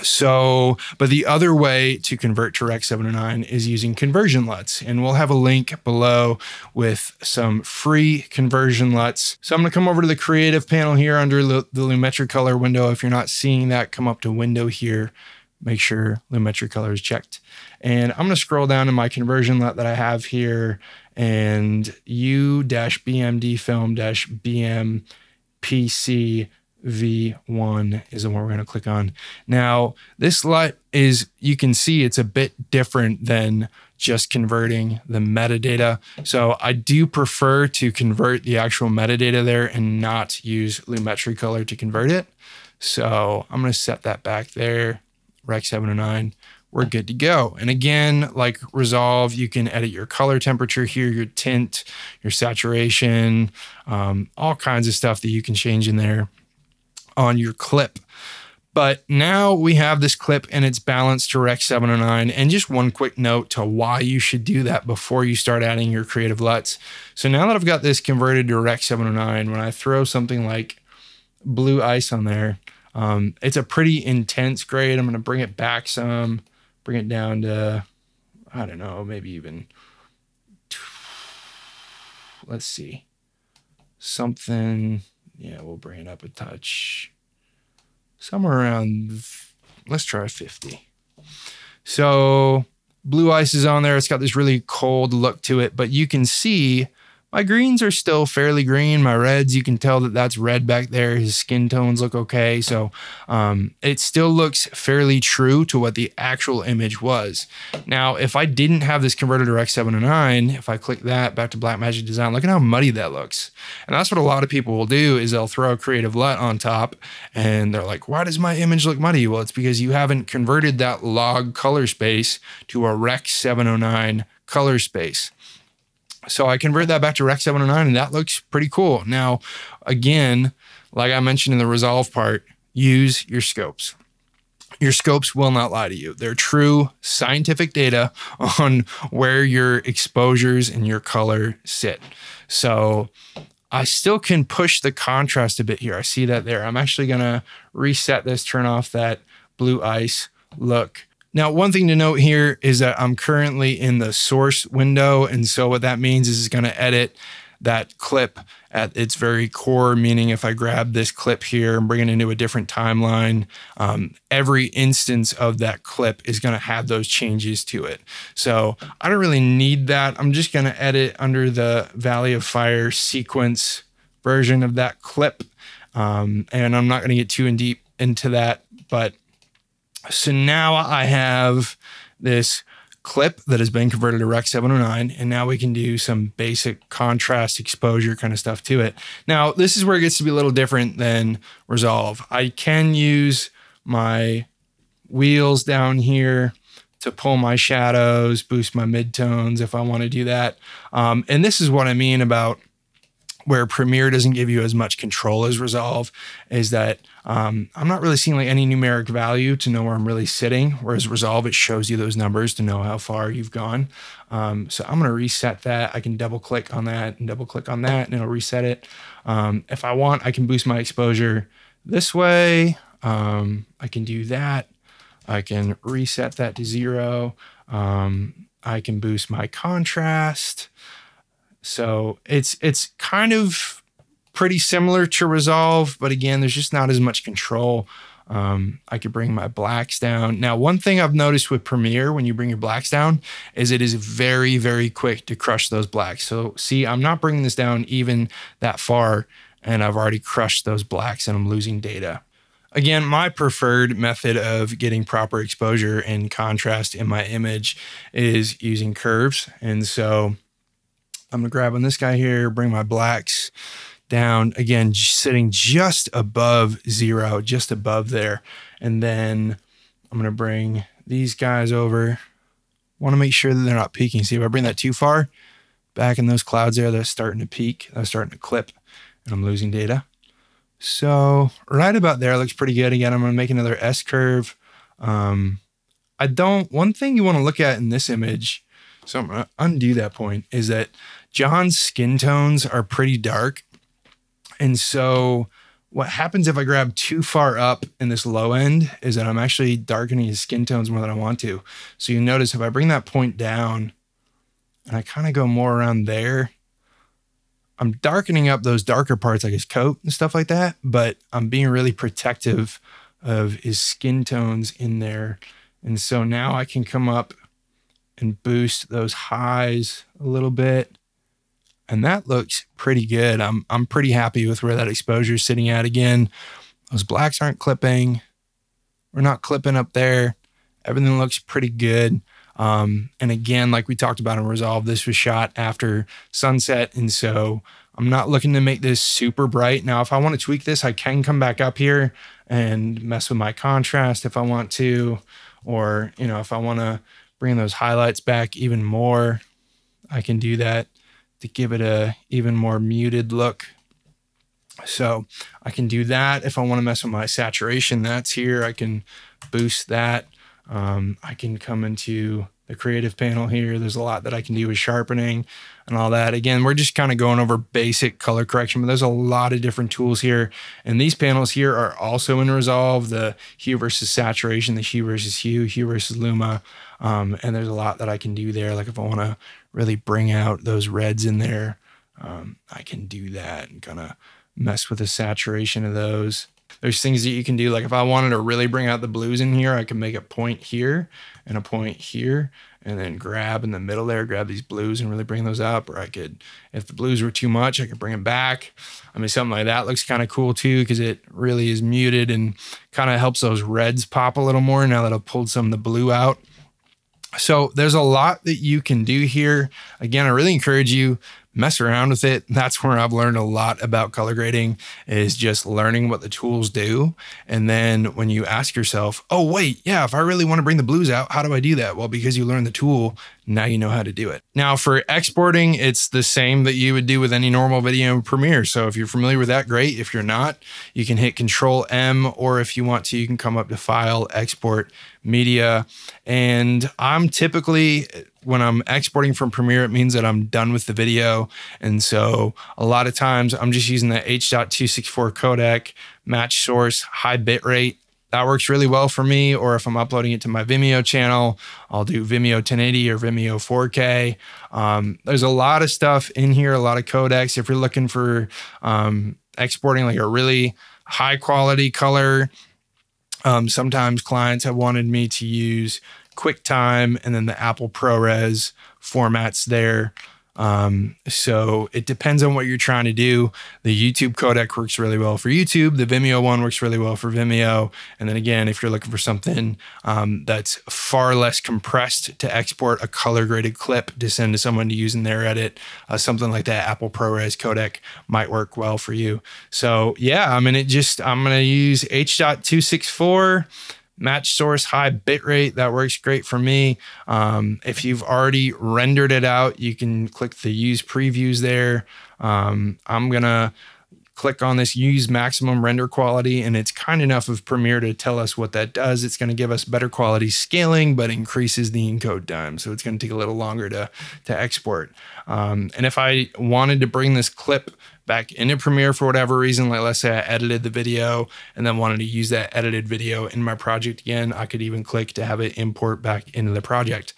So, but the other way to convert to Rec 709 is using conversion LUTs. And we'll have a link below with some free conversion LUTs. So I'm going to come over to the creative panel here under the Lumetri color window. If you're not seeing that, come up to window here. Make sure Lumetri color is checked. And I'm going to scroll down to my conversion LUT that I have here, and U-BMD film-BMPC V1 is the one we're going to click on. Now, this LUT is, you can see it's a bit different than just converting the metadata. So I do prefer to convert the actual metadata there and not use Lumetri color to convert it. So I'm going to set that back there, Rec 709. We're good to go. And again, like Resolve, you can edit your color temperature here, your tint, your saturation, all kinds of stuff that you can change in there on your clip. But now we have this clip and it's balanced to Rec 709. And just one quick note to why you should do that before you start adding your creative LUTs. So now that I've got this converted to Rec 709, when I throw something like blue ice on there, it's a pretty intense grade. I'm going to bring it back some, bring it down to, I don't know, maybe even, let's see, something, yeah, we'll bring it up a touch. Somewhere around, let's try 50. So blue ice is on there. It's got this really cold look to it, but you can see my greens are still fairly green. My reds, you can tell that that's red back there. His skin tones look okay. So it still looks fairly true to what the actual image was. Now, if I didn't have this converted to Rec 709, if I click that back to Blackmagic Design, look at how muddy that looks. And that's what a lot of people will do is they'll throw a creative LUT on top and they're like, why does my image look muddy? Well, it's because you haven't converted that log color space to a Rec 709 color space. So I convert that back to Rec 709 and that looks pretty cool. Now, again, like I mentioned in the resolve part, use your scopes. Your scopes will not lie to you. They're true scientific data on where your exposures and your color sit. So I still can push the contrast a bit here. I see that there. I'm actually going to reset this, turn off that blue ice look. Now, one thing to note here is that I'm currently in the source window. And so what that means is it's going to edit that clip at its very core, meaning if I grab this clip here and bring it into a different timeline, every instance of that clip is going to have those changes to it. So I don't really need that. I'm just going to edit under the Valley of Fire sequence version of that clip. And I'm not going to get too in deep into that, but so now I have this clip that has been converted to Rec 709, and now we can do some basic contrast exposure kind of stuff to it. Now, this is where it gets to be a little different than Resolve. I can use my wheels down here to pull my shadows, boost my midtones if I want to do that. And this is what I mean about where Premiere doesn't give you as much control as Resolve, is that I'm not really seeing like any numeric value to know where I'm really sitting, whereas Resolve, it shows you those numbers to know how far you've gone. So I'm gonna reset that. I can double click on that and double click on that and it'll reset it. If I want, I can boost my exposure this way. I can do that. I can reset that to 0. I can boost my contrast. So it's kind of pretty similar to Resolve, but again, there's just not as much control. I could bring my blacks down. Now, one thing I've noticed with Premiere when you bring your blacks down is it is very, very quick to crush those blacks. So see, I'm not bringing this down even that far and I've already crushed those blacks and I'm losing data. Again, my preferred method of getting proper exposure and contrast in my image is using curves. And so I'm gonna grab on this guy here, bring my blacks down, again, sitting just above 0, just above there. And then I'm gonna bring these guys over. Wanna make sure that they're not peaking. See, if I bring that too far, back in those clouds there, they're starting to peak, they're starting to clip, and I'm losing data. So right about there looks pretty good. Again, I'm gonna make another S curve. One thing you wanna look at in this image, so I'm gonna undo that point, is that John's skin tones are pretty dark. And so what happens if I grab too far up in this low end is that I'm actually darkening his skin tones more than I want to. So you notice if I bring that point down and I kind of go more around there, I'm darkening up those darker parts like his coat and stuff like that, but I'm being really protective of his skin tones in there. And so now I can come up and boost those highs a little bit. And that looks pretty good. I'm pretty happy with where that exposure is sitting at. Again, those blacks aren't clipping. We're not clipping up there. Everything looks pretty good. And again, like we talked about in Resolve, this was shot after sunset. And so I'm not looking to make this super bright. Now, if I want to tweak this, I can come back up here and mess with my contrast if I want to, or, you know, if I want to bring those highlights back even more, I can do that to give it a even more muted look. So I can do that. If I want to mess with my saturation, that's here. I can boost that. I can come into the creative panel here. There's a lot that I can do with sharpening and all that. Again, we're just kind of going over basic color correction, but there's a lot of different tools here. And these panels here are also in Resolve, the hue versus saturation, the hue versus hue, hue versus luma. And there's a lot that I can do there. Like if I want to really bring out those reds in there, I can do that and kind of mess with the saturation of those. There's things that you can do. Like if I wanted to really bring out the blues in here, I can make a point here and a point here, and then grab in the middle there, grab these blues and really bring those up. Or I could, if the blues were too much, I could bring them back. I mean, something like that looks kind of cool too, because it really is muted and kind of helps those reds pop a little more now that I've pulled some of the blue out. So there's a lot that you can do here. Again, I really encourage you, mess around with it. That's where I've learned a lot about color grading, is just learning what the tools do. And then when you ask yourself, oh, wait, yeah, if I really want to bring the blues out, how do I do that? Well, because you learned the tool, now you know how to do it. Now for exporting, it's the same that you would do with any normal video in Premiere. So if you're familiar with that, great. If you're not, you can hit Control M, or if you want to, you can come up to File, Export, Media. And I'm typically, when I'm exporting from Premiere, it means that I'm done with the video. And so a lot of times I'm just using the H.264 codec, match source, high bitrate. That works really well for me. Or if I'm uploading it to my Vimeo channel, I'll do Vimeo 1080 or Vimeo 4K. There's a lot of stuff in here, a lot of codecs. If you're looking for exporting like a really high quality color, sometimes clients have wanted me to use QuickTime and then the Apple ProRes formats there. So it depends on what you're trying to do. The YouTube codec works really well for YouTube. The Vimeo one works really well for Vimeo. And then again, if you're looking for something that's far less compressed to export a color graded clip to send to someone to use in their edit, something like that Apple ProRes codec might work well for you. So yeah, I mean, I'm going to use H.264. Match source, high bitrate, that works great for me. If you've already rendered it out, you can click the use previews there. I'm gonna click on this use maximum render quality, and it's kind enough of Premiere to tell us what that does. It's gonna give us better quality scaling, but increases the encode time. So it's gonna take a little longer to export. And if I wanted to bring this clip back into Premiere for whatever reason, like let's say I edited the video and then wanted to use that edited video in my project again, I could even click to have it import back into the project.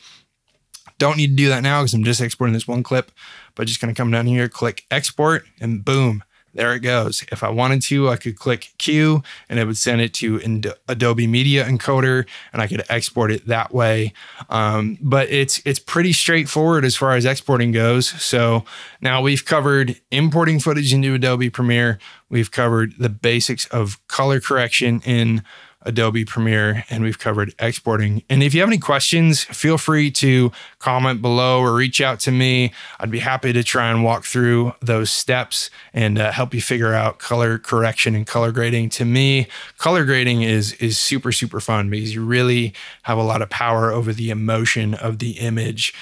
Don't need to do that now because I'm just exporting this one clip, but just gonna come down here, click export, and boom, there it goes. If I wanted to, I could click Q and it would send it to Adobe Media Encoder, and I could export it that way. But it's pretty straightforward as far as exporting goes. So now we've covered importing footage into Adobe Premiere. We've covered the basics of color correction in Adobe Premiere, and we've covered exporting. And if you have any questions, feel free to comment below or reach out to me. I'd be happy to try and walk through those steps and help you figure out color correction and color grading. To me, color grading is super, super fun because you really have a lot of power over the emotion of the image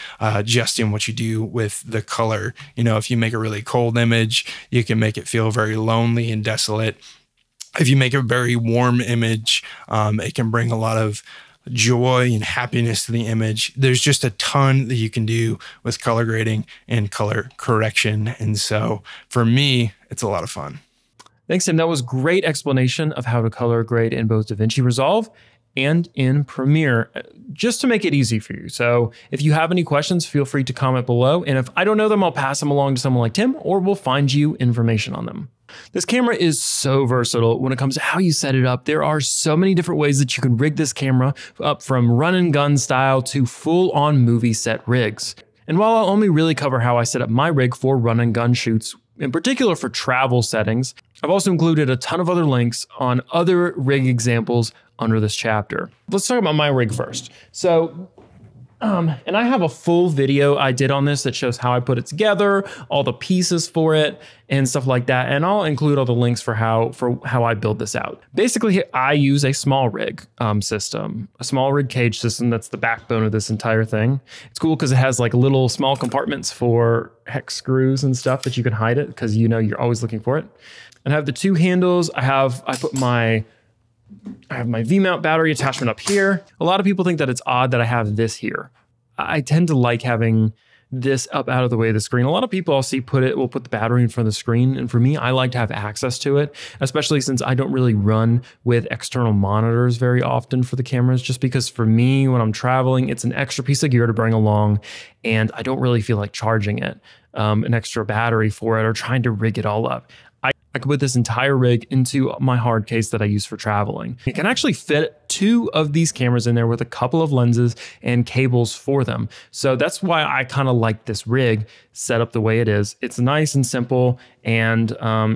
just in what you do with the color. You know, if you make a really cold image, you can make it feel very lonely and desolate. If you make a very warm image, it can bring a lot of joy and happiness to the image. There's just a ton that you can do with color grading and color correction. And so for me, it's a lot of fun. Thanks, Tim. That was great explanation of how to color grade in both DaVinci Resolve and in Premiere, just to make it easy for you. So if you have any questions, feel free to comment below. And if I don't know them, I'll pass them along to someone like Tim, or we'll find you information on them. This camera is so versatile when it comes to how you set it up. There are so many different ways that you can rig this camera, up from run and gun style to full on movie set rigs. And while I'll only really cover how I set up my rig for run and gun shoots, in particular for travel settings, I've also included a ton of other links on other rig examples under this chapter. Let's talk about my rig first. So And I have a full video I did on this that shows how I put it together, all the pieces for it and stuff like that. And I'll include all the links for how I build this out. Basically, I use a small rig system, a small rig cage system. That's the backbone of this entire thing. It's cool because it has like little small compartments for hex screws and stuff that you can hide it because you know you're always looking for it. And I have the two handles. I have my V-mount battery attachment up here. A lot of people think that it's odd that I have this here. I tend to like having this up out of the way of the screen. A lot of people I'll see will put the battery in front of the screen. And for me, I like to have access to it, especially since I don't really run with external monitors very often for the cameras, just because for me, when I'm traveling, it's an extra piece of gear to bring along and I don't really feel like charging it, an extra battery for it or trying to rig it all up. I could put this entire rig into my hard case that I use for traveling. It can actually fit 2 of these cameras in there with a couple of lenses and cables for them. So that's why I kind of like this rig set up the way it is. It's nice and simple. And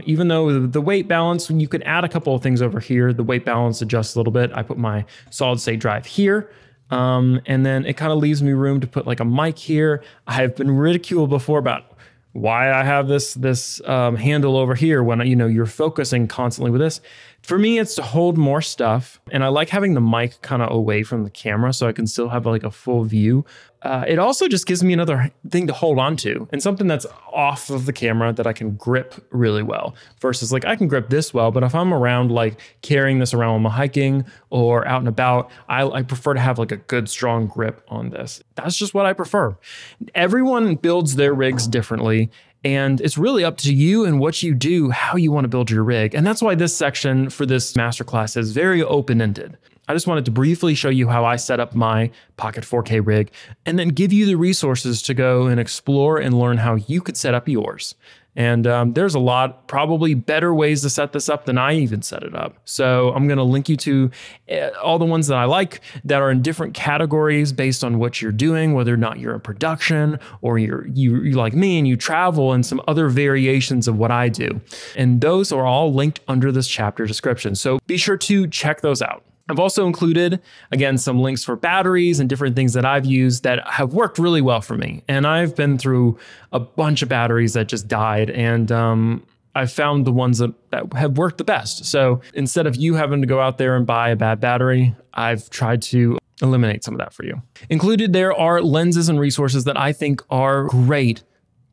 even though the weight balance, you can add a couple of things over here, the weight balance adjusts a little bit. I put my solid state drive here. And then it kind of leaves me room to put like a mic here. I have been ridiculed before about why I have this handle over here when you're focusing constantly with this. For me, it's to hold more stuff, and I like having the mic kind of away from the camera so I can still have like a full view. It also just gives me another thing to hold on to and something that's off of the camera that I can grip really well versus like I can grip this well, but if I'm around like carrying this around when I'm hiking or out and about, I prefer to have like a good strong grip on this. That's just what I prefer. Everyone builds their rigs differently. And it's really up to you and what you do, how you want to build your rig. And that's why this section for this masterclass is very open-ended. I just wanted to briefly show you how I set up my Pocket 4K rig and then give you the resources to go and explore and learn how you could set up yours. And there's a lot, probably better ways to set this up than I even set it up. So I'm going to link you to all the ones that I like that are in different categories based on what you're doing, whether or not you're in production or you're like me and you travel and some other variations of what I do. And those are all linked under this chapter description. So be sure to check those out. I've also included, again, some links for batteries and different things that I've used that have worked really well for me. And I've been through a bunch of batteries that just died, and I've found the ones that have worked the best. So instead of you having to go out there and buy a bad battery, I've tried to eliminate some of that for you. Included there are lenses and resources that I think are great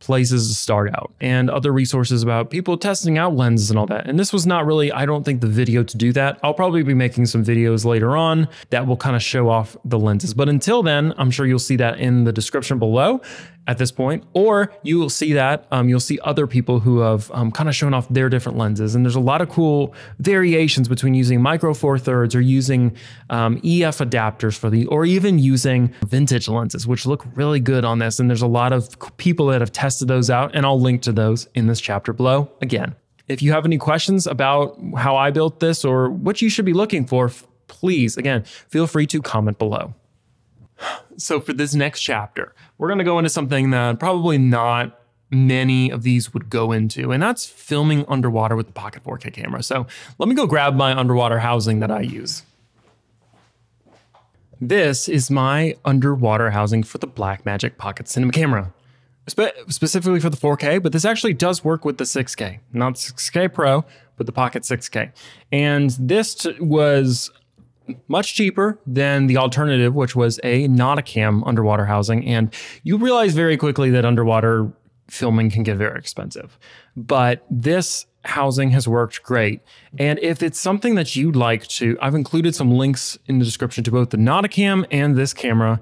places to start out, and other resources about people testing out lenses and all that. And this was not really, I don't think, the video to do that. I'll probably be making some videos later on that will kind of show off the lenses. But until then, I'm sure you'll see that in the description below at this point, or you will see that you'll see other people who have kind of shown off their different lenses. And there's a lot of cool variations between using micro four thirds or using EF adapters for or even using vintage lenses, which look really good on this. And there's a lot of people that have tested those out, and I'll link to those in this chapter below. Again, if you have any questions about how I built this or what you should be looking for, please, again, feel free to comment below. So for this next chapter, we're going to go into something that probably not many of these would go into, and that's filming underwater with the Pocket 4K camera. So let me go grab my underwater housing that I use. This is my underwater housing for the Blackmagic Pocket Cinema camera, specifically for the 4K, but this actually does work with the 6K, not 6K Pro, but the Pocket 6K. And this was much cheaper than the alternative, which was a Nauticam underwater housing. And you realize very quickly that underwater filming can get very expensive. But this housing has worked great. And if it's something that you'd like to, I've included some links in the description to both the Nauticam and this camera.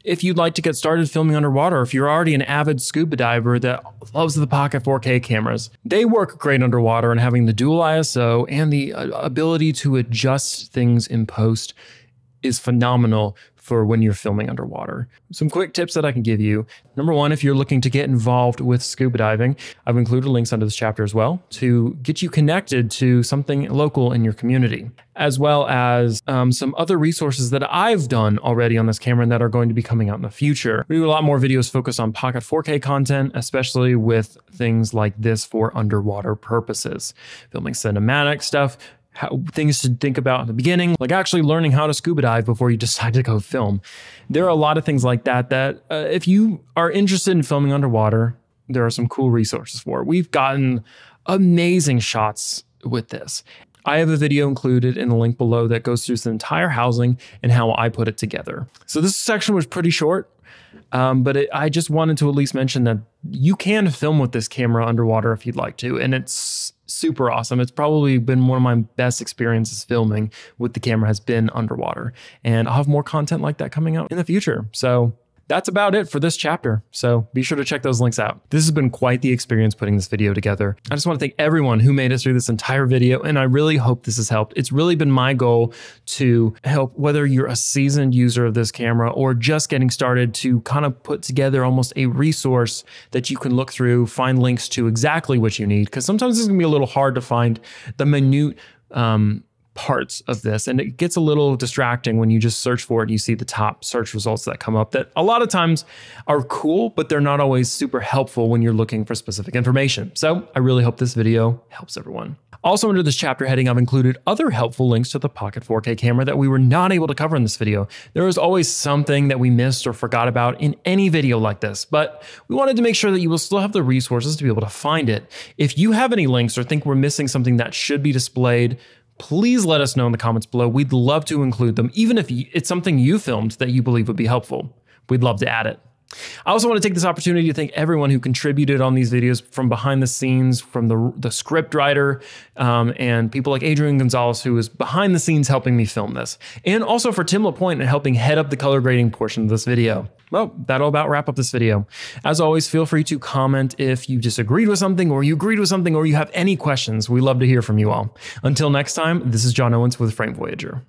If you'd like to get started filming underwater, if you're already an avid scuba diver that loves the Pocket 4K cameras, they work great underwater, and having the dual ISO and the ability to adjust things in post is phenomenal for when you're filming underwater. Some quick tips that I can give you. Number one, if you're looking to get involved with scuba diving, I've included links under this chapter as well to get you connected to something local in your community, as well as some other resources that I've done already on this camera and that are going to be coming out in the future. We do a lot more videos focused on Pocket 4K content, especially with things like this for underwater purposes, filming cinematic stuff, things to think about in the beginning, like actually learning how to scuba dive before you decide to go film. There are a lot of things like that if you are interested in filming underwater, there are some cool resources for it. We've gotten amazing shots with this. I have a video included in the link below that goes through the entire housing and how I put it together. So this section was pretty short, but I just wanted to at least mention that you can film with this camera underwater if you'd like to, and it's super awesome. It's probably been one of my best experiences filming with the camera has been underwater, and I'll have more content like that coming out in the future. So that's about it for this chapter. So be sure to check those links out. This has been quite the experience putting this video together. I just want to thank everyone who made us through this entire video, and I really hope this has helped. It's really been my goal to help, whether you're a seasoned user of this camera or just getting started, to kind of put together almost a resource that you can look through, find links to exactly what you need, because sometimes it's gonna be a little hard to find the minute parts of this, and it gets a little distracting when you just search for it and you see the top search results that come up that a lot of times are cool, but they're not always super helpful when you're looking for specific information. So I really hope this video helps everyone. Also, under this chapter heading, I've included other helpful links to the Pocket 4K camera that we were not able to cover in this video. There is always something that we missed or forgot about in any video like this, but we wanted to make sure that you will still have the resources to be able to find it. If you have any links or think we're missing something that should be displayed, please let us know in the comments below. We'd love to include them, even if it's something you filmed that you believe would be helpful. We'd love to add it. I also want to take this opportunity to thank everyone who contributed on these videos from behind the scenes, from the script writer, and people like Adrian Gonzalez, who is behind the scenes helping me film this, and also for Tim LaPointe and helping head up the color grading portion of this video. Well, that'll about wrap up this video. As always, feel free to comment if you disagreed with something, or you agreed with something, or you have any questions. We love to hear from you all. Until next time, this is John Owens with Frame Voyager.